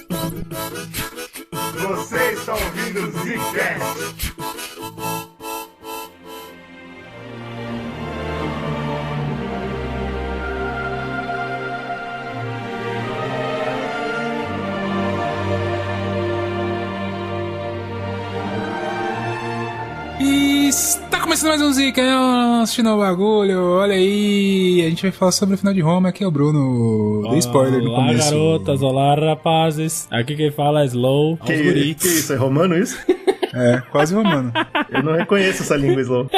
Você está ouvindo o Zcast. Está começando mais um Zica, assistindo o bagulho, olha aí, a gente vai falar sobre o final de Roma, aqui é o Bruno, dei spoiler no começo. Olá garotas, olá rapazes, aqui quem fala é Slow, que isso, é romano isso? É, quase romano. Eu não reconheço essa língua, Slow.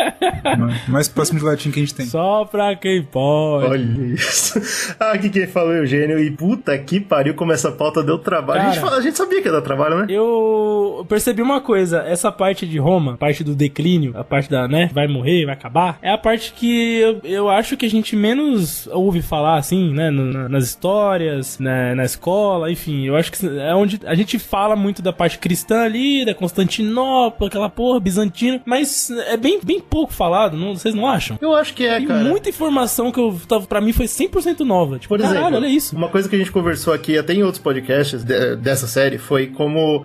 Mais próximo de latim que a gente tem. Só pra quem pode. Olha isso. Aqui quem falou é o Eugênio, e puta que pariu como essa pauta deu trabalho. Cara, a gente sabia que ia dar trabalho, né? Eu percebi uma coisa, essa parte de Roma, a parte do declínio, a parte da, né, vai morrer, vai acabar, é a parte que eu acho que a gente menos ouve falar, assim, né, nas histórias, na escola, enfim, eu acho que é onde a gente fala muito da parte cristã ali, da Constantinopla, aquela porra, bizantino, mas é bem pouco falado, não, vocês não acham? Eu acho que é, Tem cara. muita informação que pra mim foi 100% nova. Tipo, por exemplo, caralho, olha isso. Uma coisa que a gente conversou aqui até em outros podcasts dessa série foi como,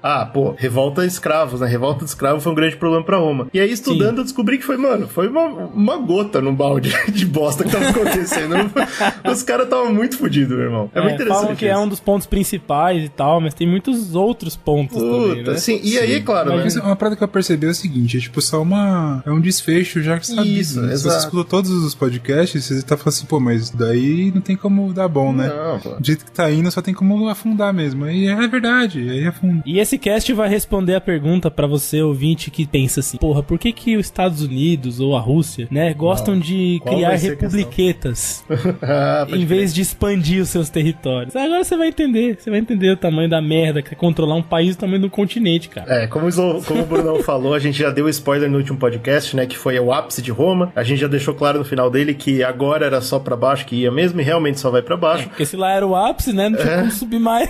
revolta de escravos, né? Revolta de escravos foi um grande problema pra Roma. E aí, estudando, eu descobri que foi uma gota no balde de bosta que tava acontecendo. Os caras estavam muito fodidos, meu irmão. É muito interessante. Falam que é um dos pontos principais e tal, mas tem muitos outros pontos também, né? Sim, e aí, claro, mas né? Uma parada que eu percebi é o seguinte, é tipo só é um desfecho já que sabe. Isso, né? Se você escutou todos os podcasts, você tá falando assim, pô, mas daí não tem como dar bom, né? Não, pô. Do jeito que tá indo, só tem como afundar mesmo. Aí é verdade, aí afunda. E esse cast vai responder a pergunta pra você, ouvinte, que pensa assim, porra, por que os Estados Unidos ou a Rússia, né, gostam de criar republiquetas em vez de expandir os seus territórios? Agora você vai entender o tamanho da merda que é controlar um país do tamanho do continente, cara. Como o Brunão falou, a gente já deu spoiler no último podcast, né, que foi o ápice de Roma. A gente já deixou claro no final dele que agora era só pra baixo que ia mesmo, e realmente só vai pra baixo. Porque se lá era o ápice, né, não tinha como subir mais.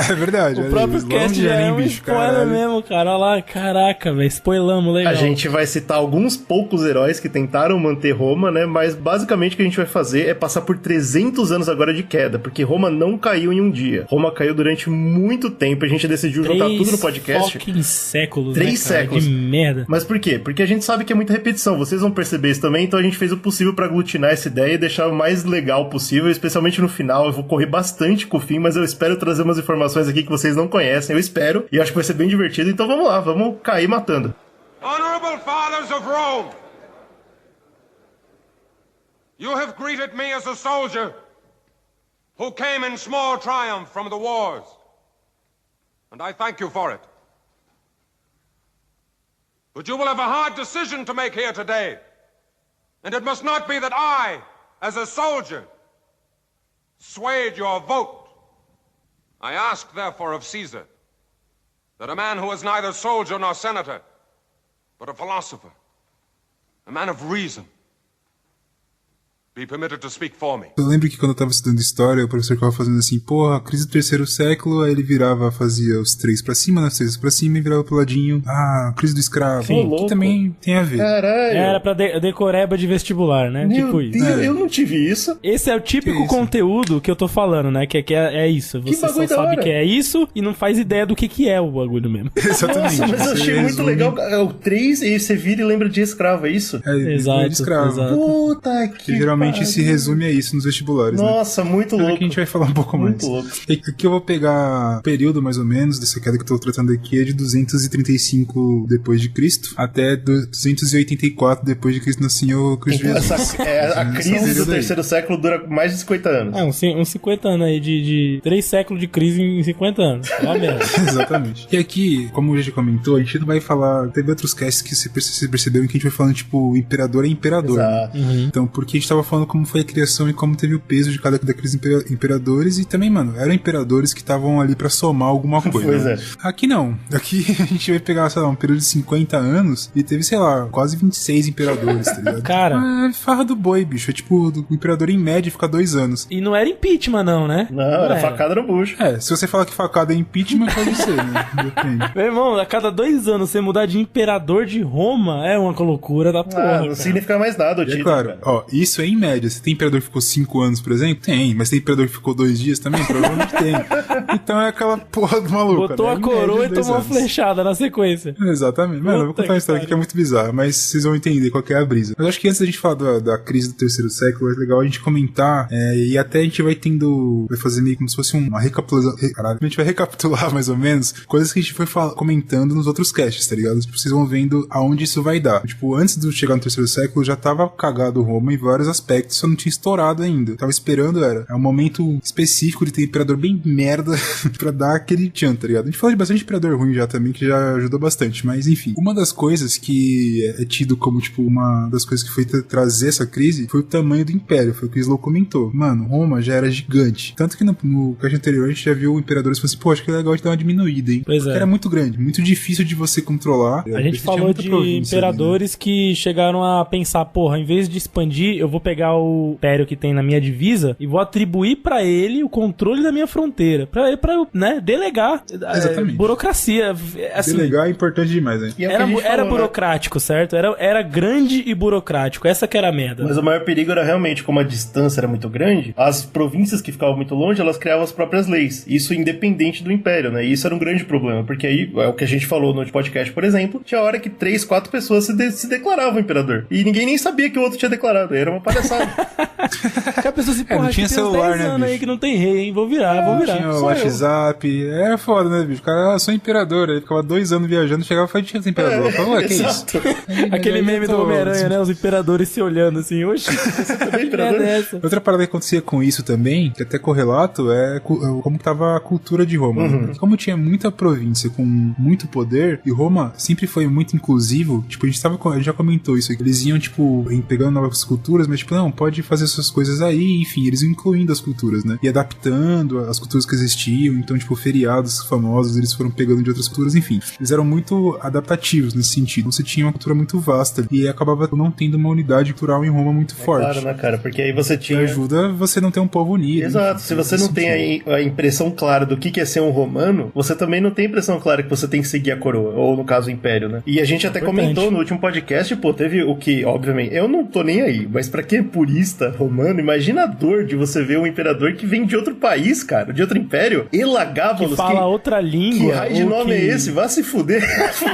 É verdade. O próprio cast já é um spoiler mesmo, cara. Olha lá, caraca, velho, spoilamos, legal. A gente vai citar alguns poucos heróis que tentaram manter Roma, né, mas basicamente o que a gente vai fazer é passar por 300 anos agora de queda, porque Roma não caiu em um dia. Roma caiu durante muito tempo, a gente decidiu juntar tudo no podcast. 3 séculos, 3 né, séculos. Que merda. Mas por quê? Porque a gente sabe que é muita repetição, vocês vão perceber isso também, então a gente fez o possível pra aglutinar essa ideia e deixar o mais legal possível, especialmente no final. Eu vou correr bastante com o fim, mas eu espero trazer umas informações aqui que vocês não conhecem, eu espero, e acho que vai ser bem divertido, então vamos lá, vamos cair matando. Honorable fathers of Rome, you have greeted me as a soldier who came in small triumph from the wars, and I thank you for it. But you will have a hard decision to make here today, and it must not be that I, as a soldier, swayed your vote. I ask, therefore, of Caesar, that a man who is neither soldier nor senator, but a philosopher, a man of reason, be permitted to speak for me. Eu lembro que quando eu tava estudando história, o professor ficava fazendo assim, porra, a crise do terceiro século, aí ele fazia os 3 pra cima, os 3 pra cima e virava pro ladinho, crise do escravo, que também tem a ver. Caralho. Era pra decoreba de vestibular, né? Meu tipo Deus, isso. eu não tive isso. Esse é o típico conteúdo que eu tô falando, né? Que é isso. Você só sabe que é isso e não faz ideia do que é o bagulho mesmo. Exatamente. Nossa, mas eu achei muito legal. É o 3 e você vira e lembra de escravo, é isso? Exato, de escravo. exato. Puta que geralmente se resume a isso nos vestibulares. Nossa, né? muito louco. Que a gente vai falar um pouco muito mais. Louco. Aqui eu vou pegar o período mais ou menos dessa queda que eu tô tratando aqui, é de 235 depois de Cristo até 284 depois de Cristo nasceu Cristo então, Jesus. A crise do terceiro século dura mais de 50 anos. Uns 50 anos aí de 3 séculos de crise em 50 anos. Ó, merda. Exatamente. E aqui, como a gente comentou, a gente não vai falar. Teve outros casts que vocês perceberam que a gente vai falando, tipo, imperador é imperador. Exato. Né? Então, porque a gente tava falando como foi a criação e como teve o peso de cada daqueles imperadores. E também, mano, eram imperadores que estavam ali pra somar alguma coisa. Pois né? é. Aqui não. Aqui a gente vai pegar, sei lá, um período de 50 anos e teve, sei lá, quase 26 imperadores, tá ligado? Cara. É farra do boi, bicho. É tipo, o imperador em média fica 2 anos. E não era impeachment, não, né? Não, era facada no bucho. Se você falar que facada é impeachment, pode ser, né? Depende. Meu irmão, a cada 2 anos você mudar de imperador de Roma é uma loucura da porra. Não significa mais nada o título. Claro, ó, isso é em média. Se tem imperador que ficou 5 anos, por exemplo, tem. Mas tem imperador que ficou 2 dias também? Provavelmente tem. Então é aquela porra do maluco. Botou né? a coroa e tomou uma flechada na sequência. Exatamente. Mano, eu vou contar uma história aqui que é muito bizarra, mas vocês vão entender qual que é a brisa. Mas acho que antes da gente falar da crise do terceiro século, é legal a gente comentar, e até a gente vai fazer meio como se fosse uma recapitulação. Caralho, a gente vai recapitular mais ou menos coisas que a gente foi comentando nos outros casts, tá ligado? Tipo, vocês vão vendo aonde isso vai dar. Tipo, antes de chegar no terceiro século, já tava cagado Roma em vários aspectos, só não tinha estourado ainda. Tava esperando, era um momento específico de ter imperador bem merda pra dar aquele tchan, tá ligado? A gente falou de bastante imperador ruim já também, que já ajudou bastante, mas enfim. Uma das coisas que é tido como, tipo, uma das coisas que foi trazer essa crise foi o tamanho do império, foi o que o Slow comentou. Mano, Roma já era gigante. Tanto que no cast anterior a gente já viu imperadores falando assim, pô, acho que é legal de dar uma diminuída, hein? Pois porque era muito grande, muito difícil de você controlar. A gente falou de imperadores ali, né? Que chegaram a pensar, porra, em vez de expandir, eu vou pegar o império que tem na minha divisa e vou atribuir pra ele o controle da minha fronteira. Pra né, delegar. Exatamente. Burocracia. Assim, delegar é importante demais, né? Era burocrático, né? Certo? Era grande e burocrático. Essa que era a merda. Mas o maior perigo era realmente, como a distância era muito grande, as províncias que ficavam muito longe, elas criavam as próprias leis. Isso independente do império, né? E isso era um grande problema, porque aí, é o que a gente falou no podcast, por exemplo, tinha hora que 3, 4 pessoas se declaravam imperador. E ninguém nem sabia que o outro tinha declarado. Era uma palhaçada. A pessoa assim, porra, não tinha celular, né, bicho? Aí que não tem rei, hein? Vou virar. Tinha o WhatsApp. Era foda, né, bicho? O cara, sou imperador. Aí ficava 2 anos viajando, chegava e falava, tinha imperador. Eu falava, ué, que isso? Aquele meme do Homem-Aranha, né? Os imperadores se olhando assim, oxi, você também imperador? Outra parada que acontecia com isso também, que até correlato, é como que tava a cultura de Roma. Né? Porque como tinha muita província com muito poder, e Roma sempre foi muito inclusivo, tipo, a gente já comentou isso aqui, eles iam, tipo, pegando novas culturas, mas tipo, não, pode fazer essas coisas aí, enfim, eles iam incluindo as culturas, né? E adaptando as culturas que existiam, então, tipo, feriados famosos, eles foram pegando de outras culturas, enfim. Eles eram muito adaptativos nesse sentido. Você tinha uma cultura muito vasta, e acabava não tendo uma unidade cultural em Roma muito forte. Claro, né, cara? Porque aí você tinha... Que ajuda você não ter um povo unido. Exato. Enfim, se você não tem a impressão clara do que é ser um romano, você também não tem a impressão clara que você tem que seguir a coroa, ou no caso o império, né? E a gente até comentou no último podcast, pô, teve o que, obviamente, eu não tô nem aí, mas pra quem é purista romano, imagina a dor de você ver um imperador que vem de outro país, cara, de outro império, Elagabalus, que fala outra língua. Que raio de nome é esse? Vá se fuder.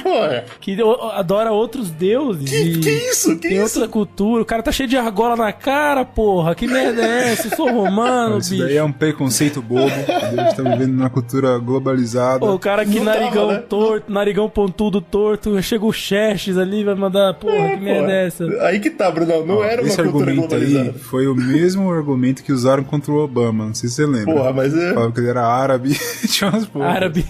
Porra. Que adora outros deuses. Que isso? Que tem isso? Outra cultura. O cara tá cheio de argola na cara, porra. Que merda é essa? Eu sou romano, isso bicho. Isso daí é um preconceito bobo. A gente tá vivendo numa cultura globalizada. Pô, o cara que narigão torto, narigão pontudo torto, chega o Xerxes ali, vai mandar, porra, que merda é essa? Aí que tá, Bruno, não era uma cultura globalizada. Aí foi o mesmo argumento que usaram contra o Obama, não sei se você lembra. Porra, mas é... Falavam que ele era árabe. Tinha umas porra. Árabe.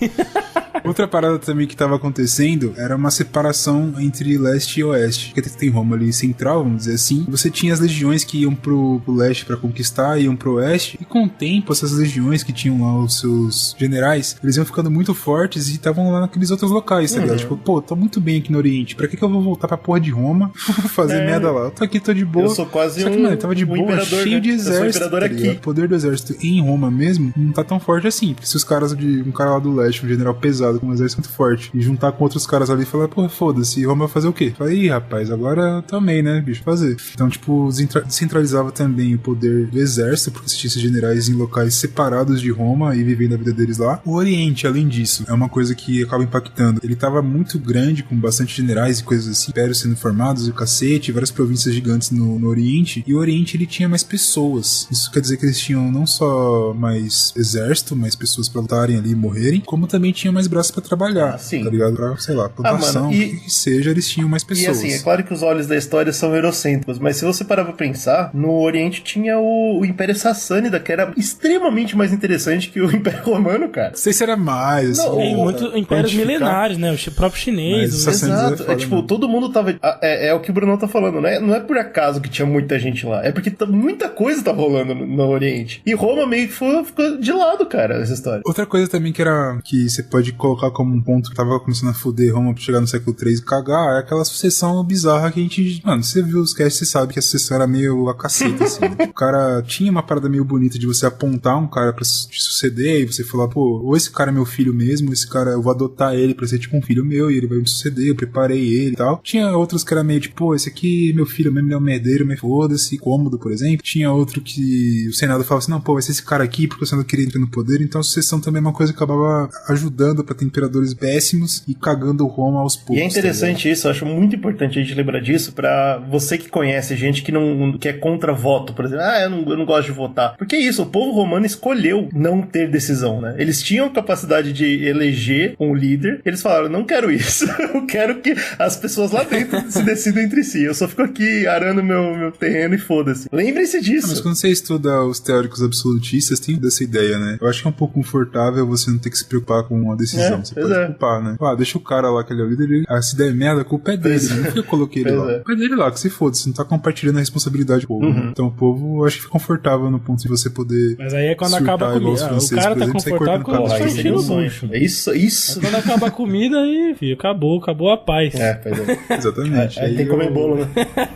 Outra parada também que estava acontecendo era uma separação entre leste e oeste. Porque tem Roma ali central, vamos dizer assim. Você tinha as legiões que iam pro leste para conquistar, iam pro oeste. E com o tempo, essas legiões que tinham lá os seus generais, eles iam ficando muito fortes e estavam lá naqueles outros locais, tá ligado? Tipo, pô, tô muito bem aqui no Oriente. Pra que eu vou voltar pra porra de Roma fazer merda lá? Eu tô aqui, tô de boa. Eu sou quase Só que, mano, tava de boa, cheio de exército. Eu sou imperador aqui. O poder do exército em Roma mesmo não tá tão forte assim. Porque se os caras um cara lá do leste, um general pesado, com um exército muito forte, e juntar com outros caras ali e falar, pô, foda-se, Roma vai fazer o quê? Falei, ih, rapaz, agora também, né, bicho, fazer. Então, tipo, descentralizava também o poder do exército, porque existiam esses generais em locais separados de Roma e vivendo a vida deles lá. O Oriente, além disso, é uma coisa que acaba impactando. Ele tava muito grande, com bastante generais e coisas assim, impérios sendo formados, o cacete, várias províncias gigantes no Oriente, e o Oriente, ele tinha mais pessoas. Isso quer dizer que eles tinham não só mais exército, mais pessoas pra lutarem ali e morrerem, como também tinham mais braços pra trabalhar. Sim. Tá ligado? Pra, sei lá, plantação, o que seja, eles tinham mais pessoas. E assim, é claro que os olhos da história são eurocêntricos, mas se você parar pra pensar, no Oriente tinha o Império Sassânida, que era extremamente mais interessante que o Império Romano, cara. Não sei se era mais, assim. Tem muitos impérios milenários, né? O próprio chinês. Exato. É tipo, todo mundo tava... É o que o Bruno tá falando, né? Não é por acaso que tinha muita gente lá. É porque muita coisa tá rolando no Oriente. E Roma meio que ficou de lado, cara, essa história. Outra coisa também que você pode colocar colocar como um ponto que tava começando a foder Roma pra chegar no século III e cagar, é aquela sucessão bizarra que a gente... Mano, você viu os casts, você sabe que a sucessão era meio a caceta, assim. O cara tinha uma parada meio bonita de você apontar um cara pra te suceder e você falar, pô, ou esse cara é meu filho mesmo, esse cara eu vou adotar ele pra ser tipo um filho meu e ele vai me suceder, eu preparei ele e tal. Tinha outros que era meio tipo, pô, esse aqui é meu filho mesmo, ele é um merdeiro, mas foda-se, cômodo, por exemplo. Tinha outro que o Senado falava assim, não, pô, vai ser esse cara aqui porque o Senado queria entrar no poder, então a sucessão também é uma coisa que acabava ajudando pra ter imperadores péssimos e cagando Roma aos poucos. E é interessante isso, eu acho muito importante a gente lembrar disso pra você que conhece gente que é contra voto, por exemplo, eu não gosto de votar. Porque é isso, o povo romano escolheu não ter decisão, né? Eles tinham capacidade de eleger um líder, eles falaram, não quero isso, eu quero que as pessoas lá dentro se decidam entre si, eu só fico aqui arando meu terreno e foda-se. Lembrem-se disso. Mas quando você estuda os teóricos absolutistas, tem dessa ideia, né? Eu acho que é um pouco confortável você não ter que se preocupar com uma decisão, você pode culpar, né? Deixa o cara lá que ele é o líder, se der merda, a culpa é dele, não foi eu coloquei ele lá. A culpa é dele lá, que se foda, você não tá compartilhando a responsabilidade do povo. Né? Então o povo, eu acho que fica confortável no ponto de você poder. Mas aí é quando acaba a comida. O cara tá confortável quando tá enchendo o bucho. É isso. Quando acaba a comida, aí, filho, acabou a paz. Pois é. Exatamente. Aí tem que comer bolo, né?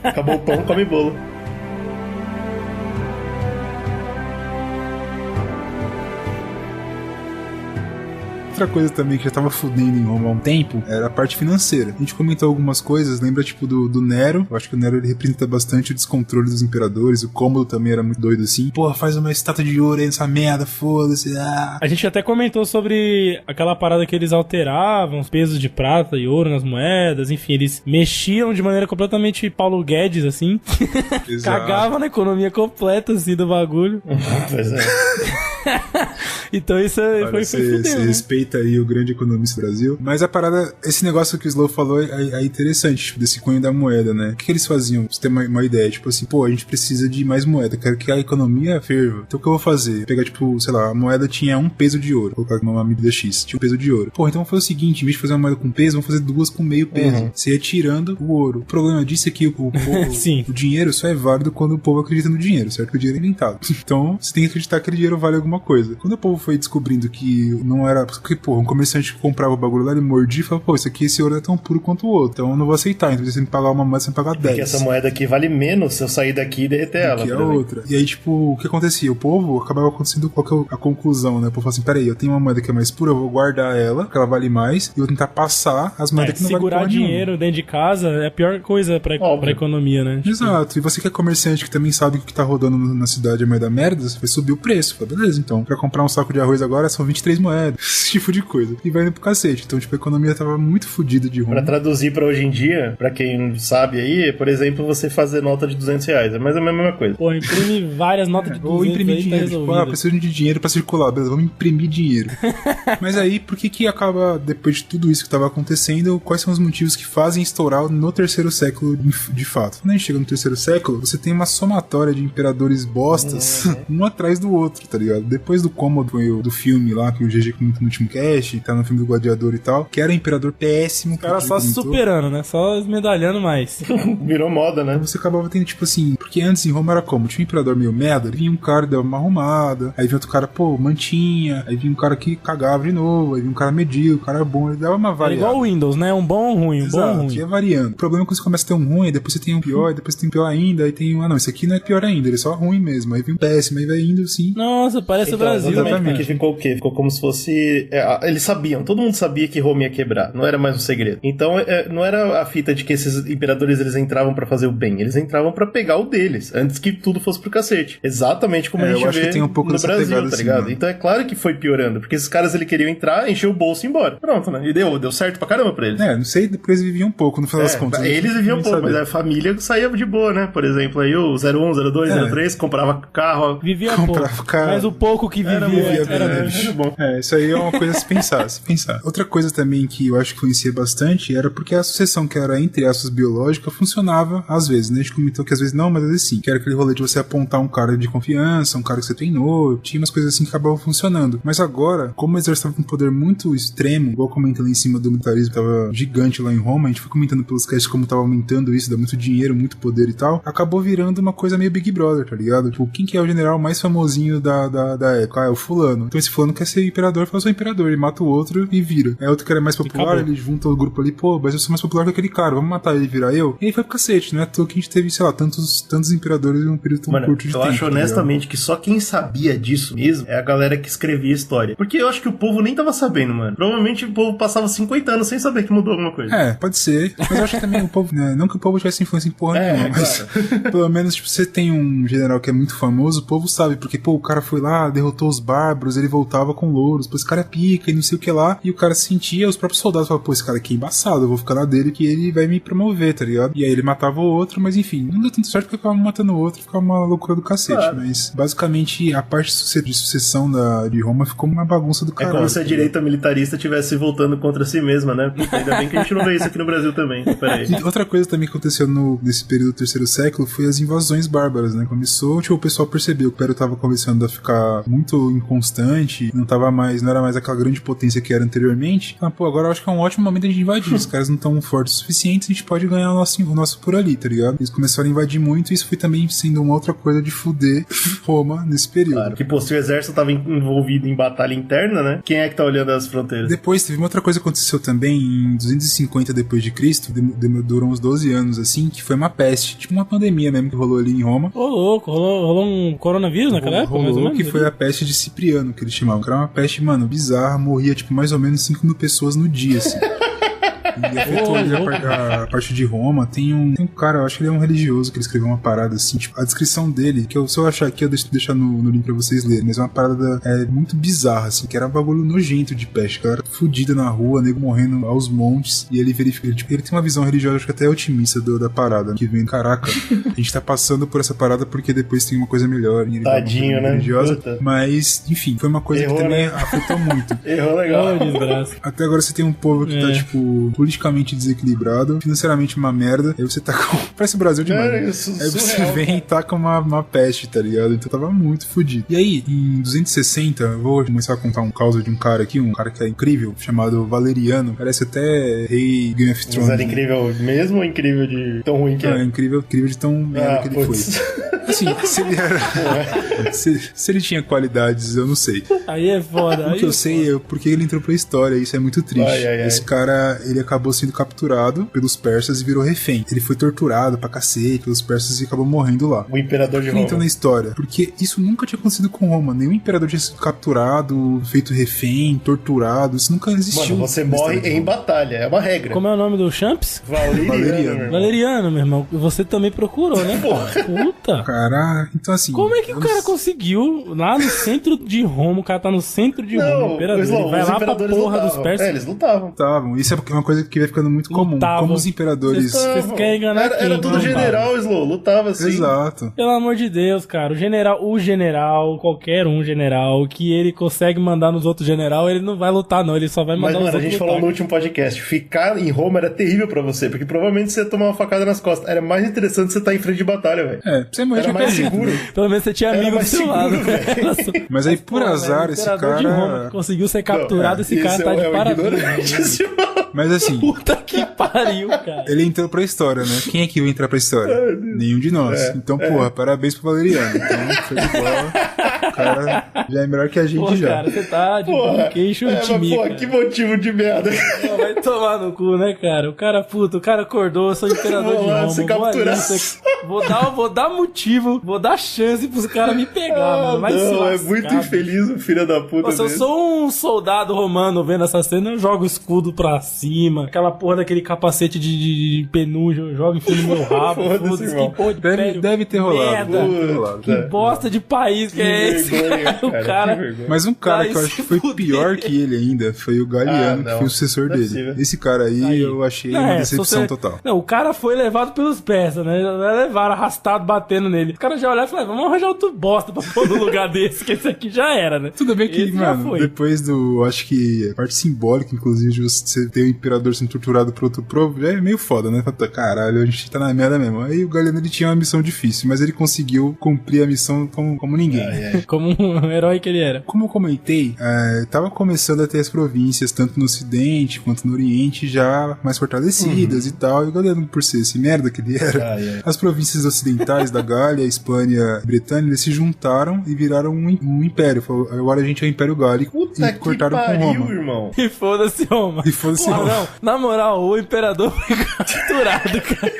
Acabou o pão, come bolo. Outra coisa também que já tava fudendo em Roma há um tempo era a parte financeira. A gente comentou algumas coisas, lembra tipo do Nero. Eu acho que o Nero ele representa bastante o descontrole dos imperadores. O Cômodo também era muito doido assim. Porra, faz uma estátua de ouro aí nessa merda, foda-se. A gente até comentou sobre aquela parada que eles alteravam os pesos de prata e ouro nas moedas. Enfim, eles mexiam de maneira completamente Paulo Guedes, assim. Cagavam na economia completa, assim, do bagulho. Pois é. Então isso foi fudeu, você respeita aí o grande economista do Brasil. Mas a parada, esse negócio que o Slow falou é interessante, tipo, desse cunho da moeda, né? O que eles faziam? Pra você ter uma ideia, tipo assim, pô, a gente precisa de mais moeda, quero que a economia ferva. Então o que eu vou fazer? Pegar, tipo, sei lá, a moeda tinha 1 peso de ouro, vou colocar uma medida X, tinha 1 peso de ouro. Pô, então vamos fazer o seguinte, em vez de fazer uma moeda com peso, vamos fazer 2 com meio peso. Você ia tirando o ouro. O problema disso é que o povo, o dinheiro só é válido quando o povo acredita no dinheiro, certo? Que o dinheiro é inventado. Então, você tem que acreditar que aquele dinheiro vale alguma coisa. Quando o povo foi descobrindo que não era... Porque, pô, um comerciante que comprava o bagulho lá, ele mordia e falava, pô, esse ouro é tão puro quanto o outro, então eu não vou aceitar. Então, você tem que pagar uma moeda, você tem que pagar 10. Porque essa moeda aqui vale menos se eu sair daqui e derreter ela. Que a outra. E aí, tipo, o que acontecia? O povo acabava acontecendo qual que é a conclusão, né? O povo falou assim, peraí, eu tenho uma moeda que é mais pura, eu vou guardar ela, porque ela vale mais, e eu vou tentar passar as moedas que não valem segurar dinheiro dentro de casa é a pior coisa pra economia, né? Exato. E você que é comerciante, que também sabe que o que tá rodando na cidade é moeda merda, você vai subir o preço. Fala, beleza, então, pra comprar um saco de arroz agora são 23 moedas. Esse tipo de coisa. E vai indo pro cacete. Então, tipo, a economia tava muito fodida de Roma. Pra traduzir pra hoje em dia, pra quem sabe aí, por exemplo, você fazer nota de R$200. É mais ou menos a mesma coisa. Pô, imprime várias notas de 200 ou imprimir aí, dinheiro. tá Tipo, preciso de dinheiro pra circular. Beleza, vamos imprimir dinheiro. Mas aí, por que acaba, depois de tudo isso que tava acontecendo, quais são os motivos que fazem estourar no 3º século de fato? Quando a gente chega no 3º século, você tem uma somatória de imperadores bostas, um atrás do outro, tá ligado? Depois do Cômodo, do filme lá, que o GG comentou no último cast, tá no filme do Gladiador e tal, que era um imperador péssimo. O cara só se superando, né? Só esmedalhando mais. Virou moda, né? Então você acabava tendo, tipo assim, porque antes em Roma era como? Tinha um imperador meio merda, vinha um cara, dava uma arrumada, aí vinha outro cara, pô, mantinha, aí vinha um cara que cagava de novo, aí vinha um cara medíocre, o cara bom, ele dava uma variada. É igual o Windows, né? Um bom ou um ruim, Exato, bom ou ruim. Ia variando. O problema é que você começa a ter um ruim, aí depois você tem um pior, aí depois você tem um pior ainda, aí tem um, não, esse aqui não é pior ainda, ele é só ruim mesmo, aí vem um péssimo, aí vai indo assim. Nossa, parece então, o Brasil, exatamente, né? Porque ficou o quê? Ficou como se fosse... eles sabiam, todo mundo sabia que Roma ia quebrar, não era mais um segredo. Então, não era a fita de que esses imperadores, eles entravam pra fazer o bem, eles entravam pra pegar o deles, antes que tudo fosse pro cacete. Exatamente como a gente vê que tem um pouco no Brasil, tá assim, ligado? né? Então é claro que foi piorando, porque esses caras, eles queriam entrar, encher o bolso e ir embora. Pronto, né? E deu certo pra caramba pra eles. Não sei, depois eles viviam um pouco, no final das contas. Eles viviam um pouco, mas a família saía de boa, né? Por exemplo, aí o 01, 02, 03, comprava carro. Vivia pouco, mas o pouco que vivia era bom. Isso aí é uma coisa a se pensar, Outra coisa também que eu acho que influencia bastante era porque a sucessão que era entre aspas biológica funcionava às vezes, né? A gente comentou que às vezes não, mas às vezes sim. Que era aquele rolê de você apontar um cara de confiança, um cara que você treinou, tinha umas coisas assim que acabavam funcionando. Mas agora, como o exército estava com um poder muito extremo, igual comentando lá em cima do militarismo, tava gigante lá em Roma, a gente foi comentando pelos casts como tava aumentando isso, dá muito dinheiro, muito poder e tal, acabou virando uma coisa meio Big Brother, tá ligado? Tipo, quem que é o general mais famosinho da época? é o fulano. Então esse fulano quer ser imperador, fala, eu sou imperador, ele mata o outro e vira. Aí outro cara é mais popular, ele junta o grupo ali, pô, mas eu sou mais popular que aquele cara, vamos matar ele e virar eu. E aí foi pro cacete, né? À toa que a gente teve, sei lá, tantos imperadores em um período tão curto de tempo. Eu acho honestamente que só quem sabia disso mesmo é a galera que escrevia a história. Porque eu acho que o povo nem tava sabendo, mano. Provavelmente o povo passava 50 anos sem saber que mudou alguma coisa. É, pode ser. Mas eu acho que também o povo, né, não que o povo tivesse influência em porra nenhuma, mas pelo menos, tipo, você tem um general que é muito famoso, o povo sabe, porque, pô, o cara foi lá, derrotou os bárbaros, ele voltava com louros, pô, esse cara é pica e não sei o que lá, e o cara sentia, os próprios soldados falavam, pô, esse cara aqui é embaçado, eu vou ficar na dele que ele vai me promover, tá ligado? E aí ele matava o outro, mas enfim, não deu tanto certo porque ficava matando o outro, ficava uma loucura do cacete, mas basicamente a parte de sucessão de Roma ficou uma bagunça do caralho. É como se a direita militarista estivesse voltando contra si mesma, né? Puta, ainda bem que a gente não vê isso aqui no Brasil também. Peraí. E outra coisa também que aconteceu nesse período do terceiro século foi as invasões bárbaras, né? Começou, tipo, o pessoal percebeu que o Império tava começando a ficar muito inconstante, não era mais aquela grande potência que era anteriormente. Então, pô, agora eu acho que é um ótimo momento de a gente invadir. Os caras não estão fortes o suficiente, a gente pode ganhar o nosso por ali, tá ligado? Eles começaram a invadir muito e isso foi também sendo uma outra coisa de fuder Roma nesse período. Claro, que pô, se o exército tava envolvido em batalha interna, né? Quem é que tá olhando as fronteiras? Depois teve uma outra coisa que aconteceu também em 250 depois de Cristo, durou uns 12 anos assim, que foi uma peste, tipo uma pandemia mesmo que rolou ali em Roma. Ô, louco, rolou um coronavírus naquela época, mais ou menos? Que foi a peste de Cipriano, que eles chamavam. Que era uma peste, mano, bizarra, morria tipo mais ou menos 5.000 pessoas no dia, assim. E afetou ali a parte de Roma. Tem um cara, eu acho que ele é um religioso, que ele escreveu uma parada assim, tipo, a descrição dele, que se eu achar aqui, eu deixar no link pra vocês lerem, mas é uma parada muito bizarra, assim, que era um bagulho nojento de peste, galera fudida na rua, nego morrendo aos montes, e ele verifica, ele tem uma visão religiosa, acho que até otimista da parada, que vem, caraca, a gente tá passando por essa parada porque depois tem uma coisa melhor. E ele tadinho, né? Religiosa, mas, enfim, foi uma coisa que também afetou muito. Errou legal. Desgraça. Até agora você tem um povo que tá, tipo, politicamente desequilibrado, financeiramente uma merda, aí você tá com... Parece o Brasil demais. Aí você vem e tá com uma peste, tá ligado? Então tava muito fodido. E aí, em 260, eu vou começar a contar um caso de um cara aqui, um cara que é incrível, chamado Valeriano. Parece até rei Game of Thrones. Mas era incrível mesmo ou incrível de tão ruim que é? É incrível de tão merda que ele foi. Assim, se ele era... se ele tinha qualidades, eu não sei. Aí é foda. O que eu sei é porque ele entrou pra história, isso é muito triste. Esse cara, ele acabou sendo capturado pelos persas e virou refém. Ele foi torturado pra cacete pelos persas e acabou morrendo lá. O imperador de Roma. Entrou na história, porque isso nunca tinha acontecido com Roma. Nenhum imperador tinha sido capturado, feito refém, torturado. Isso nunca existiu. Mano, você morre em batalha, é uma regra. Como é o nome do Champs? Valeriano, meu irmão. Você também procurou, né? Puta. Caraca, então assim... Como é que o cara conseguiu lá no centro de Roma, o cara tá no centro de Roma, o imperador, ele vai lá pra porra dos persas. Eles lutavam. Isso é uma coisa que vai ficando muito comum. Como os imperadores... Vocês querem enganar quem? Era tudo general, Slow, lutava assim. Exato. Pelo amor de Deus, cara, o general, qualquer general, que ele consegue mandar nos outros general, ele não vai lutar não, ele só vai mandar os outros. Mas, mano, a gente falou no último podcast, ficar em Roma era terrível pra você, porque provavelmente você ia tomar uma facada nas costas. Era mais interessante você estar em frente de batalha, velho. Você morrer era mais seguro. Pelo menos você tinha amigo do seu lado. Mas aí, por azar, esse cara... de Roma conseguiu ser capturado, esse cara tá de parabéns. Mas assim... Puta que pariu, cara. Ele entrou pra história, né? Quem é que vai entrar pra história? Nenhum de nós. Então, porra, parabéns pro Valeriano. Então, foi de bola. O cara já é melhor que a gente já. Cara, você tá de queixo de mim, cara. Que motivo de merda. Vai tomar no cu, né, cara? O cara acordou, eu sou imperador de Roma. Você capturar. Vou dar motivo, vou dar chance pros caras me pegar, mano. É muito infeliz o filho da puta. Se eu sou um soldado romano vendo essa cena, eu jogo o escudo pra cima, aquela porra daquele capacete de penugem, eu jogo em cima do meu rabo. Foda-se, que porra de deve ter rolado. Que bosta de país que é esse? O cara. Mas um cara que eu acho que foi pior que ele ainda foi o Galiano, que foi o sucessor dele. Esse cara aí eu achei uma decepção total. Não, o cara foi levado pelos persas, né? Levaram arrastado, batendo nele. O cara já olhou e falou: vamos arranjar outro bosta pra pôr no lugar desse, que esse aqui já era, né? Tudo bem que, mano, depois acho que a parte simbólica, inclusive, de você ter o imperador sendo torturado por outro povo, já é meio foda, né? Caralho, a gente tá na merda mesmo. Aí o Galiano, ele tinha uma missão difícil, mas ele conseguiu cumprir a missão como ninguém. Como um herói que ele era. Como eu comentei, tava começando a ter as províncias, tanto no Ocidente quanto no Oriente, já mais fortalecidas e tal. E o Galiano, por ser esse merda que ele era, as províncias províncias ocidentais da Gália, Espanha e Bretanha, eles se juntaram e viraram um império. Agora a gente é o Império Gálico. Puta e cortaram que pariu, com Roma. irmão. E foda-se Roma. E foda-se Porra, Roma. não, na moral, o imperador foi capturado, cara.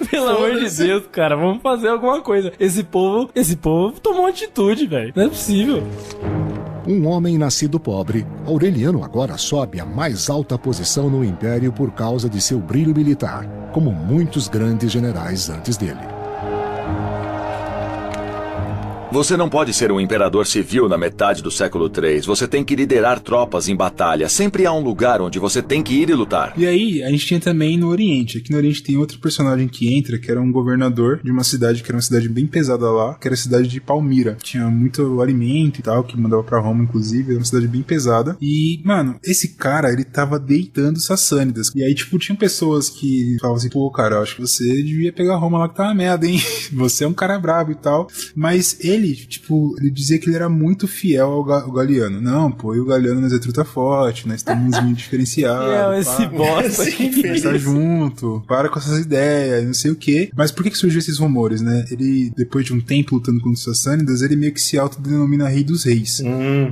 Pelo amor de Deus, cara, vamos fazer alguma coisa. Esse povo tomou uma atitude, velho. Não é possível. Um homem nascido pobre, Aureliano agora sobe à mais alta posição no império por causa de seu brilho militar, como muitos grandes generais antes dele. Você não pode ser um imperador civil na metade do século III. Você tem que liderar tropas em batalha. Sempre há um lugar onde você tem que ir e lutar. E aí, a gente tinha também no Oriente. Aqui no Oriente tem outro personagem que entra, que era um governador de uma cidade, que era uma cidade bem pesada lá, que era a cidade de Palmira. Tinha muito alimento e tal, que mandava pra Roma, inclusive. Era uma cidade bem pesada. E, mano, esse cara, ele tava deitando Sassânidas. E aí, tipo, tinham pessoas que falavam assim, pô, cara, eu acho que você devia pegar Roma lá que tá uma merda, hein? Você é um cara brabo e tal. Mas ele dizia que ele era muito fiel ao Galiano. Não, pô, e o Galiano nós é truta forte, nós temos um diferenciado. É, esse bosta que tá junto, para com essas ideias, não sei o quê. Mas por que surgiu esses rumores, né? Ele, depois de um tempo lutando contra os Sassânidas, ele meio que se autodenomina Rei dos Reis.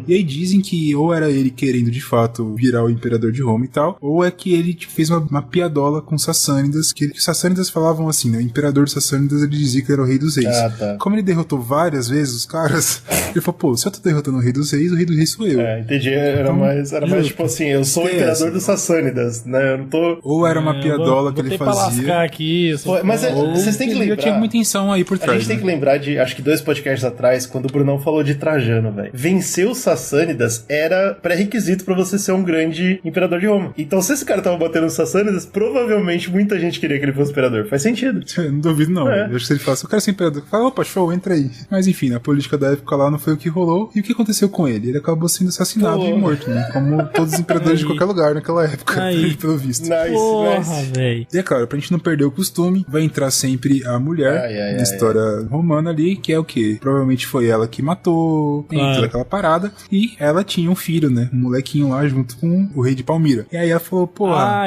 E aí dizem que ou era ele querendo de fato virar o imperador de Roma e tal, ou é que ele fez uma piadola com os Sassânidas, que os Sassânidas falavam assim, né? O imperador dos Sassânidas, ele dizia que era o Rei dos Reis. Tá. Como ele derrotou várias vezes os caras, ele falou, pô, se eu tô derrotando o Rei dos Reis, o Rei dos Reis sou eu. Entendi. Era mais tipo assim, eu sou o imperador dos Sassânidas, né? Eu não tô... Ou era uma piadola que ele fazia. Pra lascar aqui. Mas vocês têm que lembrar... Já tinha muita intenção aí por trás. A gente tem que lembrar de, acho que 2 podcasts atrás, quando o Brunão falou de Trajano, velho. Vencer os Sassânidas era pré-requisito pra você ser um grande imperador de Roma. Então, se esse cara tava batendo os Sassânidas, provavelmente muita gente queria que ele fosse imperador. Faz sentido. Eu não duvido, não. Eu acho que se ele falasse, eu quero ser imperador. Fala, opa, show, entra aí. Mas enfim, na política da época lá não foi o que rolou. E o que aconteceu com ele? Ele acabou sendo assassinado e morto, né? Como todos os imperadores de qualquer lugar naquela época, pelo visto. Porra, velho. E é claro, pra gente não perder o costume, vai entrar sempre a mulher na história romana ali, que é o quê? Provavelmente foi ela que matou, toda aquela parada. E ela tinha um filho, né? Um molequinho lá junto com o rei de Palmira. E aí ela falou,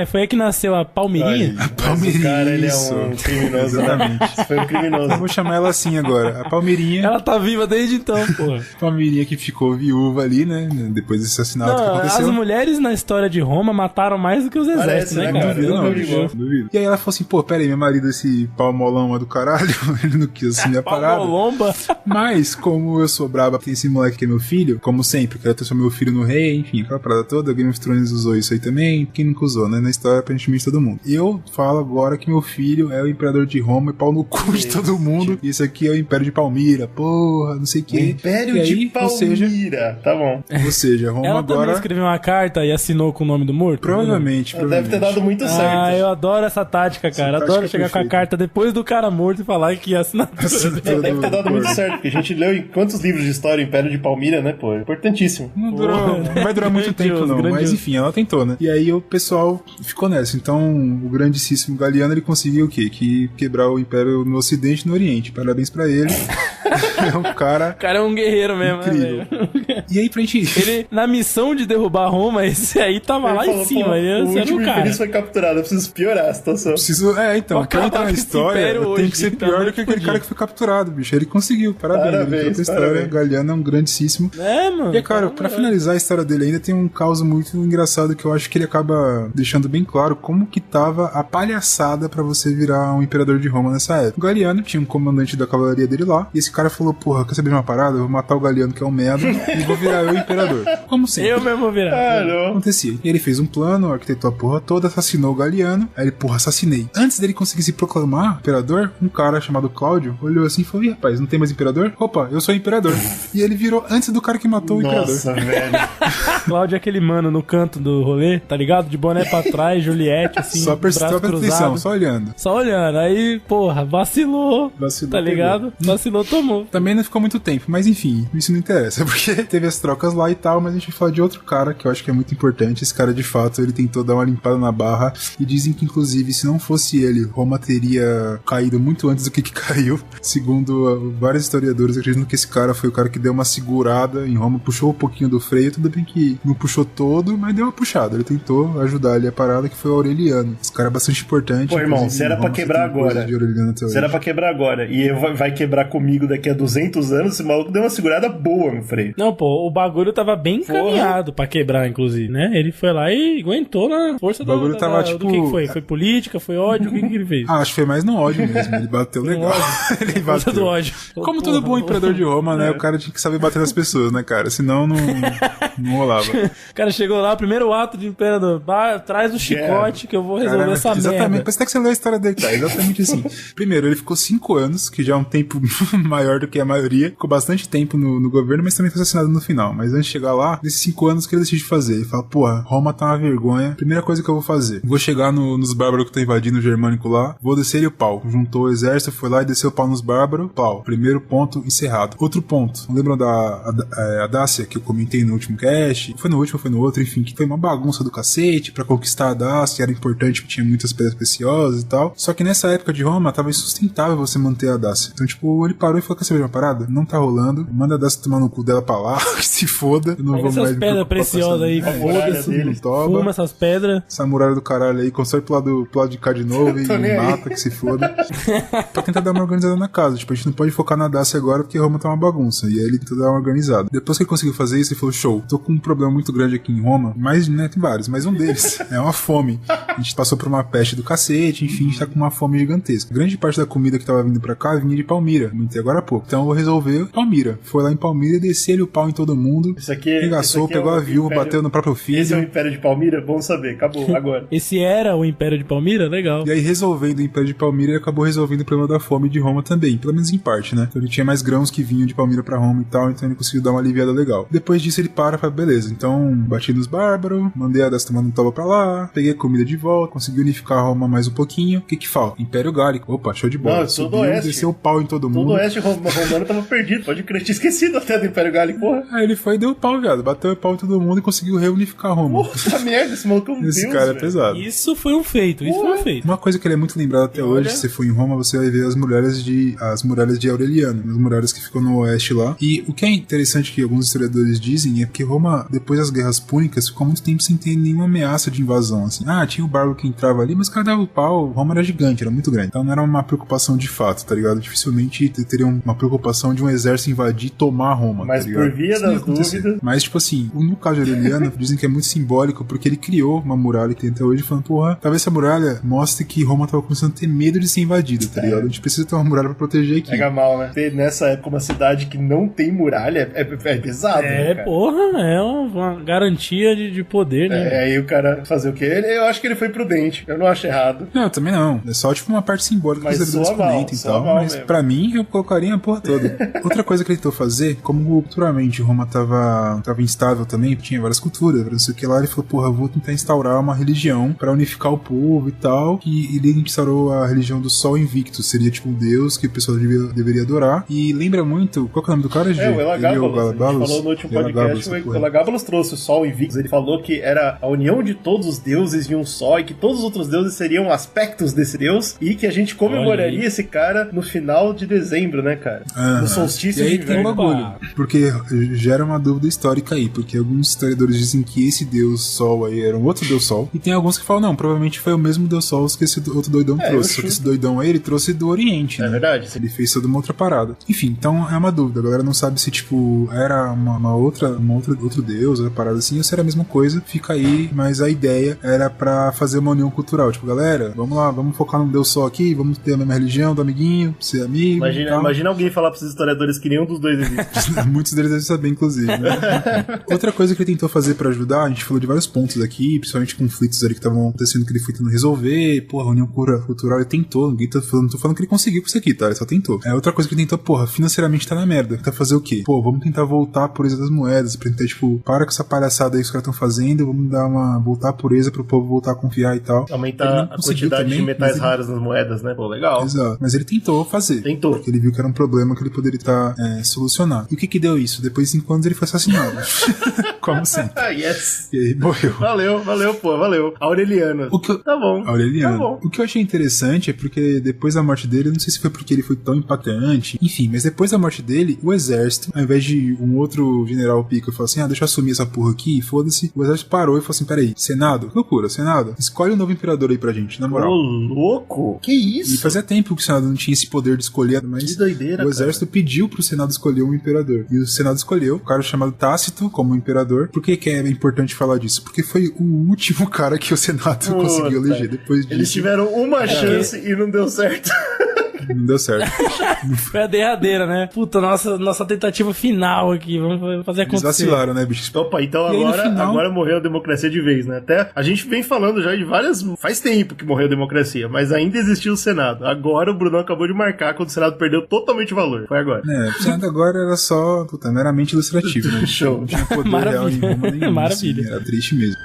foi aí que nasceu a Palmirinha? A Palmirinha. O cara, ele é um criminoso. Exatamente. Foi um criminoso. Eu vou chamar ela assim agora. A Palmirinha. Ela tá viva desde então, porra. Palmirinha que ficou viúva ali, né? Depois desse assassinato que aconteceu. As mulheres na história de Roma mataram mais do que os exércitos, né, cara? Duvido. E aí ela falou assim, pô, pera aí, meu marido, esse pau molão do caralho, ele não quis assumir a parada. Molomba. Mas, como eu sou braba, tem esse moleque que é meu filho, como sempre, quero transformar meu filho no rei, enfim, aquela parada toda, Game of Thrones usou isso aí também, quem nunca usou, né? Na história, aparentemente, todo mundo. Eu falo agora que meu filho é o imperador de Roma e pau no cu de todo mundo, e isso aqui é o Império de Palmira, porra, não sei o que. Império de Palmira, tá bom. Ou seja, Roma ela agora... Ela também escreveu uma carta e assinou com o nome do morto? Provavelmente. Deve ter dado muito certo. Eu adoro essa tática, cara. Adoro chegar com a carta depois do cara morto e falar que ia assinar. Deve ter dado muito certo, porque a gente leu em quantos livros de história o Império de Palmira, né, pô? Importantíssimo. Não vai durar muito tempo, não. Mas enfim, ela tentou, né? E aí o pessoal ficou nessa. Então, o grandíssimo Galiano, ele conseguiu o quê? Quebrar o Império no Ocidente e no Oriente. Parabéns pra ele. É um cara... O cara é um guerreiro mesmo, incrível. Né, e aí, pra gente... Ele, na missão de derrubar Roma, esse aí tava lá em cima. O último infeliz foi capturado. Eu preciso piorar a situação. Então, pra entrar na história, tem que ser pior do que aquele cara que foi capturado, bicho. Ele conseguiu, parabéns. História. Galiano é um grandíssimo. Mano. E, cara, pra finalizar a história dele ainda tem um caso muito engraçado que eu acho que ele acaba deixando bem claro como que tava a palhaçada pra você virar um imperador de Roma nessa época. O Galiano tinha um comandante da cavalaria dele lá, e esse cara falou, porra, quer saber de uma parada? Eu vou matar o Galiano, que é um merda, e vou virar eu imperador. Como sempre. Eu mesmo vou virar. Não. Acontecia. E ele fez um plano, arquitetou a porra toda, assassinou o Galiano. Aí ele, porra, assassinei. Antes dele conseguir se proclamar imperador, um cara chamado Cláudio olhou assim e falou, ih, rapaz, não tem mais imperador? Opa, eu sou imperador. E ele virou antes do cara que matou o imperador. Nossa, velho. Cláudio é aquele mano no canto do rolê, tá ligado? De boné pra trás, Juliette, assim, só presta atenção, só olhando. Só olhando. Aí, porra, vacilou tá ligado? Vacilou, tomou. Também não ficou muito tempo, mas enfim, isso não interessa, porque teve as trocas lá e tal, mas a gente vai falar de outro cara que eu acho que é muito importante. Esse cara, de fato, ele tentou dar uma limpada na barra e dizem que, inclusive, se não fosse ele, Roma teria caído muito antes do que caiu. Segundo vários historiadores, acreditam que esse cara foi o cara que deu uma segurada em Roma, puxou um pouquinho do freio, tudo bem que não puxou todo, mas deu uma puxada. Ele tentou ajudar ali a parada, que foi o Aureliano. Esse cara é bastante importante. Pô, irmão, você era pra quebrar agora. Você era pra quebrar agora. E vai quebrar comigo daqui a 200 anos, esse maluco deu uma segurada boa no freio. Não, pô, o bagulho tava bem encaminhado pra quebrar, inclusive, né? Ele foi lá e aguentou na força do que foi? Foi política? Foi ódio? O que ele fez? Acho que foi mais no ódio mesmo. Ele bateu legal. Ele bateu. Do ódio. Como todo bom imperador de Roma, né? O cara tinha que saber bater nas pessoas, né, cara? Senão não rolava. O cara chegou lá, primeiro ato de imperador, traz o chicote que eu vou resolver essa merda. Exatamente, parece até que você leu a história dele, tá? Exatamente assim. Primeiro, ele ficou 5 anos, que já é um tempo maior do que a maioria. Ficou bastante tempo no governo, mas também foi assassinado no final. Mas antes de chegar lá, nesses 5 anos, o que ele decidiu fazer? Ele fala, porra, Roma tá uma vergonha. Primeira coisa que eu vou fazer, vou chegar nos bárbaros que estão invadindo o germânico lá, vou descer-lhe o pau. Juntou o exército, foi lá e desceu o pau nos bárbaros, pau. Primeiro ponto encerrado. Outro ponto, lembram da Dácia, que eu comentei no último cast? Foi no último, foi no outro, enfim, que foi uma bagunça do cacete pra conquistar a Dácia, era importante porque tinha muitas pedras preciosas e tal. Só que nessa época de Roma, tava insustentável você manter a Dácia. Então, tipo, ele parou e falou, quer saber de uma parada? Não tá rolando, manda a Dácia tomar no cu dela pra lá, que se foda, eu não vou mais... pedras preciosas aí, foda-se, fuma essas pedras. Essa muralha do caralho aí, constrói pro lado de cá de novo e mata, que se foda. Pra tentar dar uma organizada na casa, tipo, a gente não pode focar na Dácia agora porque Roma tá uma bagunça, e aí ele tentou dar uma organizada. Depois que ele conseguiu fazer isso, ele falou, show, tô com um problema muito grande aqui em Roma, mas, né, tem vários, mas um deles é uma fome. A gente passou por uma peste do cacete, enfim, a gente tá com uma fome gigantesca. Grande parte da comida que tava vindo pra cá vinha de Palmira, comentei agora há pouco. Então eu vou resolver Palmira. Foi lá em Palmira e desceu-lhe o pau em todo mundo. Isso aqui regaçou, pegou a viúva, bateu no próprio filho. Esse é o Império de Palmira? Vamos saber, acabou, agora. Esse era o Império de Palmira? Legal. E aí, resolvendo o Império de Palmira, ele acabou resolvendo o problema da fome de Roma também, pelo menos em parte, né? Então ele tinha mais grãos que vinham de Palmira pra Roma e tal, então ele conseguiu dar uma aliviada legal. Depois disso ele para e fala, beleza, então bati nos bárbaros, mandei a Dácia tomando tava pra lá, peguei a comida de volta, consegui unificar Roma mais um pouquinho. O que falta? Império Gálico. Opa, show de bola. Não, todo oeste. Desceu o pau em todo mundo. Todo o oeste romano tava perdido, pode crer, tinha esquecido até do Império Gálico, porra. Aí ele foi e deu o pau, viado, bateu o pau em todo mundo e conseguiu reunificar Roma. Puta merda, esse maluco é um Esse deus, cara velho. é pesado. Isso foi um feito, isso foi um feito. Uma coisa que ele é muito lembrado até hoje, se você for em Roma, você vai ver as muralhas de Aureliano, as muralhas que ficam no oeste lá. E o que é interessante que alguns historiadores dizem é que Roma, depois das guerras púnicas, ficou muito tempo sem ter nenhuma ameaça de invasão, assim. Ah, tinha o bárbaro que entrava ali, mas o cara dava o pau, Roma era gigante, era muito grande. Então não era uma preocupação de fato, tá ligado? Dificilmente teria uma preocupação de um exército invadir e tomar Roma, mas tá ligado? por via das dúvidas... Mas, tipo assim, no caso de Aureliano, dizem que é muito simbólico, porque ele criou uma muralha que tem até hoje, falando, porra, talvez essa muralha mostre que Roma tava começando a ter medo de ser invadida, tá ligado? A gente precisa ter uma muralha pra proteger aqui. Pega mal, né? Ter nessa época uma cidade que não tem muralha é pesado, né, cara? Porra, é uma garantia de poder, né? Aí o cara fazer o quê? Eu acho que ele foi prudente, eu não acho errado. Não, também não. É só, tipo, uma parte simbólica que os historiadores comentam e tal, mas mesmo. Pra mim, eu colocaria a porra toda. Outra coisa que ele tentou fazer, como culturalmente Roma tava instável também, tinha várias culturas, não sei o que lá, ele falou, porra, eu vou tentar instaurar uma religião pra unificar o povo e tal, e ele instaurou a religião do Sol Invictus, seria tipo um deus que o pessoal deveria adorar, e lembra muito, qual que é o nome do cara, G? O Elagabalus, a gente falou no último podcast, o Elagabalus trouxe o Sol Invictus, ele falou que era a união de todos os deuses em um só, e que todos os outros deuses seriam aspectos desse deus, e que a gente comemoraria esse cara no final de dezembro, né, cara? No solstício de inverno. Tem um bagulho, porque gera uma dúvida histórica aí, porque alguns historiadores dizem que esse deus Sol aí era um outro deus Sol, e tem alguns que falam, não, provavelmente foi o mesmo deus Sol que esse outro doidão trouxe, só que esse doidão aí, ele trouxe do Oriente, né? É verdade. Ele fez toda uma outra parada. Enfim, então é uma dúvida, a galera não sabe se, tipo, era outro deus, outra parada assim, ou se era a mesma coisa, fica aí, mas a ideia era pra fazer uma união cultural, tipo, galera, vamos lá, vamos focar num deus só aqui, vamos ter a mesma religião do amiguinho, ser amigo. Imagina alguém falar pros historiadores que nenhum dos dois existe. Muitos deles devem saber, inclusive, né? Outra coisa que ele tentou fazer pra ajudar, a gente falou de vários pontos aqui, principalmente conflitos ali que estavam acontecendo, que ele foi tentando resolver, porra, a união cultural, ele tentou, ninguém tá falando, não tô falando que ele conseguiu com isso aqui, tá? Ele só tentou. Outra coisa que ele tentou, porra, financeiramente tá na merda, tá fazer o quê? Pô, vamos tentar voltar a pureza das moedas, pra tentar, tipo, para com essa palhaçada aí que os caras estão fazendo, vamos voltar a pureza pro povo voltar a confiar e tal. Aumentar a quantidade de metais raros nas moedas, né? Pô, legal. Exato. Mas ele tentou fazer. Tentou. Porque ele viu que era um problema que ele poderia solucionar. E o que deu isso? Depois depois de 5 anos ele foi assassinado. Como sempre. Yes. E aí morreu. Valeu, pô, valeu. Aureliano. Tá bom. Aureliano. Tá bom. O que eu achei interessante é porque depois da morte dele, eu não sei se foi porque ele foi tão impactante, enfim, mas depois da morte dele, o exército, ao invés de um outro general pica falar assim, deixa eu assumir essa porra aqui, foda-se, o exército parou e falou assim, peraí, Senado? Que loucura, Senado, escolhe um novo imperador aí pra gente, na moral. Ô, louco? Que isso? E fazia tempo que o Senado não tinha esse poder de escolher, mas que doideira, o exército pediu pro Senado escolher um imperador. E o Senado escolheu um cara chamado Tácito como imperador. Por que é importante falar disso? Porque foi o último cara que o Senado conseguiu eleger. Depois disso, eles tiveram uma chance e não deu certo. Não deu certo. Foi a derradeira, né? Puta, nossa tentativa final aqui. Vamos fazer acontecer. Eles vacilaram, né, bicho? Opa, então agora morreu a democracia de vez, né? Até a gente vem falando já de várias... Faz tempo que morreu a democracia, mas ainda existiu o Senado. Agora o Brunão acabou de marcar quando o Senado perdeu totalmente o valor. Foi agora. O Senado agora era só... meramente ilustrativo, né? Show. Não tinha poder real em Roma nenhum. Maravilha. Assim, era triste mesmo.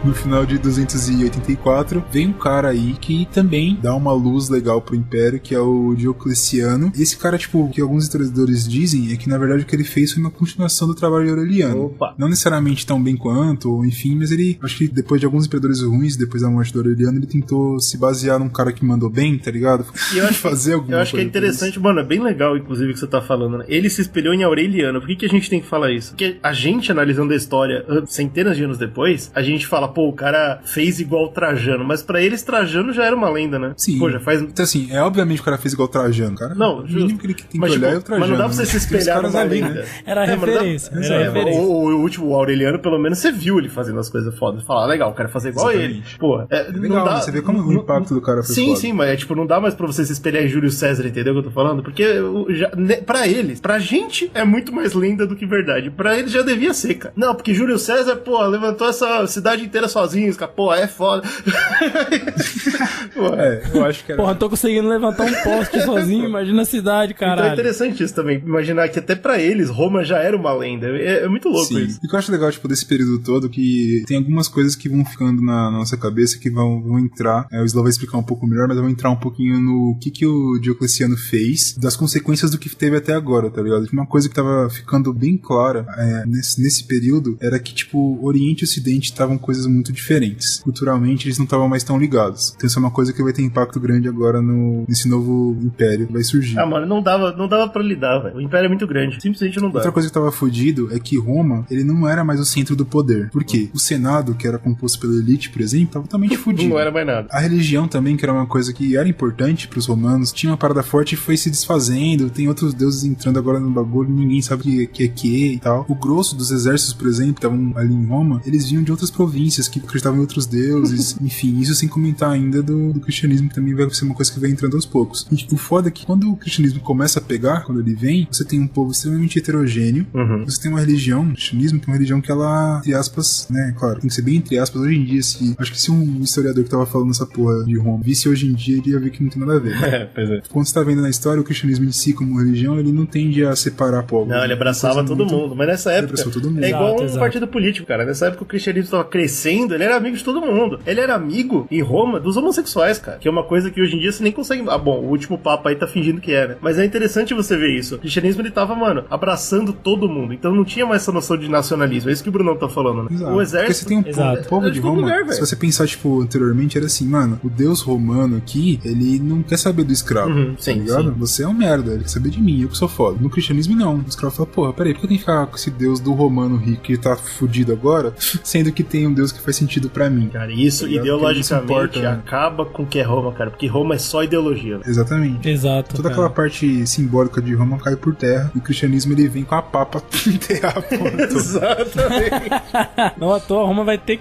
No final de 284, vem um cara aí que também dá uma luz legal pro Império, que é o Diocleciano. Esse cara, tipo, o que alguns historiadores dizem é que, na verdade, o que ele fez foi uma continuação do trabalho de Aureliano. Opa. Não necessariamente tão bem quanto, ou enfim, mas ele, acho que depois de alguns imperadores ruins, depois da morte do Aureliano, ele tentou se basear num cara que mandou bem, tá ligado? E eu acho, fazer alguma eu acho que é interessante, mano, é bem legal, inclusive, o que você tá falando, né? Ele se espelhou em Aureliano. Por que a gente tem que falar isso? Porque a gente, analisando a história centenas de anos depois, a gente fala, pô, o cara fez igual Trajano, mas pra eles Trajano já era uma lenda, né? Sim. Pô, já faz... Então, assim, obviamente que o cara fez igual Trajano, cara. Não, o mínimo que ele tem mas, que olhar tipo, é o Trajano. Mas não dá pra você se espelhar numa lenda. Né? Era a referência. O último Aureliano, pelo menos, você viu ele fazendo as coisas fodas. Falar, legal, eu quero fazer igual ele. Pô, legal, não dá, você vê como o impacto do cara foi sim, foda. sim, mas tipo, não dá mais pra você se espelhar em Júlio César, entendeu o que eu tô falando? Porque pra eles, pra gente, é muito mais lenda do que verdade. Pra eles já devia ser, cara. Não, porque Júlio César, pô, levantou essa cidade inteira sozinho, cara. Pô, é foda. Eu acho que era... Porra, tô conseguindo levantar um poste sozinho, imagina a cidade, caralho. Então é interessante isso também, imaginar que até pra eles, Roma já era uma lenda. É muito louco. Sim. Isso. E o que eu acho legal, tipo, desse período todo, que tem algumas coisas que vão ficando na nossa cabeça, que vão entrar, o Slow vai explicar um pouco melhor, mas vão entrar um pouquinho no que o Diocleciano fez, das consequências do que teve até agora, tá ligado? Uma coisa que tava ficando bem clara nesse período, era que, tipo, Oriente e Ocidente estavam coisas muito diferentes. Culturalmente, eles não estavam mais tão ligados. Então isso é uma coisa que vai ter impacto grande agora nesse novo império que vai surgir. Mano, não dava pra lidar, velho. O império é muito grande. Simplesmente não dá. Outra coisa que tava fudido é que Roma, ele não era mais o centro do poder. Por quê? O Senado, que era composto pela elite, por exemplo, tava totalmente fudido. Não era mais nada. A religião também, que era uma coisa que era importante pros romanos, tinha uma parada forte e foi se desfazendo. Tem outros deuses entrando agora no bagulho, ninguém sabe o que é e tal. O grosso dos exércitos, por exemplo, que estavam ali em Roma, eles vinham de outras províncias que acreditavam em outros deuses. Enfim, isso sem comentar ainda do cristianismo, que também vai ser uma coisa que vai entrando aos poucos. E o foda é que quando o cristianismo começa a pegar, quando ele vem, você tem um povo extremamente heterogêneo, você tem uma religião, o cristianismo, que é uma religião que ela, entre aspas, né, claro, tem que ser bem entre aspas, hoje em dia, acho que se um historiador que tava falando essa porra de Roma visse hoje em dia, ele ia ver que não tem nada a ver. Né? Pois é. Quando você tá vendo na história, o cristianismo em si, como religião, ele não tende a separar povos. Não, ele abraçava todo mundo, mas nessa época é igual um partido político, cara. Nessa época o cristianismo tava crescendo, ele era amigo de todo mundo. Ele era amigo, em Roma, dos homossexuais, cara, que é uma coisa que hoje em dia você nem consegue... bom, o último papa aí tá fingindo que era. Mas é interessante você ver isso. O cristianismo, ele tava, mano, abraçando todo mundo. Então não tinha mais essa noção de nacionalismo. É isso que o Brunão tá falando, né? Exato. O exército... Porque você tem um povo de Roma, lugar, se você pensar, tipo, anteriormente, era assim, mano, o deus romano aqui, ele não quer saber do escravo, tá ligado? Sim. Você é um merda, ele quer saber de mim, eu que sou foda. No cristianismo, não. O escravo fala, porra, peraí, por que eu tenho que ficar com esse deus do romano rico que tá fudido agora, sendo que tem um deus que faz sentido pra mim? Cara, isso, tá ideologicamente, acaba com o que é Roma, cara, porque Roma é só ideologia. Exatamente. Exato. Toda aquela parte simbólica de Roma cai por terra, e o cristianismo, ele vem com a papa enterrar, Exatamente. Não à toa, Roma vai ter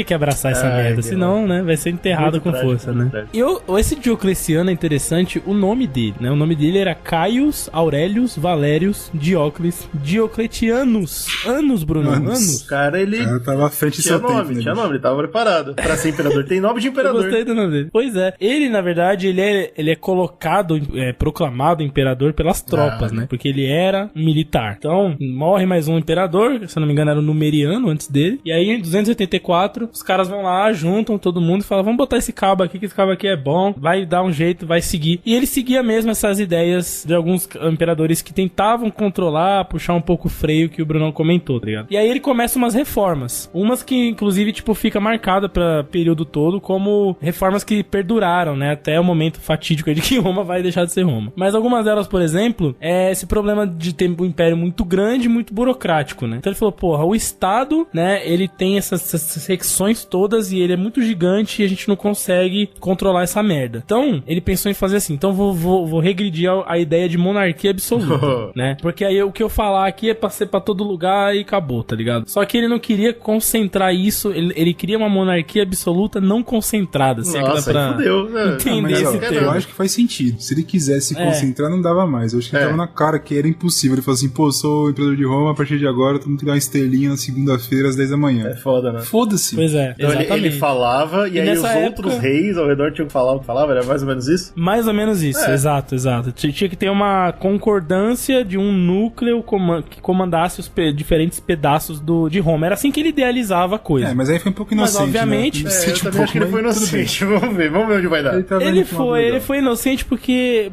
que abraçar essa merda, senão, né, vai ser enterrado com força, né? E esse Diocleciano é interessante, o nome dele, né? O nome dele era Caius Aurelius Valerius Diocles Diocletianus. Anos, Bruno, anos. O cara, ele... tava à frente do seu tempo. Tinha nome, ele tava preparado pra ser imperador. Tem nome de imperador. Eu gostei do nome dele. Pois é. Ele, na verdade, ele é colocado, proclamado imperador pelas tropas, né? Porque ele era militar. Então, morre mais um imperador, se eu não me engano era o Numeriano antes dele. E aí, em 284, os caras vão lá, juntam todo mundo e falam, vamos botar esse cabo aqui, que esse cabo aqui é bom, vai dar um jeito, vai seguir. E ele seguia mesmo essas ideias de alguns imperadores que tentavam controlar, puxar um pouco o freio que o Brunão comentou, tá ligado? E aí ele começa umas reformas. Umas que, inclusive, tipo, fica marcada pra período todo como reformas que perduraram, né? Até o momento fatídico de que Roma vai deixar de ser Roma. Mas algumas delas, por exemplo, é esse problema de ter um império muito grande e muito burocrático, né? Então ele falou, porra, o Estado, né, ele tem essas secções todas e ele é muito gigante e a gente não consegue controlar essa merda. Então, ele pensou em fazer assim, então vou regredir a ideia de monarquia absoluta, né? Porque aí o que eu falar aqui é pra ser pra todo lugar e acabou, tá ligado? Só que ele não queria concentrar isso, ele queria uma monarquia absoluta não concentrada. Se Nossa, é que dá pra fudeu, né? entender Mas, ó, esse termo. eu acho que faz sentido. Se ele quisesse se concentrar, não dava mais. Eu acho que tava na cara que era impossível. Ele falou assim, pô, eu sou o imperador de Roma, a partir de agora todo mundo tem que dar uma estrelinha na segunda-feira às 10 da manhã. É foda, né? Foda-se. Pois é, Então exatamente. ele falava, e aí os outros reis ao redor tinham que falar o que falava, era mais ou menos isso? Mais ou menos isso, exato. Tinha que ter uma concordância de um núcleo que comandasse os diferentes pedaços de Roma. Era assim que ele idealizava a coisa. Mas aí foi um pouco inocente, mas obviamente... né? Eu também acho que ele foi inocente. Vamos ver onde vai dar. Ele foi inocente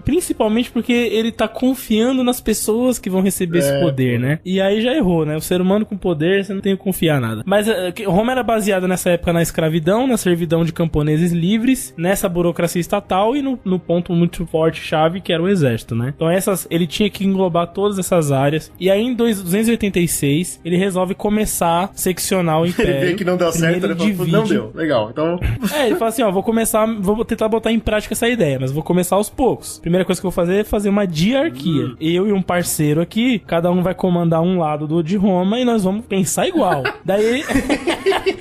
principalmente porque ele tá confiando nas pessoas que vão receber esse poder, né? E aí já errou, né? O ser humano com poder, você não tem que confiar nada. Mas Roma era baseada nessa época na escravidão, na servidão de camponeses livres, nessa burocracia estatal e no ponto muito forte, chave, que era o exército, né? Então ele tinha que englobar todas essas áreas. E aí em 286, ele resolve começar a seccionar o império. Ele vê que não deu certo, ele falou, não deu. Legal, então... ele fala assim, ó, vou tentar botar em prática essa ideia, mas vou começar aos poucos. Primeira coisa que eu vou fazer é fazer uma diarquia. Eu e um parceiro aqui, cada um vai comandar um lado de Roma e nós vamos pensar igual. Daí,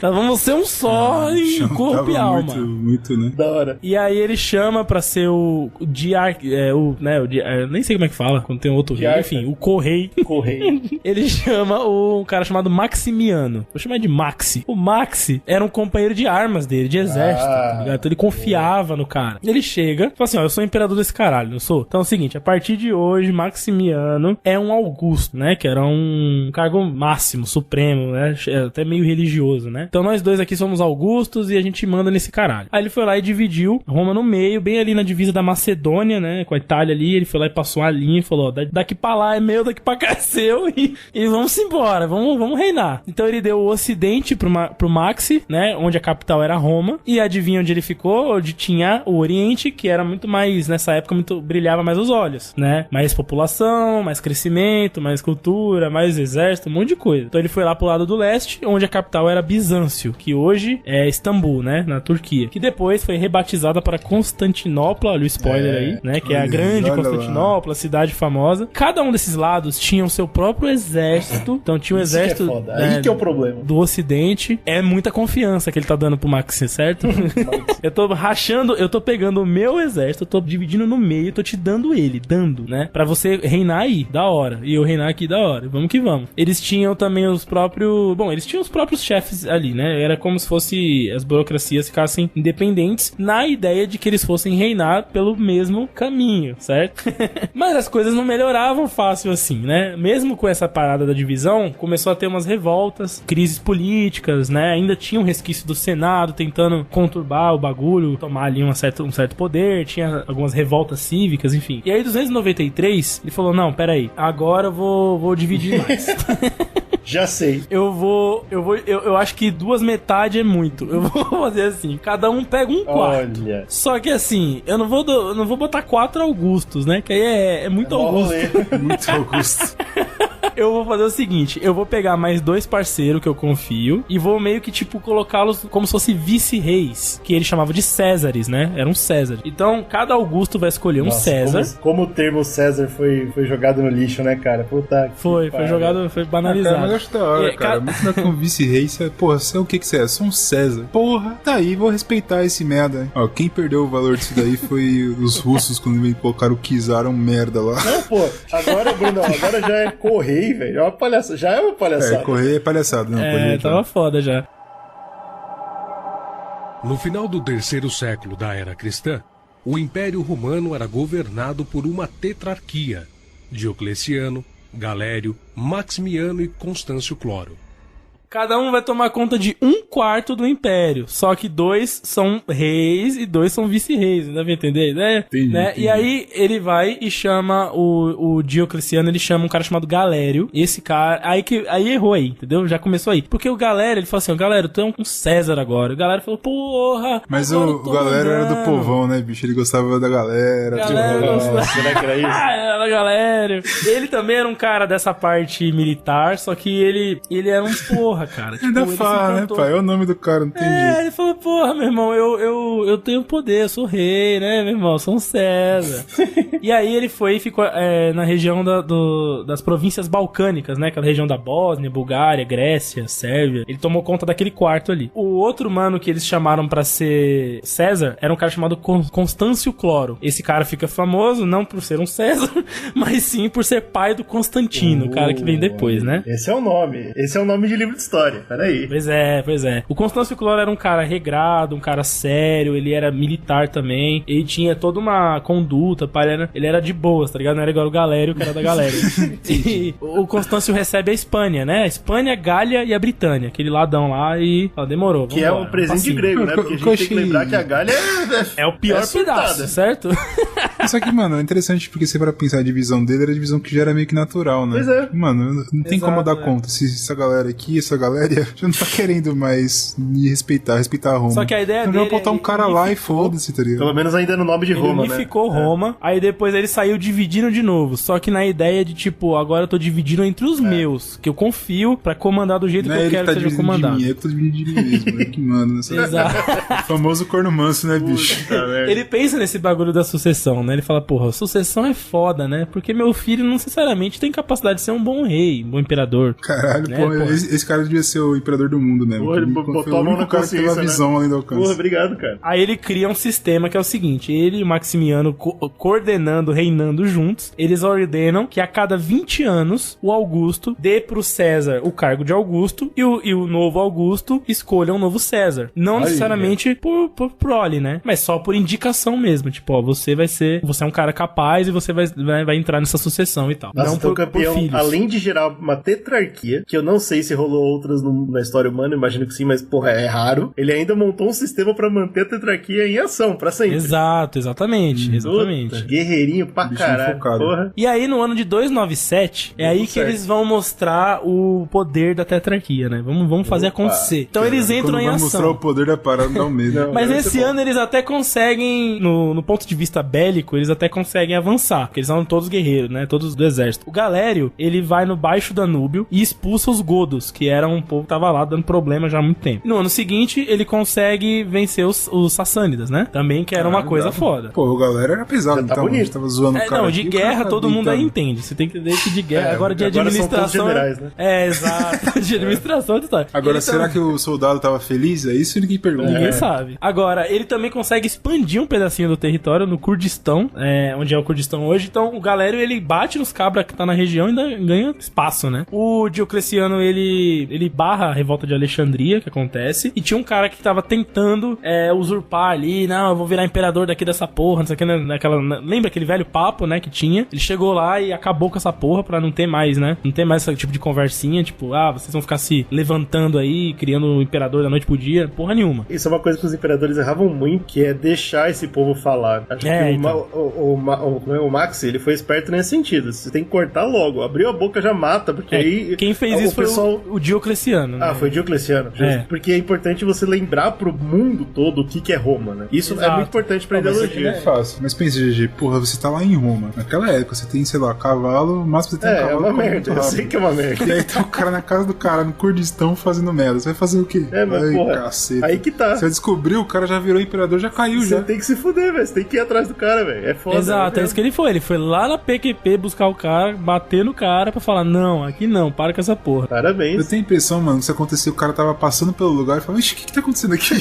nós vamos ser um só em corpo e alma. Muito, né? Da hora. E aí ele chama pra ser o nem sei como é que fala, quando tem outro rei. Enfim, o correi. Ele chama um cara chamado Maximiano. Vou chamar de Maxi. O Maxi era um companheiro de armas dele, de exército, tá ligado? Então ele confiava no cara. Ele chega e fala assim, ó, eu sou imperador desse caralho, não sou? Então é o seguinte, a partir de hoje, Maximiano é um Augusto, né? Que era um cargo máximo, supremo, né? Até meio religioso, né? Então nós dois aqui somos Augustos e a gente manda nesse caralho. Aí ele foi lá e dividiu Roma no meio, bem ali na divisa da Macedônia, né? Com a Itália ali, ele foi lá e passou uma linha e falou, ó, daqui pra lá é meu, daqui pra cá é seu e vamos embora, vamos reinar. Então ele deu o ocidente pro Maxi, né? Onde a capital era Roma, e adivinha onde ele ficou? Onde tinha o oriente, que era muito mais, nessa época, brilhava mais os olhos, né? Mais população, mais crescimento, mais cultura, mais exército, um monte de coisa. Então ele foi lá pro lado do leste, onde a capital era Bizâncio, que hoje é Istambul, né? Na Turquia. Que depois foi rebatizada para Constantinopla, olha o spoiler aí, né? Que é a grande Constantinopla, cidade famosa. Cada um desses lados tinha o seu próprio exército. Então tinha o exército... Isso que é foda. Aí que é o problema. Do ocidente. É muita confiança que ele tá dando pro Maxi, certo? Eu tô rachando, eu tô pegando o meu exército, eu tô dividindo no meio, tô te dando né? Pra você reinar aí, da hora. E eu reinar aqui, da hora. Vamos que vamos. Eles tinham também os próprios... Bom, eles tinham os próprios chefes ali, né? Era como se fosse as burocracias ficassem independentes na ideia de que eles fossem reinar pelo mesmo caminho, certo? Mas as coisas não melhoravam fácil assim, né? Mesmo com essa parada da divisão, começou a ter umas revoltas, crises políticas, né? Ainda tinha um resquício do Senado tentando conturbar o bagulho, tomar ali um certo poder, tinha algumas revoltas cívicas, enfim. E aí, em 293, ele falou, não, peraí, agora eu vou dividir mais. Já sei. Eu acho que 2 metades é muito. Eu vou fazer assim, cada um pega um quarto. Olha. Só que assim, eu não vou botar 4 Augustos, né? Que aí é muito Augusto. Muito Augusto. Eu vou fazer o seguinte, eu vou pegar mais 2 parceiros que eu confio e vou meio que, tipo, colocá-los como se fosse vice-reis, que ele chamava de Césares, né? Era um César. Então, cada Augusto vai escolher um César. Como o termo César foi jogado no lixo, né, cara? Puta que foi jogado, foi banalizado. Cara, mas eu acho da hora, cara. Muito como vice-rei, porra, você é o que você é? Eu sou um César. Porra, tá aí, vou respeitar esse merda, hein? Ó, quem perdeu o valor disso daí foi os russos, quando me colocaram o Czar, um merda lá. Não, pô, agora, Bruno, agora já é correio, velho. É uma palhaçada. Já é uma palhaçada. Correio é palhaçada, não. Tava foda já. No final do 3º século da Era Cristã, o Império Romano era governado por uma tetrarquia: Diocleciano, Galério, Maximiano e Constâncio Cloro. Cada um vai tomar conta de 1/4 do império. Só que 2 são reis e 2 são vice-reis. Dá pra entender, né? Entendi, né? entendi. E aí ele vai e chama o Diocleciano, ele chama um cara chamado Galério. Esse cara, aí errou aí, entendeu? Já começou aí. Porque o Galério, ele falou assim, Galério, tu é um César agora. O Galério falou, porra. Mas o Galério era do povão, né, bicho? Ele gostava da galera. Será que era isso? Era Galério. Ele também era um cara dessa parte militar, só que ele era um porra, cara. Tipo, Ainda ele se fala, né, encantou. pai? É o nome do cara, não tem jeito. Ele falou, porra, meu irmão, eu tenho poder, eu sou rei, né, meu irmão, eu sou um César. E aí ele foi e ficou na região das províncias balcânicas, né, aquela região da Bósnia, Bulgária, Grécia, Sérvia. Ele tomou conta daquele quarto ali. O outro mano que eles chamaram pra ser César era um cara chamado Constâncio Cloro. Esse cara fica famoso não por ser um César, mas sim por ser pai do Constantino, o cara que vem depois, né? Esse é o nome. Esse é o nome de livro de história. Peraí. Pois é. O Constâncio Cloro era um cara regrado, um cara sério, ele era militar também, ele tinha toda uma conduta, ele era de boas, tá ligado? Não era igual o Galério, que era da galera. E o Constâncio recebe a Espanha, né? A Espanha, a Gália e a Britânia, aquele ladão lá e demorou. Que é um presente grego, né? Porque a gente tem que lembrar que a Gália é o pior pedaço, certo? Isso aqui, mano, é interessante porque você para pensar a divisão dele, era a divisão que já era meio que natural, né? Pois é. Mano, não tem como dar conta. Se essa galera aqui, essa galera já não tá querendo mais me respeitar a Roma. Só que a ideia então dele... Não vai botar um cara lá e foda-se, tá ligado? Pelo menos ainda no nome de Roma, ele unificou Roma, aí depois ele saiu dividindo de novo. Só que na ideia de, tipo, agora eu tô dividindo entre os meus, que eu confio pra comandar do jeito não que eu quero que seja comandado. Eu tô dividindo de mim mesmo, eu que mando nessa. Exato. O famoso corno manso, né, bicho? Ele pensa nesse bagulho da sucessão, né? Ele fala, porra, sucessão é foda, né? Porque meu filho não necessariamente tem capacidade de ser um bom rei, um bom imperador. Caralho, né, porra, esse cara devia ser o imperador do mundo mesmo. Porra, ele botou a mão na cara que teve a visão além do alcance. Porra, obrigado, cara. Aí ele cria um sistema que é o seguinte, ele e o Maximiano coordenando, reinando juntos, eles ordenam que a cada 20 anos o Augusto dê pro César o cargo de Augusto e o novo Augusto escolha um novo César. Não necessariamente por prole, né? Mas só por indicação mesmo. Tipo, ó, você é um cara capaz e você vai entrar nessa sucessão e tal. Nossa, não então por campeão, filhos. além de gerar uma tetrarquia, que eu não sei se rolou outras na história humana, imagino que sim, mas porra, é raro. Ele ainda montou um sistema pra manter a tetrarquia em ação, pra sempre. Exatamente. Puta, guerreirinho pra caralho, porra. E aí no ano de 297, é aí que eles vão mostrar o poder da tetrarquia, né? Vamos fazer acontecer. Então eles entram em ação. Mostrar o poder da parada, dá um medo. Mas esse ano eles até conseguem, no ponto de vista bélico, eles até conseguem avançar, porque eles são todos guerreiros, né? Todos do exército. O Galério, ele vai no Baixo Danúbio e expulsa os godos, que era um povo que tava lá dando problema já há muito tempo. No ano seguinte, ele consegue vencer os sassânidas, né? Também que era uma coisa foda. Pô, o Galera era pesado, tá então. bonito. A gente tava zoando o cara. Não, de aqui, guerra cara todo mundo aí deitado. entende. Você tem que entender que de guerra, agora de administração... São todos generais, né? Exato. De administração, tu tá. Agora, Ele será que o soldado tava feliz? É isso ninguém pergunta. Ninguém sabe. Agora, ele também consegue expandir um pedacinho do território no Kurdistão, onde é o Kurdistão hoje. Então, o Galério, ele bate nos cabras que tá na região e ainda ganha espaço, né? O Diocleciano, ele barra a revolta de Alexandria, que acontece, e tinha um cara que tava tentando usurpar ali, não, eu vou virar imperador daqui dessa porra, não sei o que, lembra aquele velho papo, né, que tinha? Ele chegou lá e acabou com essa porra pra não ter mais, né? Não ter mais esse tipo de conversinha, tipo, vocês vão ficar se levantando aí, criando um imperador da noite pro dia, porra nenhuma. Isso é uma coisa que os imperadores erravam muito, que é deixar esse povo falar. Acho que então. o Max, ele foi esperto nesse sentido. Você tem que cortar logo. Abriu a boca, já mata, porque aí... Quem fez isso foi o Diocleciano, né? Foi o Diocleciano. Porque é importante você lembrar pro mundo todo o que é Roma, né? Isso é muito importante pra ideologia. É fácil. Mas pensa, GG, porra, você tá lá em Roma. Naquela época, você tem, sei lá, cavalo, o máximo você tem um cavalo. É uma merda, eu sei que é uma merda. E aí tá o cara na casa do cara, no Kurdistão, fazendo merda. Você vai fazer o quê? Mas porra, caceta. aí que tá. Você descobriu, o cara já virou imperador, já caiu, já. Você tem que se fuder, velho. Você tem que ir atrás do cara, velho. velho. É foda. Exato, é isso que ele foi. Ele foi lá na PQP buscar o cara, bater no cara pra falar, não, aqui não, para com essa porra. Parabéns. Eu tenho a impressão, mano, que se acontecer, o cara tava passando pelo lugar e falava, ixi, o que tá acontecendo aqui?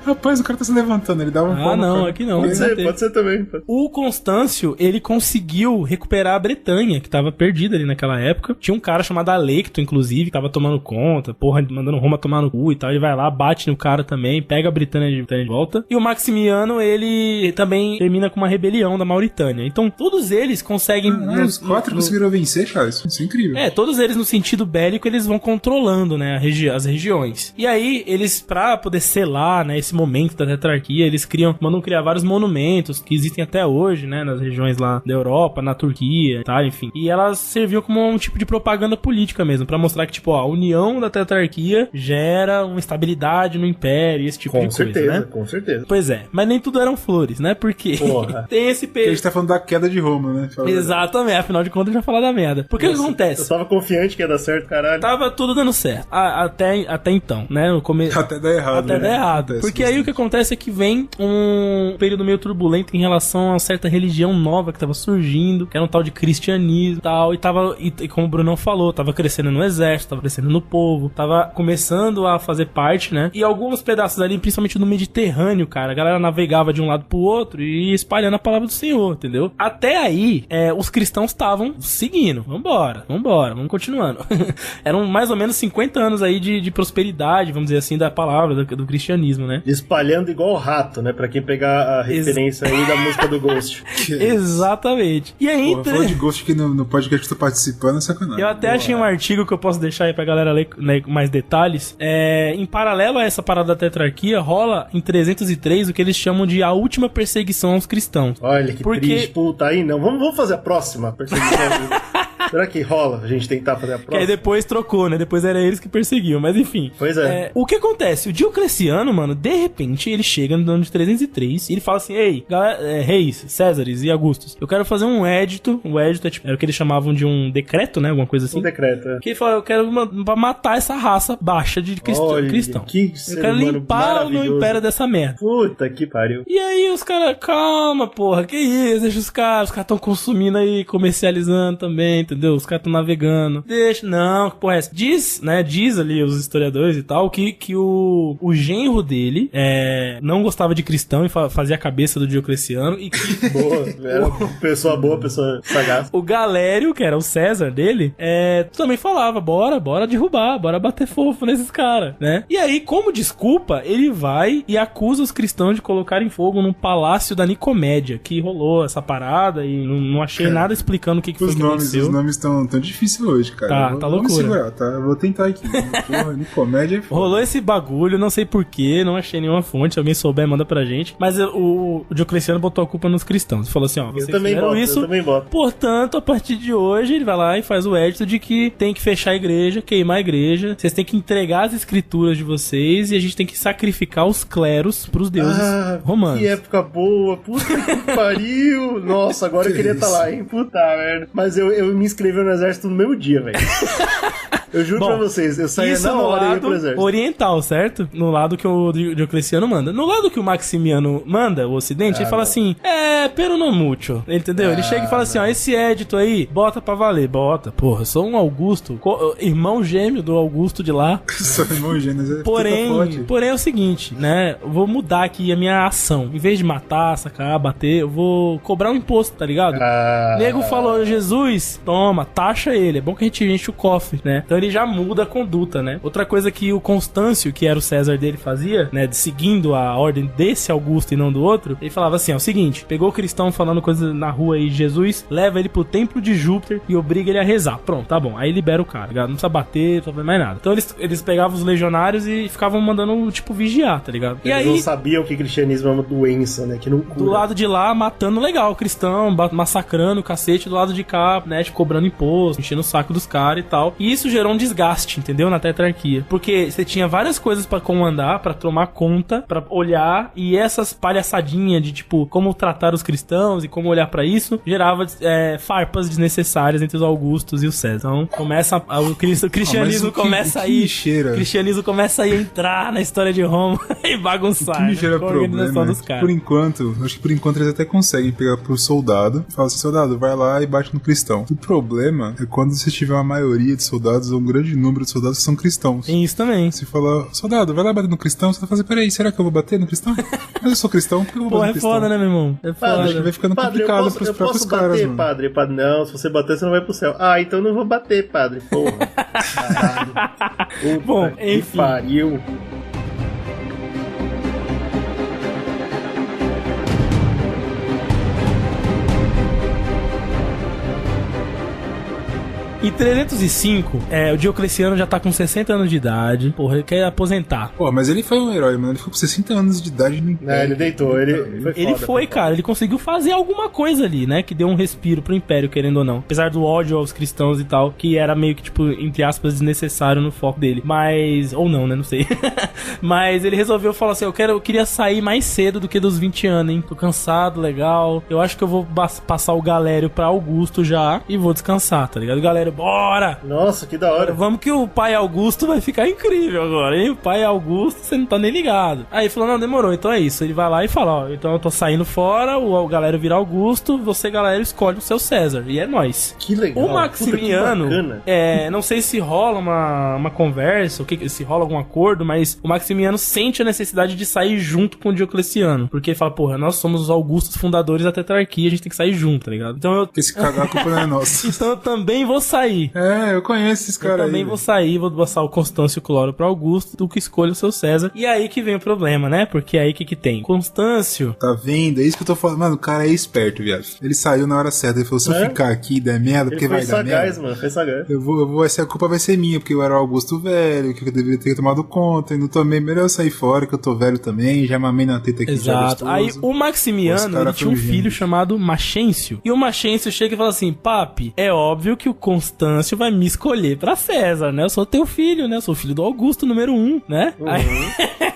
Rapaz, o cara tá se levantando, ele dava um palmo, não, cara. aqui não. Pode ser também. O Constâncio, ele conseguiu recuperar a Bretanha, que tava perdida ali naquela época. Tinha um cara chamado Alecto, inclusive, que tava tomando conta, porra, mandando Roma tomar no cu e tal. Ele vai lá, bate no cara também, pega a Bretanha de volta. E o Maximiano, ele também termina com uma rebelião da Mauritânia. Então, todos eles conseguem... Os 4 conseguiram vencer, cara. Isso é incrível. Todos eles no sentido bélico, eles vão controlando, né, as regiões. E aí, eles, pra poder selar, né, esse momento da tetrarquia, eles mandam criar vários monumentos que existem até hoje, né, nas regiões lá da Europa, na Turquia, tá, enfim. E elas serviam como um tipo de propaganda política mesmo, pra mostrar que, tipo, ó, a união da tetrarquia gera uma estabilidade no império, esse tipo de coisa, né? Com certeza. Pois é, mas nem tudo eram flores, né, porque tem esse Porque a gente tá falando da queda de Roma, né? Exatamente, afinal de contas já falar da merda. Porque o que acontece? Eu tava confiante que ia dar certo, caralho. Tava tudo dando certo, até então, né? Até dar errado. Até dar errado. Acontece, porque aí o que acontece é que vem um período meio turbulento em relação a uma certa religião nova que tava surgindo, que era um tal de cristianismo e tal, e como o Brunão falou, tava crescendo no exército, tava crescendo no povo, tava começando a fazer parte, né? E alguns pedaços ali, principalmente no Mediterrâneo, cara, a galera navegava de um lado pro outro e ia espalhando a palavra do Senhor, entendeu? Até aí, os cristãos estavam seguindo. Vambora, vamos continuando. Eram mais ou menos 50 anos aí de prosperidade, vamos dizer assim, da palavra, do cristianismo, né? Espalhando igual o rato, né? Pra quem pegar a referência aí da música do Ghost. Exatamente. E aí... Porra, falando de Ghost aqui no podcast que eu tô participando, é sacanagem. Eu até achei um artigo que eu posso deixar aí pra galera ler, né, mais detalhes. Em paralelo a essa parada da tetrarquia, rola em 303 o que eles chamam de a última perseguição aos cristãos. Olha que triste, puta, aí não. Vamos fazer a próxima perseguição. Será que rola a gente tentar fazer a próxima? Que aí depois trocou, né? Depois era eles que perseguiam, mas enfim. Pois é. O que acontece? O Diocleciano, mano, de repente, ele chega no ano de 303 e ele fala assim, ei, galera, reis, Césares e Augustos, eu quero fazer um edito. O edito era o que eles chamavam de um decreto, né? Alguma coisa assim. Um decreto, é. Que ele fala, eu quero matar essa raça baixa de cristão. Que eu quero limpar o meu império dessa merda. Puta que pariu. E aí os caras, calma, porra, que isso? Deixa os caras estão consumindo aí, comercializando também, entendeu? Os caras estão navegando. Deixa, não, que porra é essa? Diz ali os historiadores e tal, que o genro dele não gostava de cristão e fazia a cabeça do Diocleciano e que... Boa, era pessoa boa, pessoa sagaz. O Galério, que era o César dele, também falava, bora derrubar, bora bater fofo nesses caras, né? E aí, como desculpa, ele vai e acusa os cristãos de colocarem fogo num palácio da Nicomédia, que rolou essa parada e não achei nada explicando o que foi que aconteceu. Os nomes estão tão difíceis hoje, cara. Tá loucura. Segurar, tá? Eu vou tentar aqui. Porra, Nicomédia é foda. Rolou esse bagulho, não sei porquê, não achei nenhuma fonte, se alguém souber, manda pra gente. Mas o Diocleciano botou a culpa nos cristãos. Falou assim, ó, vocês fizeram isso, eu também boto. Portanto, a partir de hoje, ele vai lá e faz o edito de que tem que fechar a igreja, queimar a igreja, vocês têm que entregar as escrituras de vocês e a gente tem que sacrificar os cleros pros deuses romanos. Que época boa, puta que pariu. Nossa, agora eu queria estar lá, hein? Puta merda. Mas eu me inscrevi no exército no mesmo dia, velho. Eu juro pra vocês, eu saía na hora e ia pro exército. Oriental, certo? No lado que o Diocleciano manda. No lado que o Maximiano manda, o ocidente, ele fala assim, pero no mucho, entendeu? Ele chega e fala assim, ó, esse édito aí, bota pra valer. Bota, porra, eu sou um Augusto, irmão gêmeo do Augusto de lá. Sou irmão gêmeo, porém é o seguinte, né, eu vou mudar aqui a minha ação. Em vez de matar, sacar, bater, eu vou cobrar um imposto, tá ligado? Nego falou, Jesus, toma, taxa ele, é bom que a gente enche o cofre, né? Então ele já muda a conduta, né? Outra coisa que o Constâncio, que era o César dele, fazia, né, seguindo a ordem desse Augusto e não do outro, ele falava assim, ó, o seguinte, pegou o cristão falando coisa na rua aí, Jesus, leva ele pro templo de Júpiter e obriga ele a rezar. Pronto, tá bom. Aí libera o cara, ligado? Não precisa bater, não precisa fazer mais nada. Então eles pegavam os legionários e ficavam mandando, tipo, vigiar, tá ligado? Eles não sabiam que cristianismo é uma doença, né? Que não cura. Do lado de lá, matando legal o cristão, massacrando o cacete, do lado de cá, né, tipo, cobrando imposto, enchendo o saco dos caras e tal. E isso gerou um desgaste, entendeu? Na tetrarquia. Porque você tinha várias coisas pra comandar, pra tomar conta, pra olhar, e essas palhaçadinhas de, tipo, como tratar os cristãos e como olhar pra isso, gerava farpas desnecessárias entre os Augustos e o César. Então, começa o cristianismo começa a ir... O cristianismo começa a entrar na história de Roma e bagunçar. O que me gera problema dos caras. Por enquanto, acho que por enquanto eles até conseguem pegar pro soldado e falar assim, soldado, vai lá e bate no cristão. O problema é quando você tiver uma maioria de soldados ou um grande número de soldados que são cristãos. Tem isso também. Se falar, soldado, vai lá bater no cristão, você vai fazer, peraí, será que eu vou bater no cristão? Mas eu sou cristão, por que eu vou bater no cristão? É foda, né, meu irmão? É foda. Acho que vai ficando complicado pros próprios caras, bater, mano. Padre, não, se você bater, você não vai pro céu. Ah, então eu não vou bater, padre. Porra. Caralho. Bom, enfim. Que pariu. Em 305, o Diocleciano já tá com 60 anos de idade. Porra, ele quer aposentar. Pô, mas ele foi um herói, mano. Ele ficou com 60 anos de idade. Ele deitou. Ele foi foda, cara. Ele conseguiu fazer alguma coisa ali, né? Que deu um respiro pro Império, querendo ou não. Apesar do ódio aos cristãos e tal, que era meio que, tipo, entre aspas, desnecessário no foco dele. Mas... Ou não, né? Não sei. Mas ele resolveu falar assim, eu queria sair mais cedo do que dos 20 anos, hein? Tô cansado, legal. Eu acho que eu vou passar o Galério pra Augusto já e vou descansar, tá ligado? Galério, bora! Nossa, que da hora. Vamos que o pai Augusto vai ficar incrível agora, hein? O pai Augusto, você não tá nem ligado. Aí ele falou, não, demorou, então é isso. Ele vai lá e fala, ó, então eu tô saindo fora, o Galério vira Augusto, você, Galério, escolhe o seu César. E é nóis. Que legal. O Maximiano, não sei se rola uma conversa, se rola algum acordo, mas o Maximiano sente a necessidade de sair junto com o Diocleciano. Porque ele fala, porra, nós somos os Augustos fundadores da tetrarquia, a gente tem que sair junto, tá ligado? Então Esse cagar, a culpa não é nossa. Então eu também vou sair. Eu conheço esses caras aí. Eu também vou sair, vou passar o Constâncio Cloro pra Augusto, tu que escolhe o seu César. E aí que vem o problema, né? Porque aí que tem? Constâncio... Tá vendo? É isso que eu tô falando. Mano, o cara é esperto, viado. Ele saiu na hora certa. Ele falou, se eu ficar aqui e der merda, porque vai dar merda. Mano, foi sagaz. A culpa vai ser minha, porque eu era o Augusto velho, que eu deveria ter tomado conta, e não tomei. Melhor eu sair fora, que eu tô velho também, já mamei na teta aqui. Exato. Aí o Maximiano, ele tinha um filho chamado Maxêncio. E o Maxêncio chega e fala assim, papi, é óbvio que o Constâncio vai me escolher pra César, né? Eu sou teu filho, né? Eu sou filho do Augusto, número 1, né?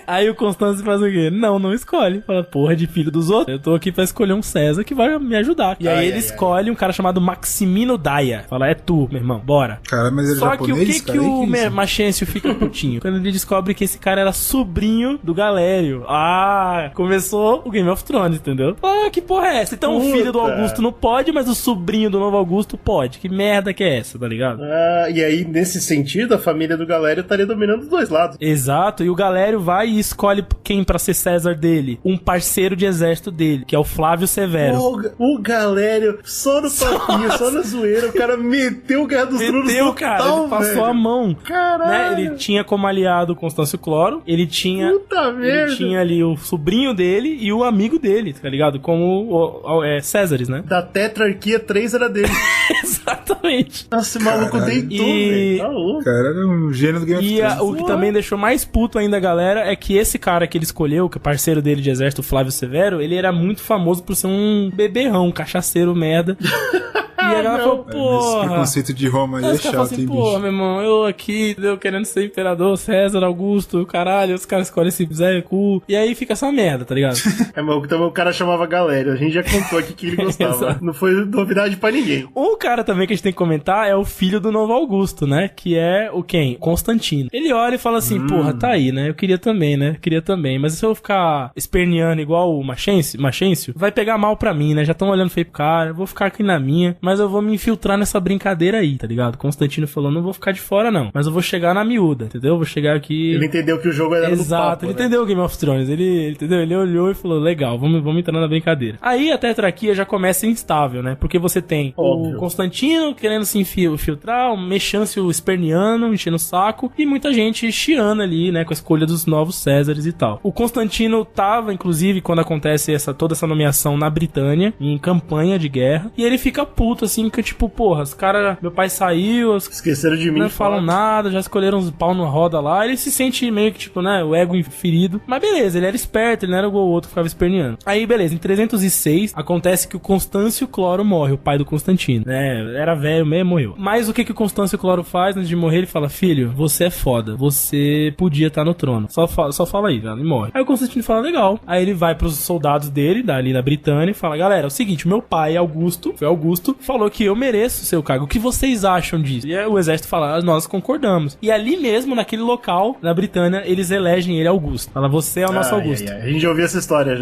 Aí o Constâncio faz o quê? Não escolhe. Fala, porra, de filho dos outros. Eu tô aqui pra escolher um César que vai me ajudar. E aí ele escolhe um cara chamado Maximino Daia. Fala, é tu, meu irmão, bora. Cara, mas ele é japonês, que o Maxêncio fica putinho? Quando ele descobre que esse cara era sobrinho do Galério. Começou o Game of Thrones, entendeu? Que porra é essa? Então o filho do Augusto não pode, mas o sobrinho do novo Augusto pode. Que merda que é essa, tá ligado? E aí, nesse sentido, a família do Galério estaria dominando os dois lados. Exato, e o Galério vai e escolhe quem pra ser César dele? Um parceiro de exército dele, que é o Flávio Severo. O Galério, só no papinho, só na zoeira, o cara meteu o Guerra dos Tronos total, cara, ele passou a mão. Caralho. Né? Ele tinha como aliado o Constâncio Cloro, ele tinha ali o sobrinho dele e o amigo dele, tá ligado? Como Césares, né? Da tetrarquia, 3 era dele. Exatamente. Nossa, esse maluco deitou, velho. Tá louco. Cara, era um gênio do Game of Thrones. E o que também deixou mais puto ainda a galera é que esse cara que ele escolheu, que é parceiro dele de exército, Flávio Severo, ele era muito famoso por ser um beberrão, um cachaceiro merda. E a galera falou, porra. Esse preconceito de Roma aí é chato, assim, hein, porra, bicho? meu irmão, eu aqui, querendo ser imperador, César, Augusto, caralho, os caras escolhem esse Zé cu. E aí fica essa merda, tá ligado? Mas então o cara chamava Galério. A gente já contou aqui que ele gostava. Não foi novidade pra ninguém. Um cara também que a gente tem que comentar é o filho do novo Augusto, né? Que é o quem? Constantino. Ele olha e fala assim, porra, tá aí, né? Eu queria também, né? Queria também. Mas se eu ficar esperneando igual o Maxêncio, vai pegar mal pra mim, né? Já estão olhando feio pro cara, eu vou ficar aqui na minha, mas eu vou me infiltrar nessa brincadeira aí, tá ligado? Constantino falou, não vou ficar de fora não, mas eu vou chegar na miúda, entendeu? Vou chegar aqui... Ele entendeu que o jogo era Exato, do papo, ele né? entendeu o Game of Thrones, ele entendeu? Ele olhou e falou, legal, vamos entrar na brincadeira. Aí a tetrarquia já começa instável, né? Porque você tem o Constantino querendo se infiltrar, o Mexâncio esperneando, enchendo o saco, e muita gente chiando ali, né? Com a escolha dos novos Césares e tal. O Constantino tava, inclusive, quando acontece toda essa nomeação na Britânia, em campanha de guerra, e ele fica puto assim, que tipo, porra, os caras, meu pai saiu, esqueceram de mim, não falam nada, já escolheram uns pau na roda lá, ele se sente meio que, tipo, né, o ego ferido. Mas beleza, ele era esperto, ele não era igual o outro que ficava esperneando. Aí, beleza, em 306, acontece que o Constâncio Cloro morre, o pai do Constantino, né, era velho mesmo, morreu. Mas o que o Constâncio Cloro faz antes de morrer? Ele fala, filho, você é foda, você podia estar no trono, só fala aí, velho, e morre. Aí o Constantino fala, legal. Aí ele vai pros soldados dele, dali na Britânia, e fala, galera, é o seguinte, meu pai, Augusto, falou que eu mereço o seu cargo, o que vocês acham disso? E aí o exército fala, nós concordamos. E ali mesmo, naquele local, na Britânia, eles elegem ele Augusto. Fala, você é o nosso Augusto. A gente já ouviu essa história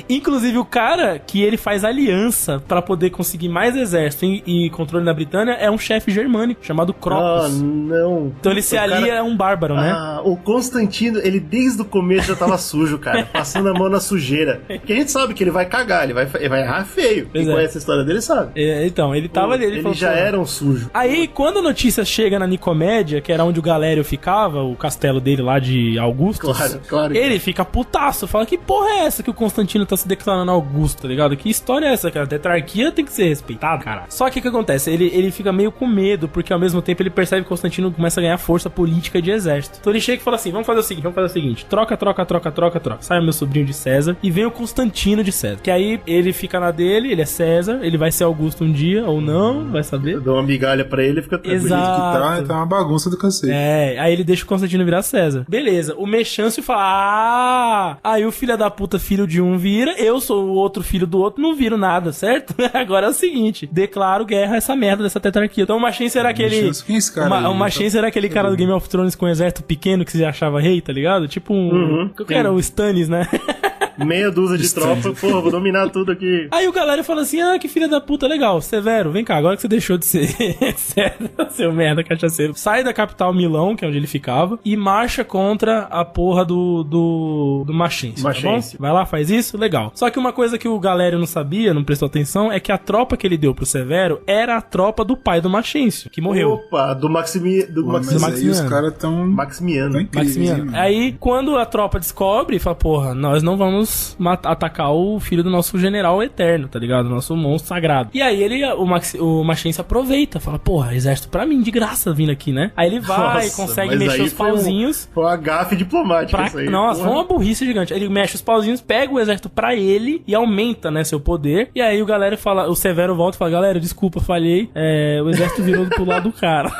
Inclusive, o cara que ele faz aliança pra poder conseguir mais exército e controle na Britânia é um chefe germânico, chamado Crocus. Não. Então ele se alia a um bárbaro, né? O Constantino, ele desde o começo já tava sujo, cara, passando a mão na sujeira. Porque a gente sabe que ele vai cagar, ele vai errar feio. Quem conhece a história dele sabe. Então, ele tava ali. Ele já era um sujo. Aí, quando a notícia chega na Nicomédia, que era onde o Galério ficava, o castelo dele lá de Augusto, claro. Ele fica putaço, fala, que porra é essa que o Constantino tá se declarando Augusto, tá ligado? Que história é essa, cara? A tetrarquia tem que ser respeitada, cara. Só que o que acontece? Ele fica meio com medo, porque ao mesmo tempo ele percebe que o Constantino começa a ganhar força política de exército. Então ele chega e fala assim, vamos fazer o seguinte, troca. Sai o meu sobrinho de César e vem o Constantino de César. Que aí ele fica na dele, ele é César, ele vai ser Augusto um dia, ou não, vai saber. Eu dou uma migalha pra ele e fica tranquilo. Exato. Tá uma bagunça do cacete. Aí ele deixa o Constantino virar César. Beleza, o Mechâncio fala, aí o filho da puta, filho de um vira, eu sou o outro filho do outro, não viro nada, certo? Agora é o seguinte, declaro guerra a essa merda dessa tetrarquia. Então o Machense era aquele... Quem é esse cara o Machense era aquele cara do Game of Thrones com um exército pequeno que se achava rei, tá ligado? Tipo um... Qual que era? O Stannis, né? Meia dúzia de tropa, porra, vou dominar tudo aqui. Aí o galera fala assim, que filha da puta, legal, Severo, vem cá, agora que você deixou de ser seu merda cachaceiro, sai da capital Milão, que é onde ele ficava, e marcha contra a porra do Machense, tá bom? Vai lá, faz isso, legal. Só que uma coisa que o Galério não sabia, não prestou atenção, é que a tropa que ele deu pro Severo era a tropa do pai do Machense, que morreu. Opa, do Maximiano. Mas aí os caras tão... Maximiano. Aí, quando a tropa descobre, fala, porra, nós não vamos atacar o filho do nosso general eterno, tá ligado? Nosso monstro sagrado. E aí o Machense aproveita, fala, porra, exército pra mim, de graça vindo aqui, né? Aí ele vai, consegue mexer os pauzinhos. Foi uma gafe diplomática isso aí. Nossa, foi uma burrice gigante. Ele mexe os pauzinhos, pega o exército pra ele e aumenta, né, seu poder. E aí o galera fala, o Severo volta e fala, galera, desculpa, falhei. O exército virou pro lado do cara.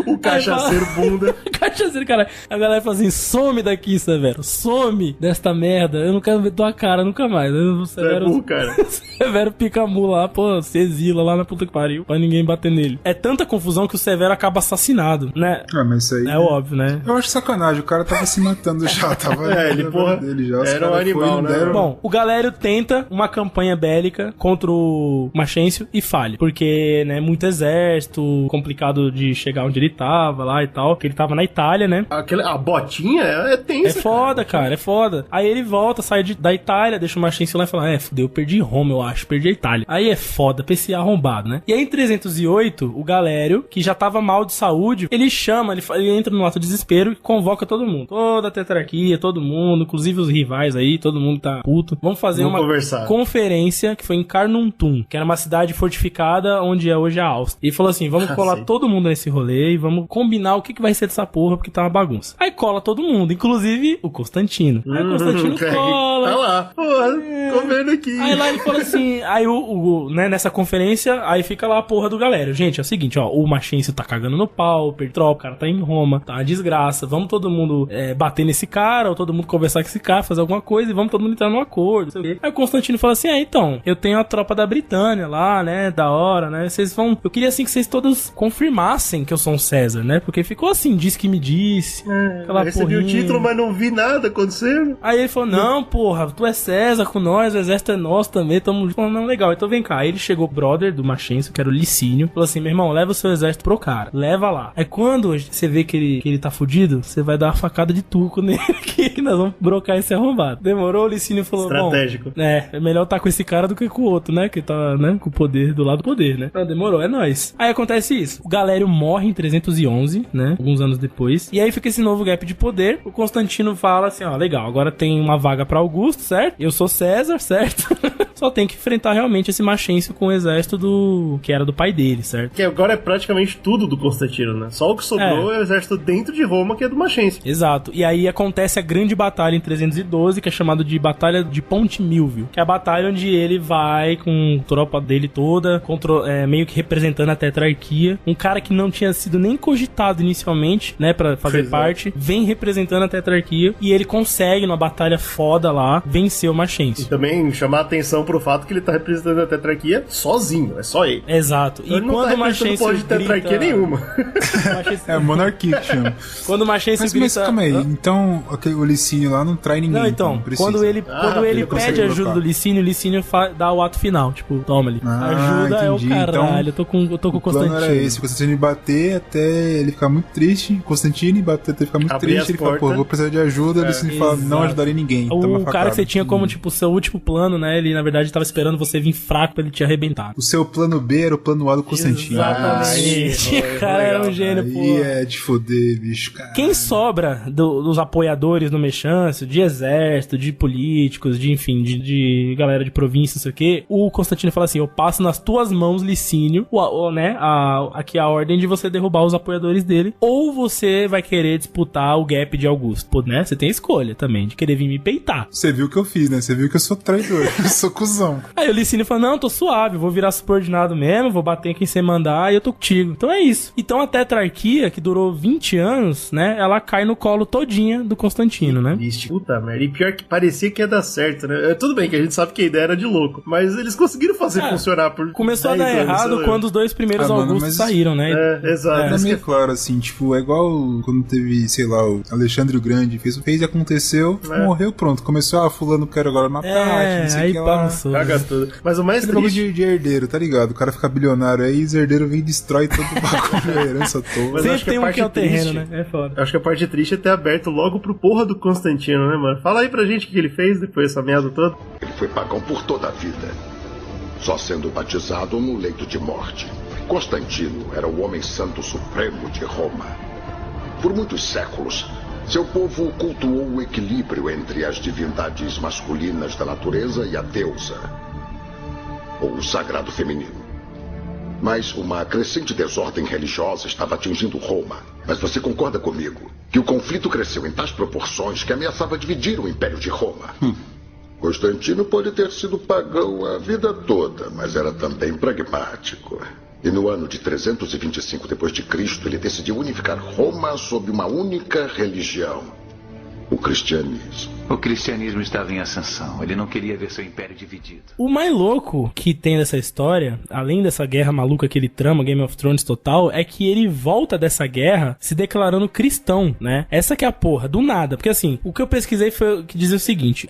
O cachaceiro bunda. Cachaceiro, cara. A galera fala assim, some daqui, Severo. Some desta merda. Eu não quero ver tua cara nunca mais. O Severo, cara. Severo pica a mula lá, pô, se exila lá na puta que pariu, pra ninguém bater nele. É tanta confusão que o Severo acaba assassinado, né? Mas isso aí... É óbvio, né? Eu acho sacanagem. O cara tava se matando já. Tava ele, porra, dele já. era um animal, né? Bom, o Galério tenta uma campanha bélica contra o Machencio e falha. Porque, né, muito exército, complicado de chegar onde ele tava lá e tal, que ele tava na Itália, né? A botinha é tensa. É foda, cara, é foda. Aí ele volta, sai da Itália, deixa o Machencio lá e fala, fudeu, eu perdi Roma, eu acho, perdi a Itália. Aí é foda, PC arrombado, né? E aí em 308, o Galério, que já tava mal de saúde, ele chama, ele entra no ato de desespero e convoca todo mundo. Toda a tetrarquia, todo mundo, inclusive os rivais aí, todo mundo tá puto. Vamos fazer uma conferência que foi em Carnuntum, que era uma cidade fortificada onde é hoje a Áustria. E falou assim, vamos colar todo mundo nesse rolê e vamos combinar o que vai ser dessa porra, porque tá uma bagunça. Aí cola todo mundo, inclusive o Constantino. Aí o Constantino cola. Tá lá. Porra, tô vendo aqui. Aí lá ele fala assim, aí né, nessa conferência, aí fica lá a porra do galera. Gente, é o seguinte, ó, o Machencio tá cagando no pau, o cara tá em Roma, tá uma desgraça. Vamos todo mundo bater nesse cara, ou todo mundo conversar com esse cara, fazer alguma coisa, e vamos todo mundo entrar num acordo, sei o quê. Aí o Constantino fala assim, então, eu tenho a tropa da Britânia lá, né, da hora, né, vocês vão... Eu queria assim que vocês todos confirmassem que eu sou um César, né, porque ficou assim, disse que me disse. Eu recebi o título, mas não vi nada acontecendo. Aí ele falou, não, porra, tu é César com nós, o exército é nosso também, tamo... Falou, não, legal, então vem cá. Aí ele chegou, brother do Machencio, que era o Licínio, falou assim, meu irmão, leva o seu exército pro cara, leva lá. Aí quando você vê que ele tá fudido, você vai dar uma facada de turco nele, que nós vamos brocar esse arrombado. Demorou, o Licínio falou, estratégico. Bom, é melhor tá com esse cara do que com o outro, né, que tá, né, com o poder, do lado do poder, né. Então demorou, é nóis. Aí acontece isso, o Galério morre em 311, né, alguns anos depois, e aí fica esse novo gap de poder. O Constantino fala assim, ó, legal, agora tem uma vaga pra Augusto, certo? Eu sou César, certo? só tem que enfrentar realmente esse Machencio com o exército que era do pai dele, certo? Que agora é praticamente tudo do Constantino, né? Só o que sobrou é o exército dentro de Roma, que é do Machencio. Exato. E aí acontece a grande batalha em 312, que é chamada de Batalha de Ponte Milvio, que é a batalha onde ele vai com a tropa dele toda, meio que representando a tetrarquia. Um cara que não tinha sido nem cogitado inicialmente, né, pra fazer parte, vem representando a tetrarquia e ele consegue, numa batalha foda lá, vencer o Machencio. E também chamar a atenção pro fato que ele tá representando a tetrarquia sozinho, é só ele. Exato. Então, e quando o Machencio pode de tetrarquia nenhuma. É monarquia que chama. Quando o Machencio grita... Mas calma aí, então o Licínio lá não trai ninguém. Não, então, quando ele pede ajuda do Licínio, o Licínio dá o ato final, tipo, toma ali. Ajuda entendi. É o caralho, então, eu tô com o Constantino. O plano era esse, o Constantino bater até ele ficar muito triste, Constantino bater até ele ficar muito triste, ele fala, pô, vou precisar de ajuda, o Licínio fala, não ajudarei ninguém. O cara que você tinha como, tipo, seu último plano, né, ele na verdade tava esperando você vir fraco pra ele te arrebentar. O seu plano B era o plano A do Constantino. Exatamente. O cara era um gênio, pô. Aí é de foder, bicho, cara. Quem sobra dos apoiadores no Mechancio, de exército, de políticos, de, enfim, de galera de província, não sei o quê, o Constantino fala assim, eu passo nas tuas mãos, Licínio, aqui a ordem de você derrubar os apoiadores dele, ou você vai querer disputar o gap de Augusto. Pô, né? Você tem a escolha também, de querer vir me peitar. Você viu o que eu fiz, né? Você viu que eu sou traidor, eu sou cuzão. Aí o Licínio fala, não, tô suave, vou virar subordinado mesmo, vou bater em quem você mandar e eu tô contigo. Então é isso. Então a tetrarquia, que durou 20 anos, né, ela cai no colo todinha do Constantino, né? Puta merda, e pior que parecia que ia dar certo, né? Tudo bem que a gente sabe que a ideia era de louco, mas eles conseguiram fazer funcionar por começou a dar errado quando os dois primeiros Augustos saíram, né? Exato. É meio claro, assim, tipo, é igual quando teve, sei lá, o Alexandre o Grande fez e aconteceu, morreu, pronto. Começou, fulano quero agora na parte, não sei aí o que lá. Caga tudo. Mas o mais triste... de herdeiro, tá ligado? O cara fica bilionário aí, os herdeiros vêm e destrói todo o bagulho, a herança toda. Mas sempre tem um que é o terreno, né? É foda. Acho que a parte triste é ter aberto logo pro porra do Constantino, né, mano? Fala aí pra gente o que ele fez depois dessa merda toda. Ele foi pagão por toda a vida, só sendo batizado no leito de morte. Constantino era o homem santo supremo de Roma. Por muitos séculos, seu povo cultuou o equilíbrio entre as divindades masculinas da natureza e a deusa, ou o sagrado feminino. Mas uma crescente desordem religiosa estava atingindo Roma. Mas você concorda comigo que o conflito cresceu em tais proporções que ameaçava dividir o Império de Roma? Constantino pode ter sido pagão a vida toda, mas era também pragmático. E no ano de 325 d.C., ele decidiu unificar Roma sob uma única religião: o cristianismo. O cristianismo estava em ascensão. Ele não queria ver seu império dividido. O mais louco que tem dessa história, além dessa guerra maluca que ele trama, Game of Thrones total, é que ele volta dessa guerra se declarando cristão, né? Essa que é a porra, do nada. Porque assim, o que eu pesquisei foi que dizia o seguinte: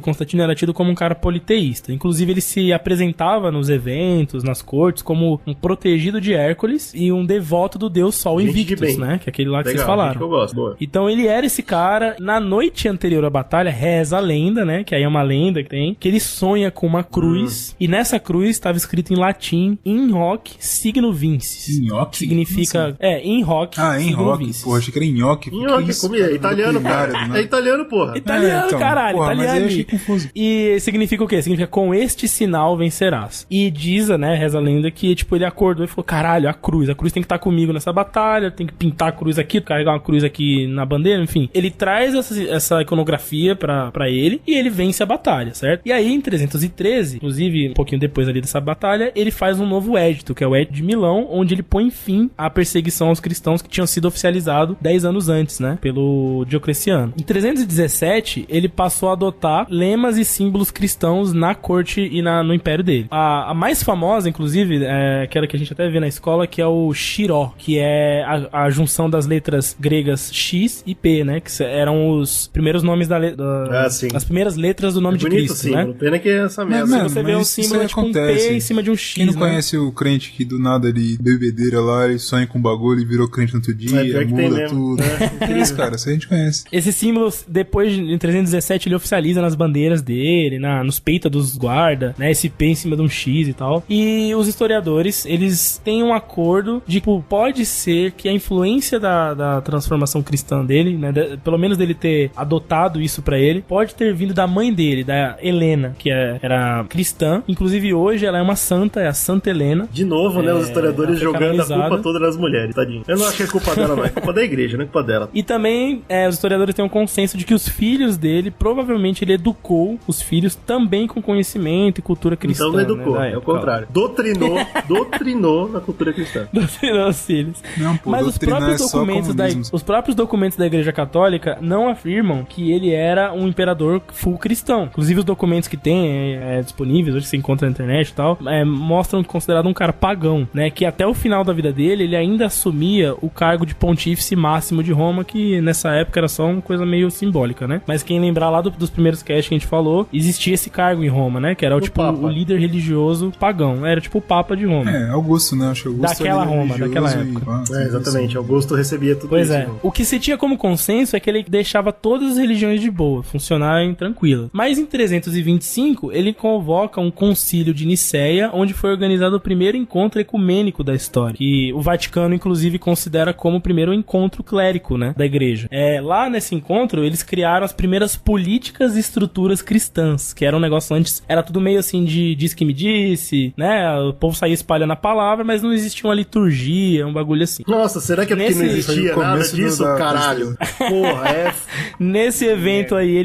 Constantino era tido como um cara politeísta. Inclusive ele se apresentava nos eventos, nas cortes, como um protegido de Hércules e um devoto do deus Sol Invictus, né? Que é aquele lá que vocês falaram. Que eu gosto. Boa. Então ele era esse cara. Na noite anterior à batalha, reza a lenda, né? Que aí é uma lenda que tem, que ele sonha com uma cruz, e nessa cruz estava escrito em latim, in hoc signo vincis. In hoc? Significa... in hoc signo vincis. Porra, achei que era nhoque. Nhoque, comia. É italiano, porra. É italiano, porra. Italiano, então, caralho. Porra, italiano. Mas eu achei confuso. E significa o quê? Significa com este sinal vencerás. E diz, né, reza a lenda que, tipo, ele acordou e falou, caralho, a cruz tem que estar comigo nessa batalha, tem que pintar a cruz aqui, carregar uma cruz aqui na bandeira, enfim. Ele traz essa iconografia pra ele e ele vence a batalha, certo? E aí, em 313, inclusive, um pouquinho depois ali dessa batalha, ele faz um novo édito, que é o Édito de Milão, onde ele põe fim à perseguição aos cristãos que tinham sido oficializado 10 anos antes, né? Pelo Diocleciano. Em 317, ele passou a adotar lemas e símbolos cristãos na corte e no império dele. A mais famosa, inclusive, aquela que a gente até vê na escola, que é o Xiró, que é a junção das letras gregas X e P, né? Que eram os primeiros nomes as primeiras letras do nome de Cristo, símbolo. né? Pena que é essa merda. Você vê um símbolo tipo um P em cima de um X, Quem não conhece o crente que do nada ele bebedeira lá, ele sonha com um bagulho e virou crente no outro dia, muda tudo. É isso, cara, isso a gente conhece. Esse símbolo, depois, em 317, ele oficializa nas bandeiras dele, nos peitos dos guarda, né? Esse P em cima de um X e tal. E os historiadores, eles têm um acordo de, tipo, pode ser que a influência da transformação cristã dele, né? Pelo menos dele ele ter adotado isso pra ele, pode ter vindo da mãe dele, da Helena, que era cristã. Inclusive hoje ela é uma santa, é a Santa Helena. De novo, né, os historiadores jogando a culpa toda nas mulheres, tadinho. Eu não acho que é culpa dela, não. É culpa da igreja, não é culpa dela. E também, os historiadores têm um consenso de que os filhos dele, provavelmente ele educou os filhos também com conhecimento e cultura cristã. Então não educou, é o contrário. Doutrinou na cultura cristã. Doutrinou os filhos. Não, pô, mas os próprios documentos da Igreja Católica não afirmam que ele era um imperador full cristão. Inclusive os documentos que tem disponíveis, hoje se encontra na internet e tal, mostram considerado um cara pagão, né? Que até o final da vida dele, ele ainda assumia o cargo de pontífice máximo de Roma, que nessa época era só uma coisa meio simbólica, né? Mas quem lembrar lá dos primeiros casts que a gente falou, existia esse cargo em Roma, né? Que era o líder religioso pagão. Era tipo o Papa de Roma. Augusto, né? Acho que Augusto daquela Roma, daquela época. Exatamente. Augusto recebia tudo pois isso. Pois é. O que se tinha como consenso é que ele deixava todas as religiões de boa, funcionarem tranquilas. Mas em 325, ele convoca um concílio de Nicéia, onde foi organizado o primeiro encontro ecumênico da história, que o Vaticano, inclusive, considera como o primeiro encontro clérico, né, da igreja. Lá nesse encontro, eles criaram as primeiras políticas e estruturas cristãs, que era um negócio antes, era tudo meio assim de diz que me disse, né, o povo saía espalhando a palavra, mas não existia uma liturgia, um bagulho assim. Nossa, será que é porque não existia nada disso, caralho? Porra, Nesse evento aí,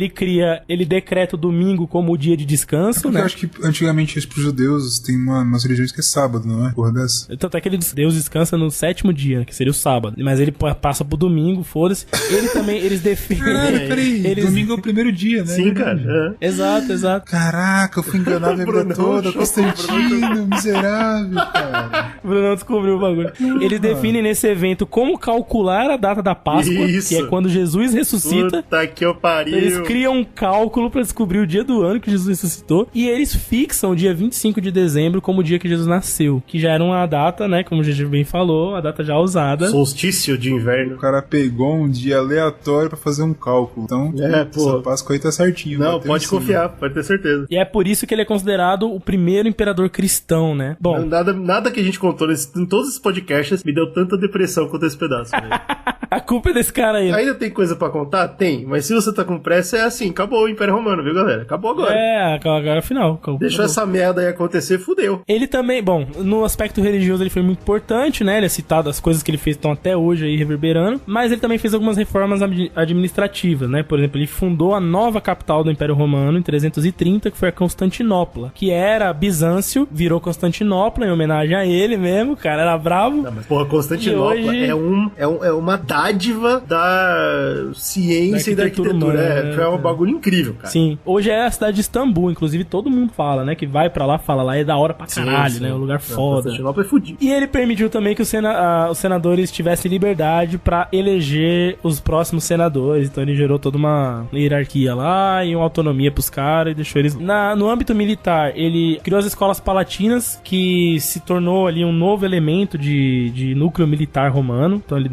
ele decreta o domingo como o dia de descanso, né? Eu acho que antigamente pros judeus tem umas religiões que é sábado, não é? Porra dessa. Tanto é que Deus descansa no 7º dia, que seria o sábado. Mas ele passa pro domingo, foda-se. Ele também, eles definem... Peraí, domingo é o primeiro dia, né? Sim, cara. Exato. Caraca, eu fui enganado a vida toda. Constantino, miserável, cara. Bruno descobriu o bagulho. Eles definem nesse evento como calcular a data da Páscoa, que é quando Jesus ressuscita. Puta que eu pariu. Eles criam um cálculo pra descobrir o dia do ano que Jesus ressuscitou. E eles fixam o dia 25 de dezembro como o dia que Jesus nasceu. Que já era uma data, né? Como o GG bem falou, a data já usada. Solstício de inverno. O cara pegou um dia aleatório pra fazer um cálculo. Então, essa Páscoa aí tá certinho. Não, pode confiar, pode ter certeza. E é por isso que ele é considerado o primeiro imperador cristão, né? Bom, nada que a gente contou em todos esses podcasts me deu tanta depressão quanto esse pedaço, velho. A culpa é desse cara aí. Ainda tem coisa pra contar? Tem. Mas se você tá com pressa, é assim. Acabou o Império Romano, viu, galera? Acabou agora. Agora é final. Deixou essa merda aí acontecer, fudeu. Ele também, bom, no aspecto religioso ele foi muito importante, né? Ele é citado, as coisas que ele fez estão até hoje aí reverberando. Mas ele também fez algumas reformas administrativas, né? Por exemplo, ele fundou a nova capital do Império Romano em 330, que foi a Constantinopla. Que era Bizâncio, virou Constantinopla em homenagem a ele mesmo. O cara era bravo. Não, mas porra, Constantinopla hoje... é uma dádiva da ciência e da arquitetura. É um bagulho incrível, cara. Sim. Hoje é a cidade de Istambul, inclusive todo mundo fala, né? Que vai pra lá, fala lá, é da hora pra caralho, sim. Né? É um lugar foda. Constantinopla é fudido. E ele permitiu também que os senadores tivessem liberdade pra eleger os próximos senadores. Então ele gerou toda uma hierarquia lá e uma autonomia pros caras e deixou eles... No âmbito militar, ele criou as escolas palatinas, que se tornou ali um novo elemento de núcleo militar romano. Então ele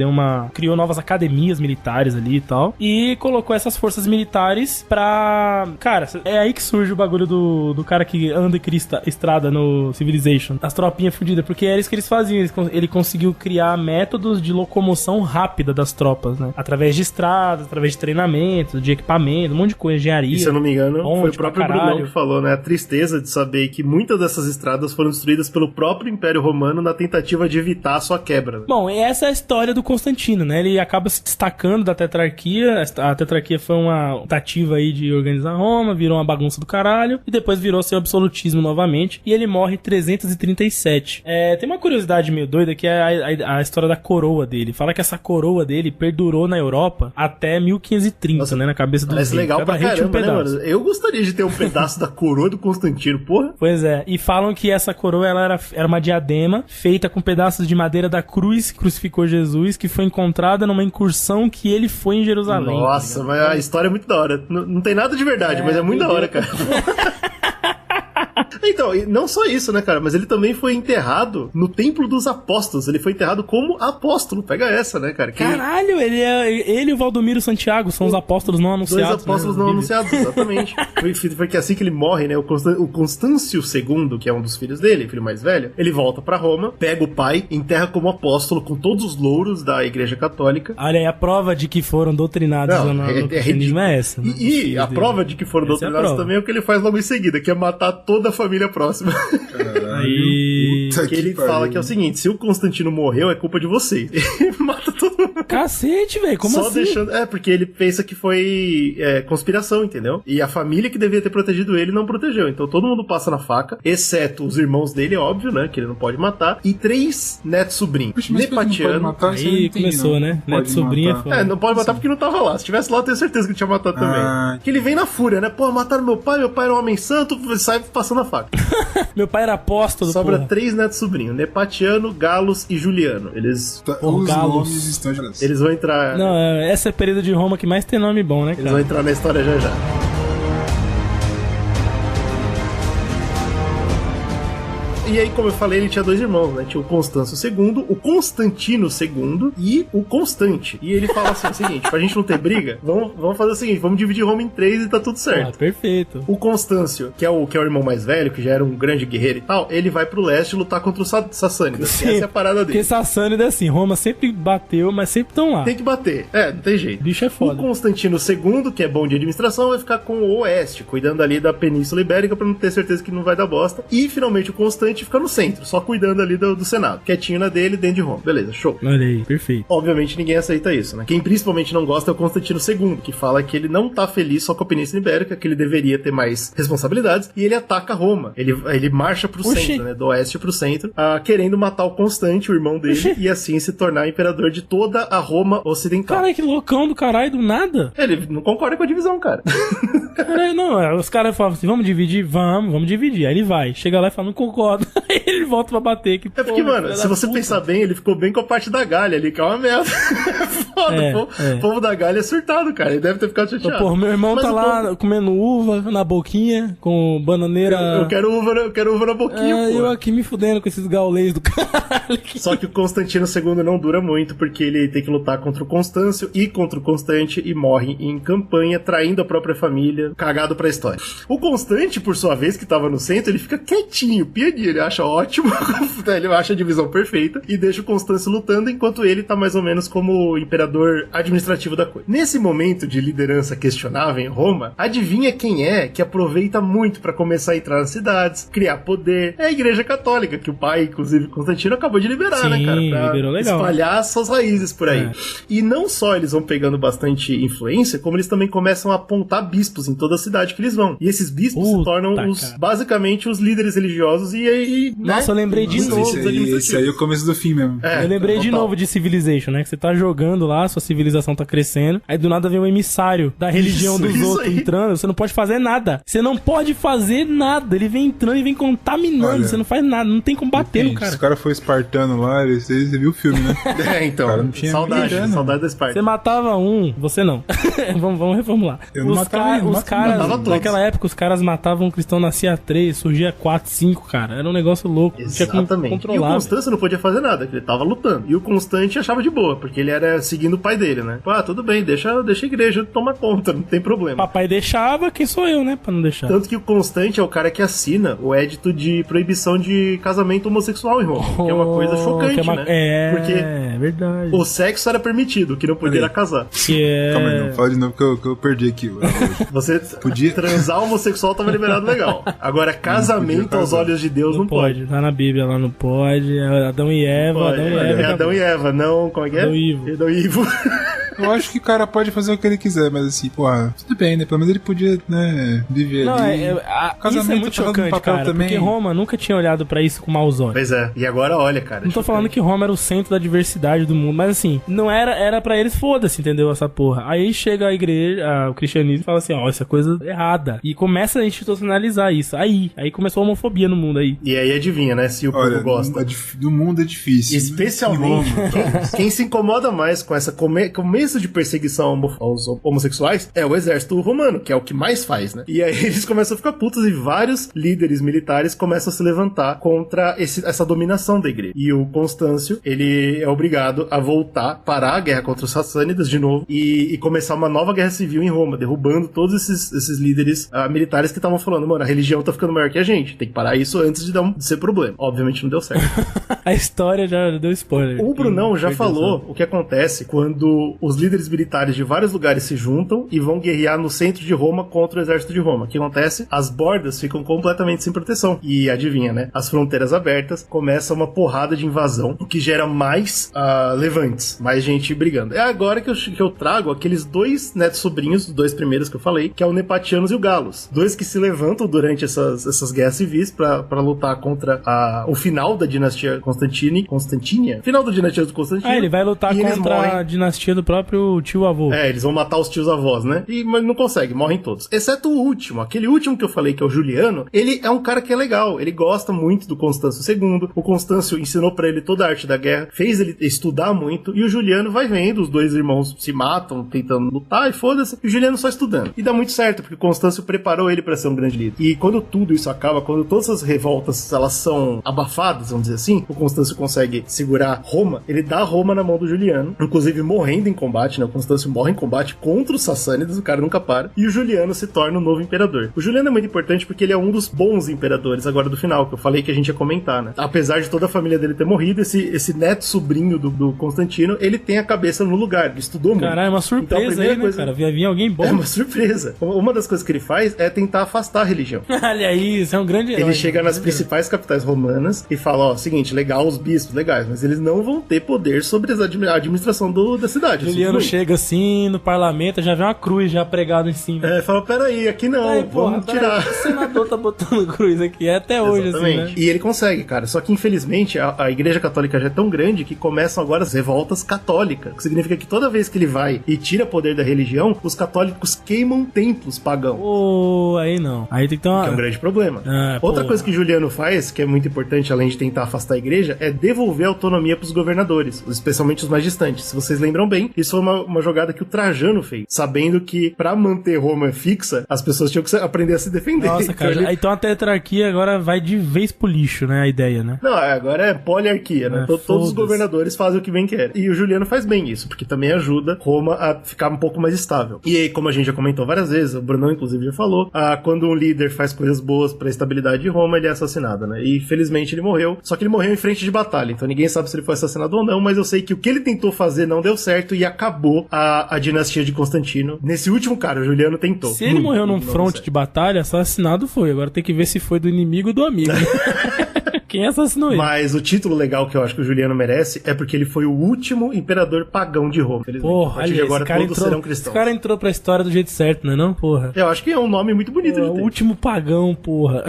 criou novas academias militares ali e tal. E colocou essas forças militares pra... Cara, é aí que surge o bagulho do cara que anda e cria estrada no Civilization. As tropinhas fudidas, porque era isso que eles faziam. Ele conseguiu criar métodos de locomoção rápida das tropas, né? Através de estradas, através de treinamento, de equipamento, um monte de coisa, engenharia. E se eu não me engano, foi o próprio Brunão que falou, né? A tristeza de saber que muitas dessas estradas foram destruídas pelo próprio Império Romano na tentativa de evitar a sua quebra. Né? Bom, essa é a história do Constantino, né? Ele acaba se destacando da tetrarquia. A tetrarquia foi uma tentativa aí de organizar Roma, virou uma bagunça do caralho, e depois virou seu absolutismo novamente, e ele morre em 337. Tem uma curiosidade meio doida, que é a história da coroa dele. Fala que essa coroa dele perdurou na Europa até 1530, nossa, né? Na cabeça do parece legal pra caramba, né, mano? Eu gostaria de ter um pedaço da coroa do Constantino, porra. Pois é, e falam que essa coroa ela era uma diadema feita com pedaços de madeira da cruz que crucificou Jesus, que foi encontrada numa incursão que ele foi em Jerusalém. Nossa, tá, mas a história é muito da hora. Não tem nada de verdade, mas é muito da hora, cara. Então, e não só isso, né, cara? Mas ele também foi enterrado no Templo dos Apóstolos. Ele foi enterrado como apóstolo. Pega essa, né, cara? Caralho, ele e o Valdomiro Santiago são os apóstolos não anunciados. Dois apóstolos não anunciados, exatamente. Foi que assim que ele morre, né? O Constâncio II, que é um dos filhos dele, filho mais velho, ele volta pra Roma, pega o pai, enterra como apóstolo com todos os louros da Igreja Católica. Olha aí, a prova de que foram doutrinados no cristianismo é essa. Né? E a prova de que foram doutrinados também é o que ele faz logo em seguida, que é matar toda a família próxima. Aí... Que ele fala que é o seguinte, se o Constantino morreu, é culpa de vocês. Ele mata todo mundo. Cacete, velho, como Só assim? Deixando... porque ele pensa que foi conspiração, entendeu? E a família que devia ter protegido ele não protegeu. Então todo mundo passa na faca, exceto os irmãos dele, óbvio, né? Que ele não pode matar. E 3 netos sobrinhos. Nepatiano. Aí começou, né? Neto sobrinho é foda. Não pode matar porque não tava lá. Se tivesse lá, eu tenho certeza que ele tinha matado também. Que ele vem na fúria, né? Pô, mataram meu pai era um homem santo, sai passando a faca. Meu pai era apóstolo, Sobra 3 netos sobrinhos. Nepatiano, Galos e Juliano. Eles... Os nomes estão Eles vão entrar... Não, essa é a período de Roma que mais tem nome bom, né, cara? Eles vão entrar na história já. E aí, como eu falei, ele tinha 2 irmãos, né? Tinha o Constâncio II, o Constantino II e o Constante. E ele fala assim, o seguinte, pra gente não ter briga, vamos fazer o seguinte, vamos dividir Roma em 3 e tá tudo certo. Perfeito. O Constâncio, que é o irmão mais velho, que já era um grande guerreiro e tal, ele vai pro leste lutar contra os Sassânidas. Essa é a parada dele. Porque Sassânida, assim, Roma sempre bateu, mas sempre estão lá. Tem que bater. Não tem jeito. O bicho é foda. O Constantino II, que é bom de administração, vai ficar com o oeste, cuidando ali da Península Ibérica pra não ter certeza que não vai dar bosta. E, finalmente, o Constante fica no centro, só cuidando ali do Senado. Quietinho na dele, dentro de Roma. Beleza, show. Olha aí, perfeito. Obviamente ninguém aceita isso, né? Quem principalmente não gosta é o Constantino II, que fala que ele não tá feliz só com a Península Ibérica, que ele deveria ter mais responsabilidades, e ele ataca Roma. Ele marcha pro centro, né? Do oeste pro centro, querendo matar o Constante, o irmão dele, e assim se tornar imperador de toda a Roma ocidental. Caralho, que loucão do caralho, do nada. Ele não concorda com a divisão, cara. Caralho, não, os caras falam assim, vamos dividir? Vamos dividir. Aí ele vai, chega lá e fala, não concordo. Aí ele volta pra bater. Que porque, mano, se você pensar bem, ele ficou bem com a parte da Gália ali, que é uma merda. Foda, o povo da Gália é surtado, cara. Ele deve ter ficado chateado. Pô, meu irmão tá lá comendo uva na boquinha, com bananeira. Eu quero uva na boquinha, pô. Eu aqui me fudendo com esses gaulês do caralho. Só que o Constantino II não dura muito, porque ele tem que lutar contra o Constâncio e contra o Constante e morre em campanha, traindo a própria família, cagado pra história. O Constante, por sua vez, que tava no centro, ele fica quietinho, pianinho, ele acha ótimo, ele acha a divisão perfeita e deixa o Constâncio lutando, enquanto ele tá mais ou menos como imperador administrativo da coisa. Nesse momento de liderança questionável em Roma, adivinha quem é que aproveita muito pra começar a entrar nas cidades, criar poder? É a Igreja Católica, que o pai, inclusive Constantino, acabou de liberar, sim, né, cara? Pra liberou legal. Espalhar suas raízes por aí. E não só eles vão pegando bastante influência, como eles também começam a apontar bispos em toda a cidade que eles vão. E esses bispos se tornam basicamente os líderes religiosos e aí... Nossa, eu lembrei de novo. Esse aí é o começo do fim mesmo. Eu lembrei de novo de Civilization, né? Que você tá jogando lá, sua civilização tá crescendo, aí do nada vem um emissário da religião dos outros entrando, você não pode fazer nada. Você não pode fazer nada. Ele vem entrando e vem contaminando, você não faz nada, não tem como bater no cara. Se o cara foi espartano lá, você viu o filme, né? Então, saudade da Esparta. Você matava um, você não. vamos reformular. Eu não matava os caras, naquela época, os caras matavam um cristão, nascia 3, surgia 4, 5, cara. Era um negócio louco. Exatamente. E o Constâncio não podia fazer nada, porque ele tava lutando. E o Constante achava de boa, porque ele era seguindo o pai dele, né? Tudo bem, deixa a igreja tomar conta, não tem problema. Papai deixava, quem sou eu, né? Pra não deixar. Tanto que o Constante é o cara que assina o édito de proibição de casamento homossexual em Roma. Que é uma coisa chocante, né? Porque verdade. O sexo era permitido, o que não podia era casar. Calma aí, não fala de novo que eu perdi aqui. Você podia transar homossexual tava liberado legal. Agora, casamento aos olhos de Deus não pode. Tá na Bíblia lá, não pode. Adão e Eva. Adão e Eva, não. Como é que é? Adão e Ivo. Eu acho que o cara pode fazer o que ele quiser, mas assim, tudo bem, né? Pelo menos ele podia, né, viver ali. Isso é muito chocante, cara, também. Porque Roma nunca tinha olhado pra isso com maus olhos. Pois é, e agora olha, cara. Não tô falando que Roma era o centro da diversidade do mundo, mas assim, não era pra eles, foda-se, entendeu? Essa porra. Aí chega a igreja, o cristianismo e fala assim, essa coisa errada. E começa a institucionalizar isso. Aí começou a homofobia no mundo aí. E aí adivinha, né, se o povo gosta. No mundo é difícil. Especialmente quem se incomoda mais com essa começo começo de perseguição aos homossexuais é o exército romano, que é o que mais faz, né? E aí eles começam a ficar putos e vários líderes militares começam a se levantar contra essa dominação da igreja. E o Constâncio, ele é obrigado a voltar, parar a guerra contra os sassânidas de novo e começar uma nova guerra civil em Roma, derrubando todos esses líderes militares que estavam falando, mano, a religião tá ficando maior que a gente, tem que parar isso antes de ser problema. Obviamente não deu certo. A história já deu spoiler. O Brunão já falou o que acontece quando os líderes militares de vários lugares se juntam e vão guerrear no centro de Roma contra o exército de Roma. O que acontece? As bordas ficam completamente sem proteção. E adivinha, né? As fronteiras abertas, começa uma porrada de invasão, o que gera mais levantes, mais gente brigando. É agora que eu trago aqueles dois netos sobrinhos, os dois primeiros que eu falei, que é o Nepatianos e o Galos. Dois que se levantam durante essas guerras civis pra lutar contra o final da dinastia Constantínia? Final da dinastia do Constantino. Ele vai lutar contra a dinastia do próprio tio-avô. Eles vão matar os tios-avós, né? Mas não consegue, morrem todos. Exceto o último, aquele último que eu falei, que é o Juliano, ele é um cara que é legal, ele gosta muito do Constâncio II, o Constâncio ensinou pra ele toda a arte da guerra, fez ele estudar muito, e o Juliano vai vendo, os dois irmãos se matam, tentando lutar, e foda-se, e o Juliano só estudando. E dá muito certo, porque o Constâncio preparou ele pra ser um grande líder. E quando tudo isso acaba, quando todas as revoltas, elas são abafadas, vamos dizer assim, o Constâncio consegue segurar Roma, ele dá Roma na mão do Juliano, inclusive morrendo em combate, né? O Constâncio morre em combate contra os sassânidas, o cara nunca para, e o Juliano se torna o novo imperador. O Juliano é muito importante porque ele é um dos bons imperadores agora do final, que eu falei que a gente ia comentar, né? Apesar de toda a família dele ter morrido, esse neto sobrinho do Constantino, ele tem a cabeça no lugar, ele estudou muito. Caralho, é uma surpresa então, aí, né, cara? Vai vir alguém bom. É uma surpresa. Uma das coisas que ele faz é tentar afastar a religião. Olha aí, isso é um grande herói. Ele chega nas principais capitais romanas e fala, seguinte, legal os bispos, legais, mas eles não vão ter poder sobre a administração da cidade. Juliano chega assim no parlamento, já vê uma cruz já pregada em cima. Fala, peraí, aqui não, vamos tirar. O senador tá botando cruz aqui, até hoje. Exatamente. Assim, né? E ele consegue, cara, só que infelizmente a igreja católica já é tão grande que começam agora as revoltas católicas, que significa que toda vez que ele vai e tira poder da religião, os católicos queimam templos pagãos. Aí não. Aí tem que ter uma... Que é um grande problema. Outra coisa que Juliano faz, que é muito importante, além de tentar afastar a igreja, é devolver a autonomia pros governadores, especialmente os mais distantes. Se vocês lembram bem, isso foi uma jogada que o Trajano fez, sabendo que pra manter Roma fixa, as pessoas tinham que aprender a se defender. Nossa, cara, então a tetrarquia agora vai de vez pro lixo, né, a ideia, né? Não, agora é poliarquia, né? Todos os governadores fazem o que bem querem. E o Juliano faz bem isso, porque também ajuda Roma a ficar um pouco mais estável. E aí, como a gente já comentou várias vezes, o Brunão inclusive já falou, quando um líder faz coisas boas pra estabilidade de Roma, ele é assassinado, né? E felizmente ele morreu, só que ele morreu em frente de batalha, então ninguém sabe se ele foi assassinado ou não, mas eu sei que o que ele tentou fazer não deu certo e acabou a dinastia de Constantino. Nesse último cara, o Juliano tentou. Se ele morreu num fronte de batalha, assassinado foi. Agora tem que ver se foi do inimigo ou do amigo. Quem assassinou ele? Mas o título legal que eu acho que o Juliano merece é porque ele foi o último imperador pagão de Roma. Porra, ali, agora todos serão cristãos. Esse cara entrou pra história do jeito certo, não é não, porra? Eu acho que é um nome muito bonito. O último pagão, porra.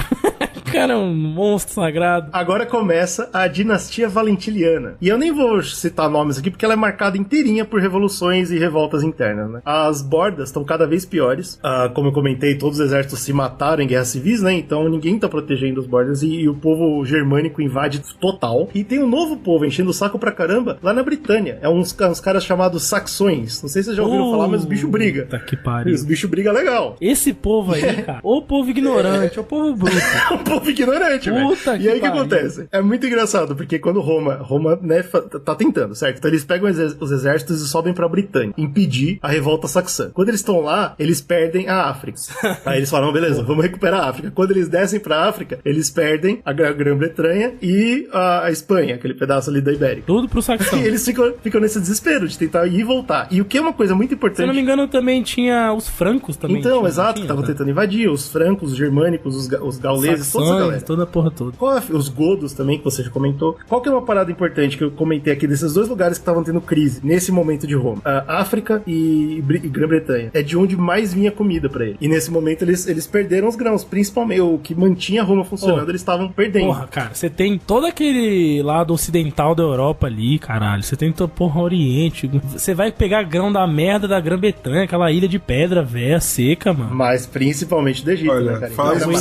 O cara é um monstro sagrado. Agora começa a dinastia valentiliana. E eu nem vou citar nomes aqui porque ela é marcada inteirinha por revoluções e revoltas internas, né? As bordas estão cada vez piores. Como eu comentei, todos os exércitos se mataram em guerras civis, né? Então ninguém tá protegendo os bordas e o povo germânico invade total. E tem um novo povo enchendo o saco pra caramba lá na Britânia. É uns caras chamados saxões. Não sei se vocês já ouviram falar, mas os bichos brigam. Tá que pariu. Os bichos brigam legal. Esse povo aí, cara, ou povo ignorante, ou povo bruto. O povo ignorante, velho. E aí o que acontece? É muito engraçado, porque quando Roma, né, tá tentando, certo? Então eles pegam os exércitos e sobem pra Britânia, impedir a revolta saxã. Quando eles estão lá, eles perdem a África. Aí eles falam, beleza, vamos recuperar a África. Quando eles descem pra África, eles perdem a Grã-Bretanha e a Espanha, aquele pedaço ali da Ibérica. Tudo pro saxão. E eles ficam nesse desespero de tentar ir e voltar. E o que é uma coisa muito importante... Se eu não me engano, também tinha os francos também. Então, exato, que estavam tentando invadir. Os francos, os germânicos, os gauleses, toda essa galera. Toda a porra toda. Os godos também, que você já comentou. Qual que é uma parada importante que eu comentei aqui desses dois lugares que estavam tendo crise nesse momento de Roma? África e Grã-Bretanha. É de onde mais vinha comida pra eles. E nesse momento eles perderam os grãos. Principalmente o que mantinha Roma funcionando, eles estavam perdendo. Porra, cara, você tem todo aquele lado ocidental da Europa ali, caralho. Você tem porra Oriente. Você vai pegar grão da merda da Grã-Bretanha, aquela ilha de pedra velha, seca, mano. Mas principalmente do Egito, olha, né, cara? Fala então,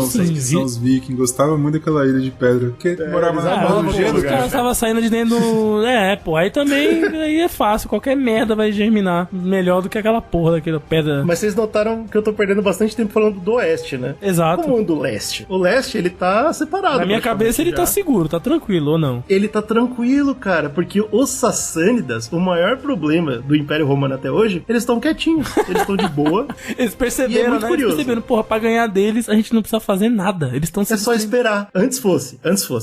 são os vikings gostavam muito daquela ilha de pedra. Porque morava Os caras estavam saindo de dentro do... pô, aí também aí é fácil, qualquer merda vai germinar melhor do que aquela porra daquela pedra. Mas vocês notaram que eu tô perdendo bastante tempo falando do oeste, né? Exato. Como do leste? O leste, ele tá separado. Na minha cabeça ele tá seguro, tá tranquilo, ou não? Ele tá tranquilo, cara, porque os Sassânidas, o maior problema do Império Romano até hoje, eles estão quietinhos, eles estão de boa. Eles perceberam, né? Eles perceberam, porra, pra ganhar deles a gente não precisa fazer nada. Eles estão É só esperar. Antes fosse.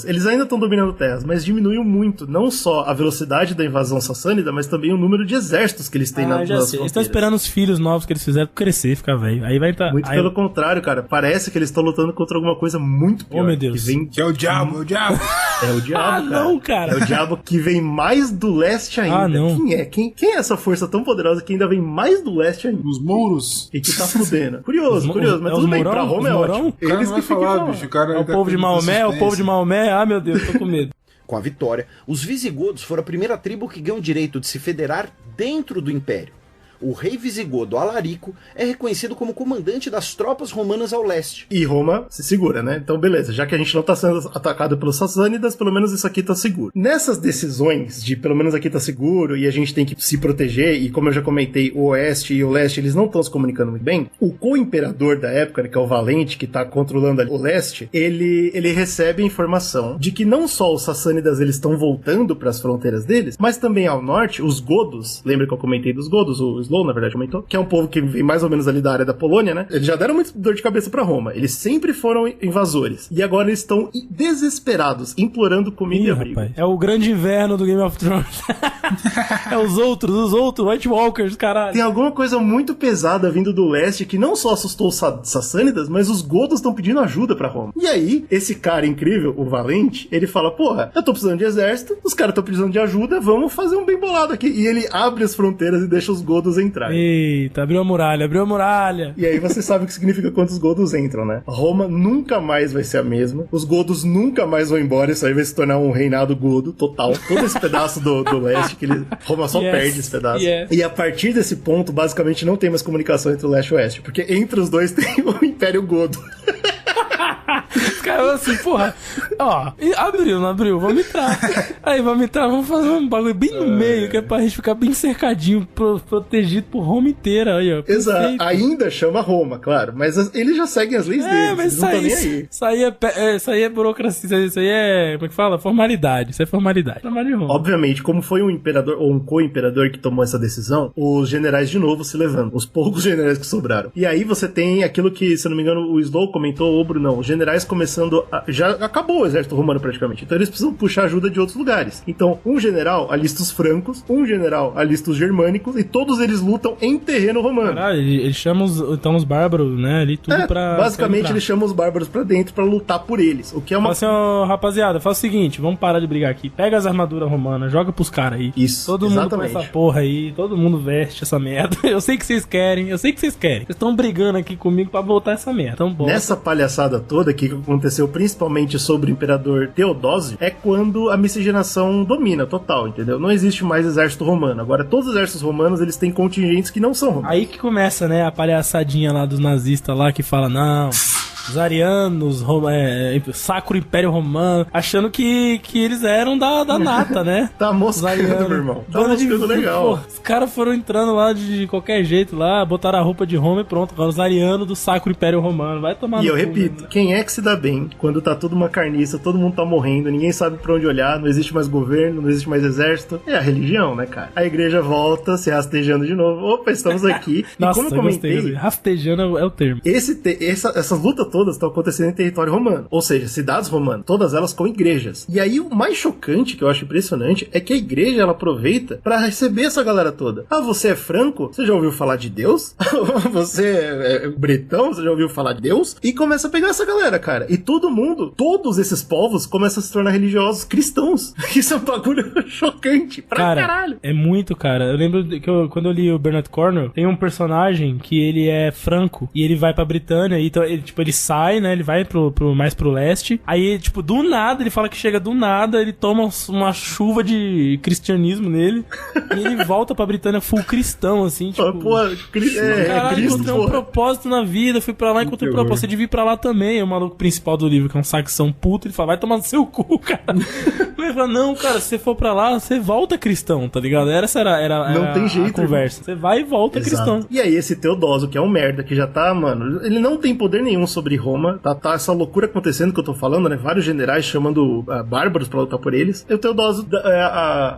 Eles ainda estão dominando terras, mas diminuiu muito, não só a velocidade da invasão sassânida, mas também o número de exércitos que eles têm nas fronteiras. Eles estão esperando os filhos novos que eles fizeram crescer, ficar velho. Aí vai estar. Muito pelo contrário, cara. Parece que eles estão lutando contra alguma coisa muito pior. Oh, meu Deus. Que é o diabo, É o diabo, cara. Não, cara. É o diabo que vem mais do leste ainda. Não. Quem é? Quem é essa força tão poderosa que ainda vem mais do leste ainda? Os mouros. E que tá fudendo. Curioso. Mas tudo bem, pra Roma é ótimo. Eles que falar, bicho. O cara é o povo de Maomé, o povo de Maomé. Ah, meu Deus, tô com medo. Com a vitória, os visigodos foram a primeira tribo que ganhou o direito de se federar dentro do Império. O rei visigodo Alarico é reconhecido como comandante das tropas romanas ao leste. E Roma se segura, né? Então, beleza. Já que a gente não tá sendo atacado pelos sassânidas, pelo menos isso aqui tá seguro. Nessas decisões de pelo menos aqui tá seguro e a gente tem que se proteger, e como eu já comentei, o oeste e o leste, eles não estão se comunicando muito bem, o co-imperador da época, que é o Valente, que tá controlando o leste, ele recebe a informação de que não só os sassânidas eles estão voltando para as fronteiras deles, mas também ao norte, os godos, lembra que eu comentei dos godos, o Slow, na verdade, aumentou, que é um povo que vem mais ou menos ali da área da Polônia, né? Eles já deram muito dor de cabeça pra Roma. Eles sempre foram invasores. E agora eles estão desesperados, implorando comida e abrigo. Rapaz, é o grande inverno do Game of Thrones. É os outros, White Walkers, caralho. Tem alguma coisa muito pesada vindo do leste que não só assustou os sassânidas, mas os godos estão pedindo ajuda pra Roma. E aí, esse cara incrível, o Valente, ele fala, porra, eu tô precisando de exército, os caras estão precisando de ajuda, vamos fazer um bem bolado aqui. E ele abre as fronteiras e deixa os godos entrar. Eita, abriu a muralha. E aí você sabe o que significa quando os godos entram, né? Roma nunca mais vai ser a mesma, os godos nunca mais vão embora, isso aí vai se tornar um reinado godo total. Todo esse pedaço do leste, que Roma só perde esse pedaço. E a partir desse ponto, basicamente não tem mais comunicação entre o leste e o oeste, porque entre os dois tem o Império Godo. Os caras assim, porra, ó, não abriu, vamos entrar. Aí, vamos fazer um bagulho bem no meio, que é pra gente ficar bem cercadinho, protegido por Roma inteira. Aí, ó. Exato, ainda chama Roma, claro, mas eles já seguem as leis deles, mas eles não estão nem aí. Isso aí é burocracia, isso aí é, como é que fala? Formalidade, isso é formalidade. Obviamente, como foi um imperador ou um co-imperador que tomou essa decisão, os generais de novo se levantam, os poucos generais que sobraram. E aí você tem aquilo que, se eu não me engano, o Slow comentou, ou o Brunão, os generais começando já acabou o exército romano praticamente, então eles precisam puxar ajuda de outros lugares. Então, um general alista os francos, um general alista os germânicos, e todos eles lutam em terreno romano. Caralho, ele chama os bárbaros, né, ali tudo pra... Basicamente, ele chama os bárbaros pra dentro pra lutar por eles, o que é uma... Fala assim, rapaziada, faz o seguinte, vamos parar de brigar aqui, pega as armaduras romanas, joga pros caras aí. Isso, todo mundo com essa porra aí, todo mundo veste essa merda. Eu sei que vocês querem. Vocês estão brigando aqui comigo pra voltar essa merda. Então, nessa palhaçada toda que aconteceu principalmente sobre o imperador Teodósio, é quando a miscigenação domina total, entendeu? Não existe mais exército romano. Agora, todos os exércitos romanos, eles têm contingentes que não são romanos. Aí que começa, né, a palhaçadinha lá dos nazistas lá, que fala, não... Os arianos, Sacro Império Romano, achando que eles eram da nata, né? Tá moscando, meu irmão. Tá moscando legal. Pô, os caras foram entrando lá de qualquer jeito lá, botaram a roupa de Roma e pronto. Agora os arianos do Sacro Império Romano. Vai tomar no cu. E eu repito, quem é que se dá bem quando tá tudo uma carniça, todo mundo tá morrendo, ninguém sabe pra onde olhar, não existe mais governo, não existe mais exército? É a religião, né, cara? A igreja volta se rastejando de novo. Opa, estamos aqui. Nossa, e como eu comentei... Rastejando é o termo. Essas lutas todas estão acontecendo em território romano, ou seja, cidades romanas, todas elas com igrejas. E aí o mais chocante, que eu acho impressionante, é que a igreja ela aproveita pra receber essa galera toda. Ah, você é franco? Você já ouviu falar de Deus? Você é bretão? Você já ouviu falar de Deus? E começa a pegar essa galera, cara. E todo mundo, todos esses povos começam a se tornar religiosos cristãos. Isso é um bagulho chocante pra caralho. É muito, cara. Eu lembro que quando eu li o Bernard Cornwell, tem um personagem que ele é franco e ele vai pra Britânia, então ele sai, né? Ele vai mais pro leste. Aí, tipo, do nada, ele fala que chega do nada, ele toma uma chuva de cristianismo nele. E ele volta pra Britânia full cristão, assim, tipo... Caralho, encontrei um propósito na vida, fui pra lá e encontrei um propósito. Você devia ir pra lá também. O maluco principal do livro, que é um saxão puto, ele fala, vai tomar no seu cu, cara. Ele fala, não, cara, se você for pra lá, você volta cristão, tá ligado? Essa era não tem jeito, a conversa. Você vai e volta cristão. E aí esse Teodósio, que é um merda, que já tá, mano, ele não tem poder nenhum sobre Roma, tá essa loucura acontecendo que eu tô falando, né? Vários generais chamando bárbaros pra lutar por eles. E o Teodósio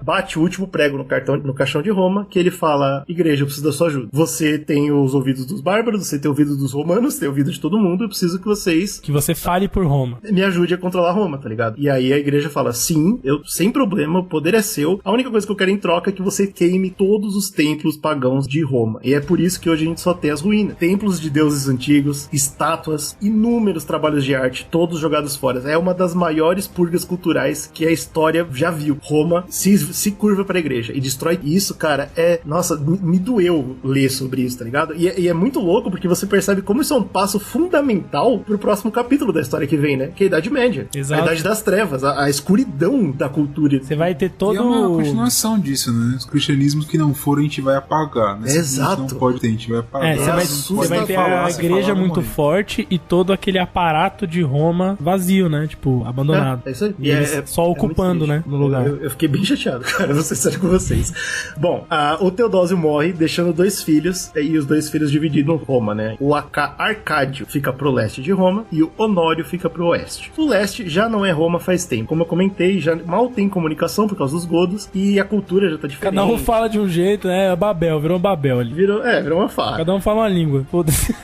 bate o último prego no caixão de Roma, que ele fala, igreja, eu preciso da sua ajuda. Você tem os ouvidos dos bárbaros, você tem o ouvido dos romanos, tem o ouvido de todo mundo, eu preciso que vocês... Que você fale por Roma. Me ajude a controlar Roma, tá ligado? E aí a igreja fala, sim, eu, sem problema, o poder é seu. A única coisa que eu quero em troca é que você queime todos os templos pagãos de Roma. E é por isso que hoje a gente só tem as ruínas. Templos de deuses antigos, estátuas, inúmeros trabalhos de arte, todos jogados fora. É uma das maiores purgas culturais que a história já viu. Roma se curva pra igreja e destrói isso, cara. Nossa, me doeu ler sobre isso, tá ligado? E é muito louco porque você percebe como isso é um passo fundamental pro próximo capítulo da história que vem, né? Que é a Idade Média. Exato. A Idade das Trevas, a escuridão da cultura. Você vai ter todo... E é uma continuação disso, né? Os cristianismos que não forem, a gente vai apagar, né? Exato. Não pode ter, a gente vai apagar. Você vai ter a igreja muito forte e todo aquele aparato de Roma vazio, né? Tipo, abandonado. É isso aí. E eles só ocupando, né? No lugar. Eu fiquei bem chateado, cara. Vou ser sério com vocês. Bom, o Teodósio morre, deixando 2 filhos, e os 2 filhos divididos em Roma, né? O Arcádio fica pro leste de Roma e o Honório fica pro oeste. O leste já não é Roma faz tempo. Como eu comentei, já mal tem comunicação por causa dos godos e a cultura já tá diferente. Cada um fala de um jeito, né? Babel, virou Babel ali. Virou uma farra. Cada um fala uma língua. Foda-se.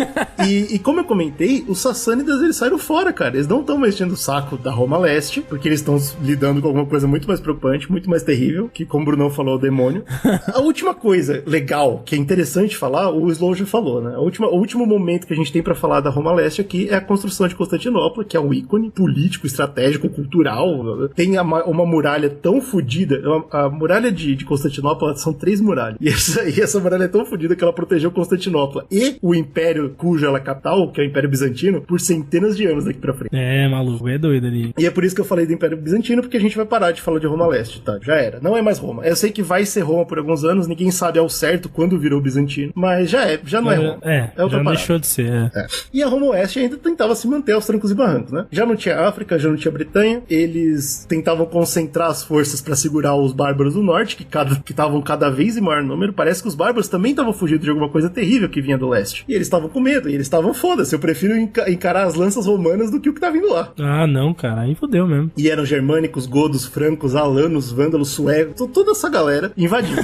E como eu comentei, os sassânidas, eles saíram fora, cara. Eles não estão mais enchendo o saco da Roma Leste, porque eles estão lidando com alguma coisa muito mais preocupante, muito mais terrível, que, como o Brunão falou, o demônio. A última coisa legal, que é interessante falar, o Slow já falou, né? O último momento que a gente tem pra falar da Roma Leste aqui é a construção de Constantinopla, que é um ícone político, estratégico, cultural. Tem uma muralha tão fodida. A muralha de Constantinopla são 3 muralhas. E essa muralha é tão fodida que ela protegeu Constantinopla e o império cujo ela é capital, que é o Império Bizantino, por centenas de anos daqui pra frente. É, maluco, é doido ali. E é por isso que eu falei do Império Bizantino, porque a gente vai parar de falar de Roma Leste, tá? Já era. Não é mais Roma. Eu sei que vai ser Roma por alguns anos, ninguém sabe ao certo quando virou Bizantino, mas já não é Roma. Já deixou de ser, E a Roma Oeste ainda tentava se manter aos trancos e barrancos, né? Já não tinha África, já não tinha Bretanha, eles tentavam concentrar as forças pra segurar os bárbaros do norte, que estavam cada vez em maior número. Parece que os bárbaros também estavam fugindo de alguma coisa terrível que vinha do leste. E eles estavam com medo, e eles estavam foda-se, eu prefiro encarar as lanças romanas do que o que tá vindo lá. Ah, não, cara, aí fodeu mesmo. E eram germânicos, godos, francos, alanos, vândalos, suecos, toda essa galera invadindo.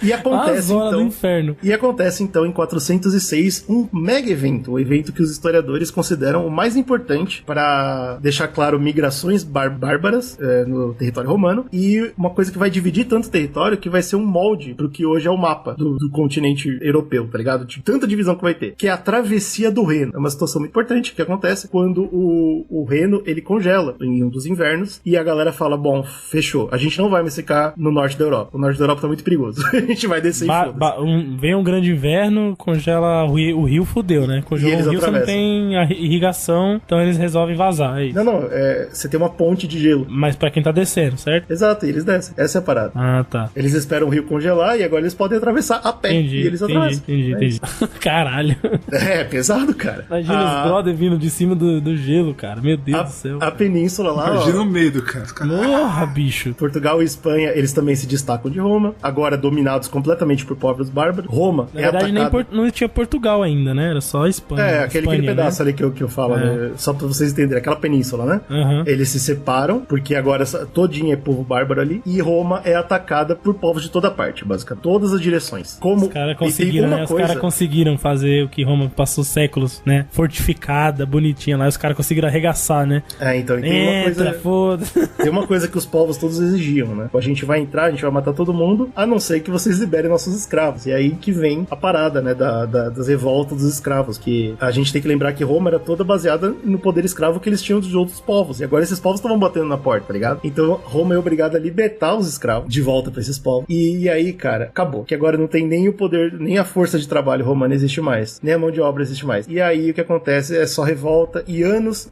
E acontece, do inferno. E acontece então em 406 um mega evento, um evento que os historiadores consideram o mais importante para deixar claro migrações bárbaras no território romano, e uma coisa que vai dividir tanto o território que vai ser um molde pro que hoje é o mapa do continente europeu, tá ligado? De tanta divisão que vai ter, que é a travessia do Reno. É uma situação muito importante que acontece quando o Reno ele congela em um dos invernos e a galera fala, bom, fechou, a gente não vai mais ficar no norte da Europa, o norte da Europa tá muito perigoso. A gente vai descer vem um grande inverno, congela o rio, fudeu, né? Congelou o rio, você não tem a irrigação, então eles resolvem vazar. É isso. Não, você tem uma ponte de gelo. Mas pra quem tá descendo, certo? Exato, e eles descem. Essa é a parada. Ah, tá. Eles esperam o rio congelar e agora eles podem atravessar a pé. Entendi, e eles atravessam. Entendi. Caralho. É pesado, cara. Imagina os brother vindo de cima do gelo, cara. Meu Deus do céu. A península lá, imagina o medo, cara. Porra, bicho. Portugal e Espanha, eles também se destacam de Roma, agora dominados completamente por povos bárbaros. Roma na verdade não tinha Portugal ainda, né? Era só Espanha. Aquele pedaço, né? Ali que eu falo, né? Só pra vocês entenderem, aquela península, né? Uhum. Eles se separam, porque agora todinho é povo bárbaro ali, e Roma é atacada por povos de toda parte, basicamente, todas as direções. Os caras conseguiram, né? Os caras conseguiram fazer o que Roma passou séculos, né? Fortificada, bonitinha lá, os caras conseguiram arregaçar, né? Então tem uma coisa... foda. Tem uma coisa que os povos todos exigiam, né? A gente vai entrar, a gente vai matar todo mundo, a não ser que você vocês liberem nossos escravos. E aí que vem a parada, né, das revoltas dos escravos, que a gente tem que lembrar que Roma era toda baseada no poder escravo que eles tinham dos outros povos, e agora esses povos estavam batendo na porta, tá ligado? Então Roma é obrigada a libertar os escravos de volta pra esses povos. E aí, cara, acabou, que agora não tem nem o poder, nem a força de trabalho romana existe mais, nem a mão de obra existe mais. E aí o que acontece é só revolta e anos,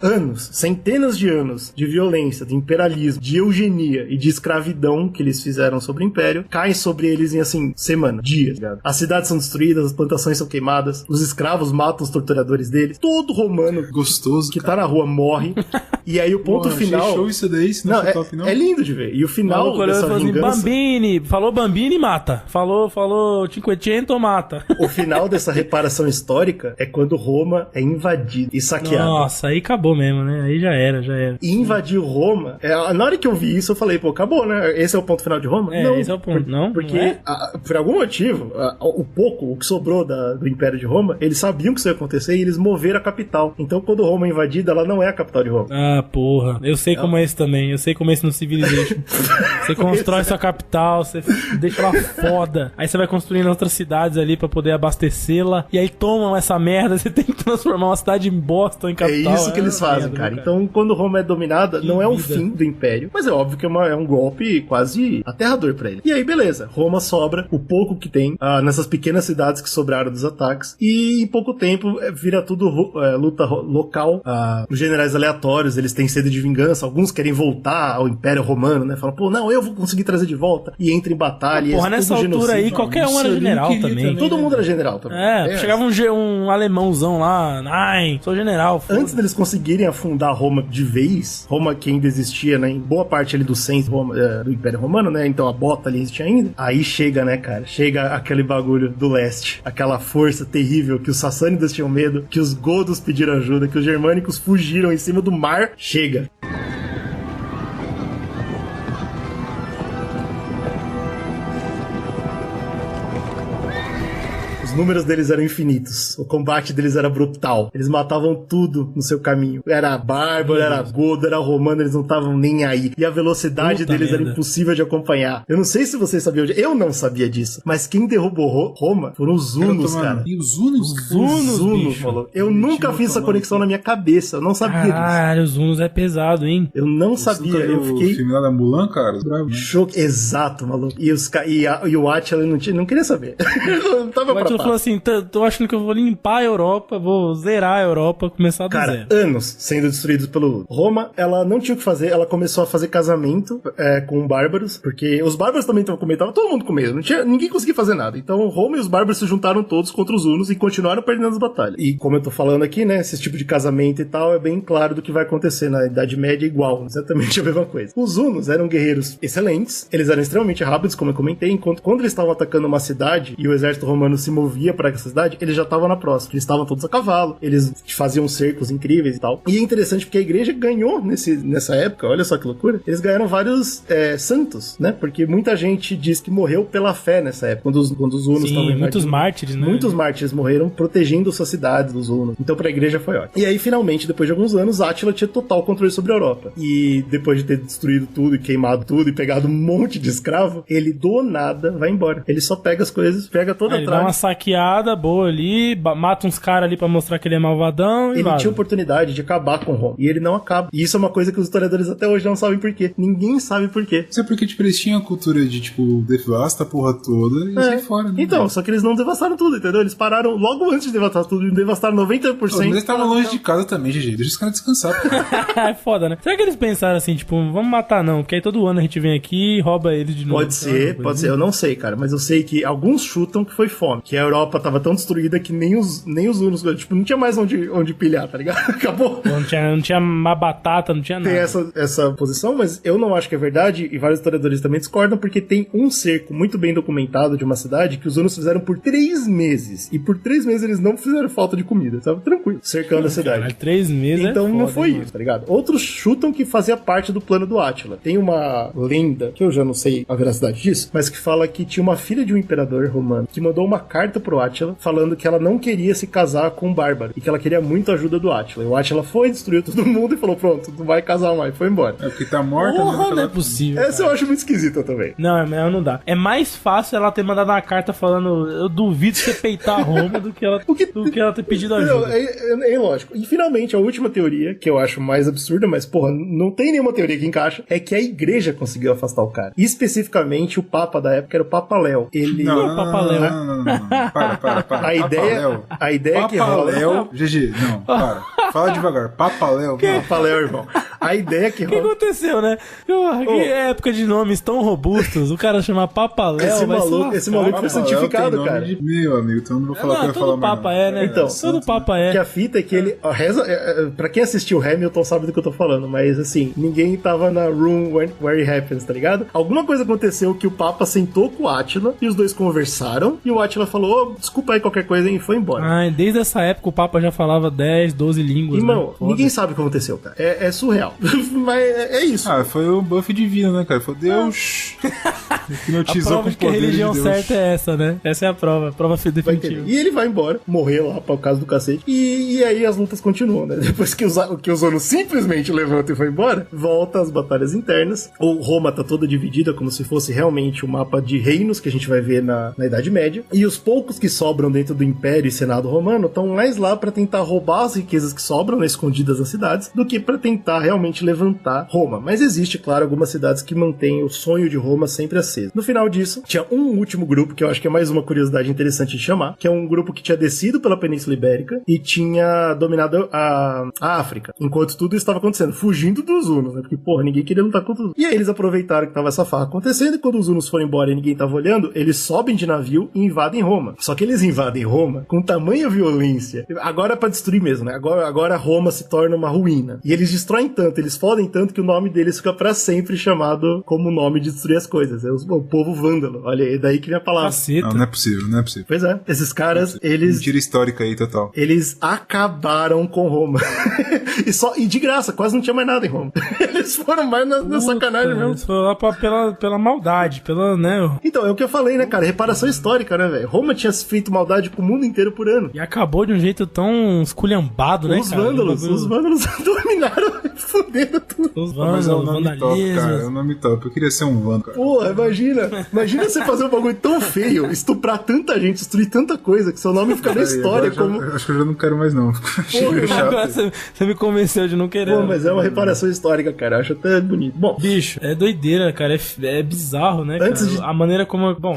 centenas de anos de violência, de imperialismo, de eugenia e de escravidão que eles fizeram sobre o império, caem sobre eles em, assim, semana, dias, tá ligado? As cidades são destruídas, as plantações são queimadas, os escravos matam os torturadores deles, todo romano gostoso que tá na rua morre. E aí o ponto final... Show isso daí, não, é lindo de ver. E o final dessa vingança... Assim, Bambini, falou Bambini, mata. Falou Cinquecento, mata. O final dessa reparação histórica é quando Roma é invadida e saqueada. Nossa, aí acabou mesmo, né? Aí já era. E invadiu Roma... na hora que eu vi isso, eu falei, pô, acabou, né? Esse é o ponto final de Roma? Não, esse é o ponto. Porque, por algum motivo, o que sobrou do Império de Roma, eles sabiam que isso ia acontecer e eles moveram a capital. Então, quando Roma é invadida, ela não é a capital de Roma. Ah, porra. Eu sei como é esse também. Eu sei como é esse no Civilization. Você constrói sua capital, você deixa ela foda. Aí você vai construindo outras cidades ali pra poder abastecê-la. E aí tomam essa merda, você tem que transformar uma cidade em Boston em capital. É isso que eles fazem, merda, cara. Então, quando Roma é dominada, não é um fim do Império, mas é óbvio que é um golpe quase aterrador pra ele. E aí, beleza. Roma sobra o pouco que tem nessas pequenas cidades que sobraram dos ataques. E em pouco tempo vira tudo luta local. Os generais aleatórios, eles têm sede de vingança. Alguns querem voltar ao Império Romano, né? Falam, pô, não, eu vou conseguir trazer de volta. E entra em batalha. Porra, nessa altura aí, qualquer um era general também. Todo mundo era general também. Chegava um alemãozão lá. Ai, sou general. Foda. Antes deles conseguirem afundar Roma de vez, Roma que ainda existia, né? Em boa parte ali do centro do Império Romano, né? Então a bota ali existia ainda. Aí chega, né, cara? Chega aquele bagulho do leste. Aquela força terrível que os sassânidas tinham medo, que os godos pediram ajuda, que os germânicos fugiram em cima do mar. Chega. Os números deles eram infinitos. O combate deles era brutal. Eles matavam tudo no seu caminho. Era bárbaro, era godo, era romano, eles não estavam nem aí. E a velocidade deles era impossível de acompanhar. Eu não sei se vocês sabiam, eu não sabia disso. Mas quem derrubou Roma foram os Hunos, cara. E os Hunos? Os Hunos, falou. Eu nunca fiz essa conexão na minha cabeça. Eu não sabia disso. Caralho, os Hunos é pesado, hein? Eu não sabia. Eu fiquei... O filme lá da Mulan, cara? Exato, maluco. E o Átila não queria saber. Não tava pra falou assim, tô achando que eu vou limpar a Europa, vou zerar a Europa, começar do zero. Anos sendo destruídos pelo Roma, ela não tinha o que fazer, ela começou a fazer casamento com bárbaros, porque os bárbaros também estavam com medo, tava todo mundo com medo, ninguém conseguia fazer nada. Então Roma e os bárbaros se juntaram todos contra os hunos e continuaram perdendo as batalhas. E como eu tô falando aqui, né, esse tipo de casamento e tal, é bem claro do que vai acontecer na Idade Média igual, exatamente a mesma coisa. Os hunos eram guerreiros excelentes, eles eram extremamente rápidos, como eu comentei, enquanto quando eles estavam atacando uma cidade e o exército romano se movia para essa cidade, eles já estavam na próxima. Eles estavam todos a cavalo, eles faziam cercos incríveis e tal. E é interessante porque a igreja ganhou nessa época, olha só que loucura, eles ganharam vários santos, né? Porque muita gente diz que morreu pela fé nessa época, quando os hunos estavam invadindo. Muitos mártires, né? Muitos mártires morreram protegendo suas cidades dos hunos. Então pra igreja foi ótimo. E aí, finalmente, depois de alguns anos, Átila tinha total controle sobre a Europa. E depois de ter destruído tudo e queimado tudo e pegado um monte de escravo, ele do nada vai embora. Ele só pega as coisas, pega toda a trave. Dá uma saqueada boa ali, mata uns caras ali pra mostrar que ele é malvadão e ele tinha oportunidade de acabar com Roma. E ele não acaba. E isso é uma coisa que os historiadores até hoje não sabem por quê. Ninguém sabe por quê. Isso é porque, tipo, eles tinham a cultura de, tipo, devasta a porra toda e sai fora, né? Então, só que eles não devastaram tudo, entendeu? Eles pararam logo antes de devastar tudo e devastaram 90%. Mas eles estavam longe de casa também, GG. Deixa os caras descansar, pô. É foda, né? Será que eles pensaram assim, tipo, vamos matar não? Porque aí todo ano a gente vem aqui e rouba eles de novo. Pode ser. Eu não sei, cara. Mas eu sei que alguns chutam que foi fome. Que a Europa tava tão destruída que nem os hunos, tipo, não tinha mais onde pilhar, tá ligado? Acabou. Não tinha uma batata, não tinha nada. Tem essa posição, mas eu não acho que é verdade, e vários historiadores também discordam, porque tem um cerco muito bem documentado de uma cidade que os hunos fizeram por 3 meses. E por 3 meses eles não fizeram falta de comida, tava tranquilo, cercando a cidade. Cara, 3 meses então foda, não foi isso, tá ligado? Outros chutam que fazia parte do plano do Átila. Tem uma lenda, que eu já não sei a veracidade disso, mas que fala que tinha uma filha de um imperador romano que mandou uma carta pro Átila, falando que ela não queria se casar com o Bárbaro, e que ela queria muito a ajuda do Átila. E o Átila foi, destruiu todo mundo e falou, pronto, não vai casar mais, foi embora. É porque tá morta, Porra, não é possível. Essa eu acho muito esquisita também. Não dá. É mais fácil ela ter mandado uma carta falando, eu duvido você peitar a Roma do que ela ter pedido ajuda. Não, é lógico. E finalmente, a última teoria, que eu acho mais absurda, mas porra, não tem nenhuma teoria que encaixa, é que a igreja conseguiu afastar o cara. E especificamente o Papa da época era o Papa Léo. Ele... Não, Papa Léo. Não. Para. A ideia que rola... Papa Léo... GG, não, para. Fala devagar. Papa Léo. Papa Léo, irmão. A ideia que rola... O que aconteceu, né? Que época de nomes tão robustos, o cara chama Papa Léo, esse maluco foi santificado, cara. Meu amigo, então não vou falar o que eu ia falar mais. Todo Papa é, né? Então, todo Papa é. Que a fita é que ele... Pra quem assistiu Hamilton sabe do que eu tô falando, mas assim, ninguém tava na room where it happens, tá ligado? Alguma coisa aconteceu que o Papa sentou com o Átila e os dois conversaram e o Átila falou, desculpa aí qualquer coisa e foi embora. Desde essa época o Papa já falava 10, 12 línguas. Irmão, né? Ninguém sabe o que aconteceu, cara. É surreal. Mas é isso. Foi o buff divino, né, cara? Foi Deus. Hipnotizou com o poder que a religião de Deus. certa é essa, né? Essa é a prova definitiva. E ele vai embora, morrer lá por causa do cacete. E aí as lutas continuam, né? Depois que o Zono simplesmente levanta e foi embora, volta às batalhas internas. O Roma tá toda dividida como se fosse realmente um mapa de reinos que a gente vai ver na Idade Média. E os poucos que sobram dentro do Império e Senado Romano estão mais lá pra tentar roubar as riquezas que sobram, né, escondidas nas cidades, do que pra tentar realmente levantar Roma. Mas existe, claro, algumas cidades que mantêm o sonho de Roma sempre aceso. No final disso, tinha um último grupo, que eu acho que é mais uma curiosidade interessante de chamar, que é um grupo que tinha descido pela Península Ibérica e tinha dominado a África, enquanto tudo estava acontecendo, fugindo dos Hunos, né? Porque, porra, ninguém queria lutar contra os Hunos. E aí eles aproveitaram que tava essa farra acontecendo, e quando os Hunos foram embora e ninguém tava olhando, eles sobem de navio e invadem Roma. Só que eles invadem Roma com tamanha violência. Agora é pra destruir mesmo, né? Agora Roma se torna uma ruína. E eles destroem tanto, eles fodem tanto que o nome deles fica pra sempre chamado como o nome de destruir as coisas. É o povo vândalo. Olha, é daí que vem a palavra. Não é possível. Pois é. Esses caras, eles... Mentira histórica aí, total. Eles acabaram com Roma. e de graça, quase não tinha mais nada em Roma. Eles foram mais na sacanagem mesmo. Eles foram lá pela maldade, né? Então, é o que eu falei, né, cara? Reparação histórica, né, velho? Roma tinha feito maldade pro mundo inteiro por ano. E acabou de um jeito tão esculhambado, né, cara? Os vândalos dominaram e fuderam tudo. Os vândalos, o nome top, cara. É um nome top. Eu queria ser um vândalo, cara. Porra, imagina você fazer um bagulho tão feio, estuprar tanta gente, destruir tanta coisa, que seu nome fica na história como... Acho que eu já não quero mais, não. Agora você me convenceu de não querer. Pô, mas é uma reparação histórica, cara. Eu acho até bonito. Bom, bicho, é doideira, cara. É bizarro, né, cara? A maneira como... Bom,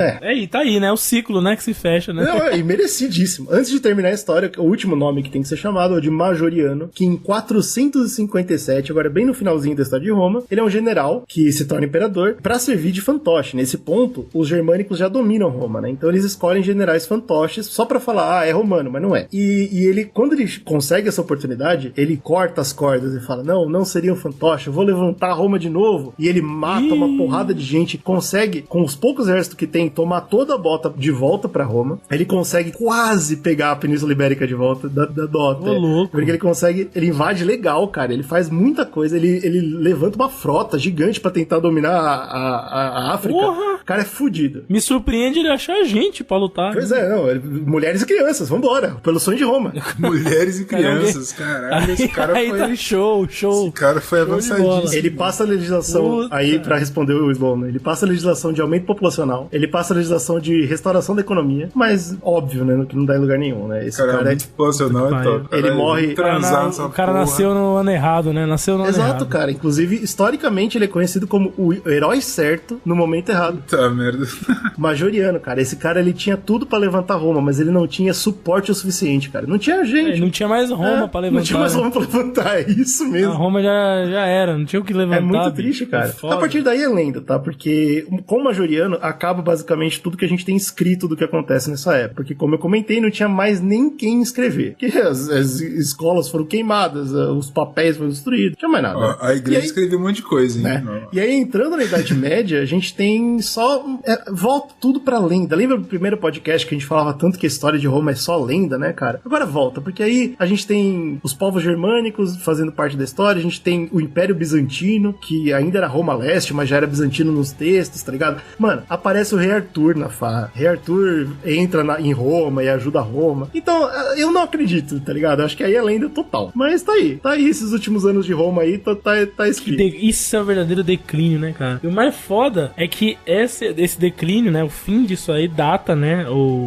tá aí, né? O ciclo, né, que se fecha, né? Não, e merecidíssimo. Antes de terminar a história, o último nome que tem que ser chamado é o de Majoriano, que em 457, agora bem no finalzinho da história de Roma, ele é um general que se torna imperador pra servir de fantoche. Nesse ponto, os germânicos já dominam Roma, né? Então eles escolhem generais fantoches só pra falar, é romano, mas não é. E ele, quando ele consegue essa oportunidade, ele corta as cordas e fala, não seria um fantoche, eu vou levantar Roma de novo. E ele mata uma porrada de gente, consegue, com os poucos exércitos que tem, tomar toda a bota de volta pra Roma. Ele consegue quase pegar a Península Ibérica de volta da Dota. Louco. Porque ele invade legal, cara. Ele faz muita coisa, ele levanta uma frota gigante pra tentar dominar a África. Porra! O cara é fudido. Me surpreende ele achar gente pra lutar. Pois é, mulheres e crianças, vambora, pelo sonho de Roma. Mulheres e crianças, caralho, esse cara foi... Show. Esse cara foi avançadíssimo. Ele passa a legislação, aí pra responder o Sloan, né? Ele passa a legislação de aumento populacional, ele passa a legislação de restauração da economia, mas óbvio, né, que não dá em lugar nenhum, né? Esse cara é muito populacional e top. Ele morre... O cara nasceu no ano errado, né? Nasceu no ano errado. Exato, cara. Inclusive, historicamente, ele é conhecido como o herói certo no momento errado. Tá, merda. Majoriano, cara. Esse cara, ele tinha tudo pra levantar Roma, mas ele não tinha suporte o suficiente, cara. Não tinha gente. Não tinha mais Roma pra levantar. Não tinha mais Roma pra levantar, é isso mesmo. A Roma já era, não tinha o que levantar. É muito triste, cara. A partir daí é lenda, tá? Porque com o Majoriano acaba basicamente tudo que a gente tem escrito do que acontece nessa época. Porque, como eu comentei, não tinha mais nem quem escrever. Porque as escolas foram queimadas, os papéis foram destruídos. tinha mais nada. A igreja escreveu um monte de coisa, hein? Né? E aí, entrando na Idade Média, a gente tem só... volta tudo pra lenda. Lembra do primeiro podcast que a gente falava tanto que a história de Roma é só lenda, né, cara? Agora volta, porque aí a gente tem os povos germânicos fazendo parte da história, a gente tem o Império Bizantino, que ainda era Roma Leste, mas já era bizantino nos textos, tá ligado? Mano, aparece o Rei Arthur na farra. Rei Arthur entra em Roma e ajuda Roma. Então, eu não acredito, tá ligado? Acho que aí é lenda total. Mas tá aí esses últimos anos de Roma aí, tá escrito. Isso é um verdadeiro declínio, né, cara? E o mais foda é que esse declínio, né, o fim disso aí data, né,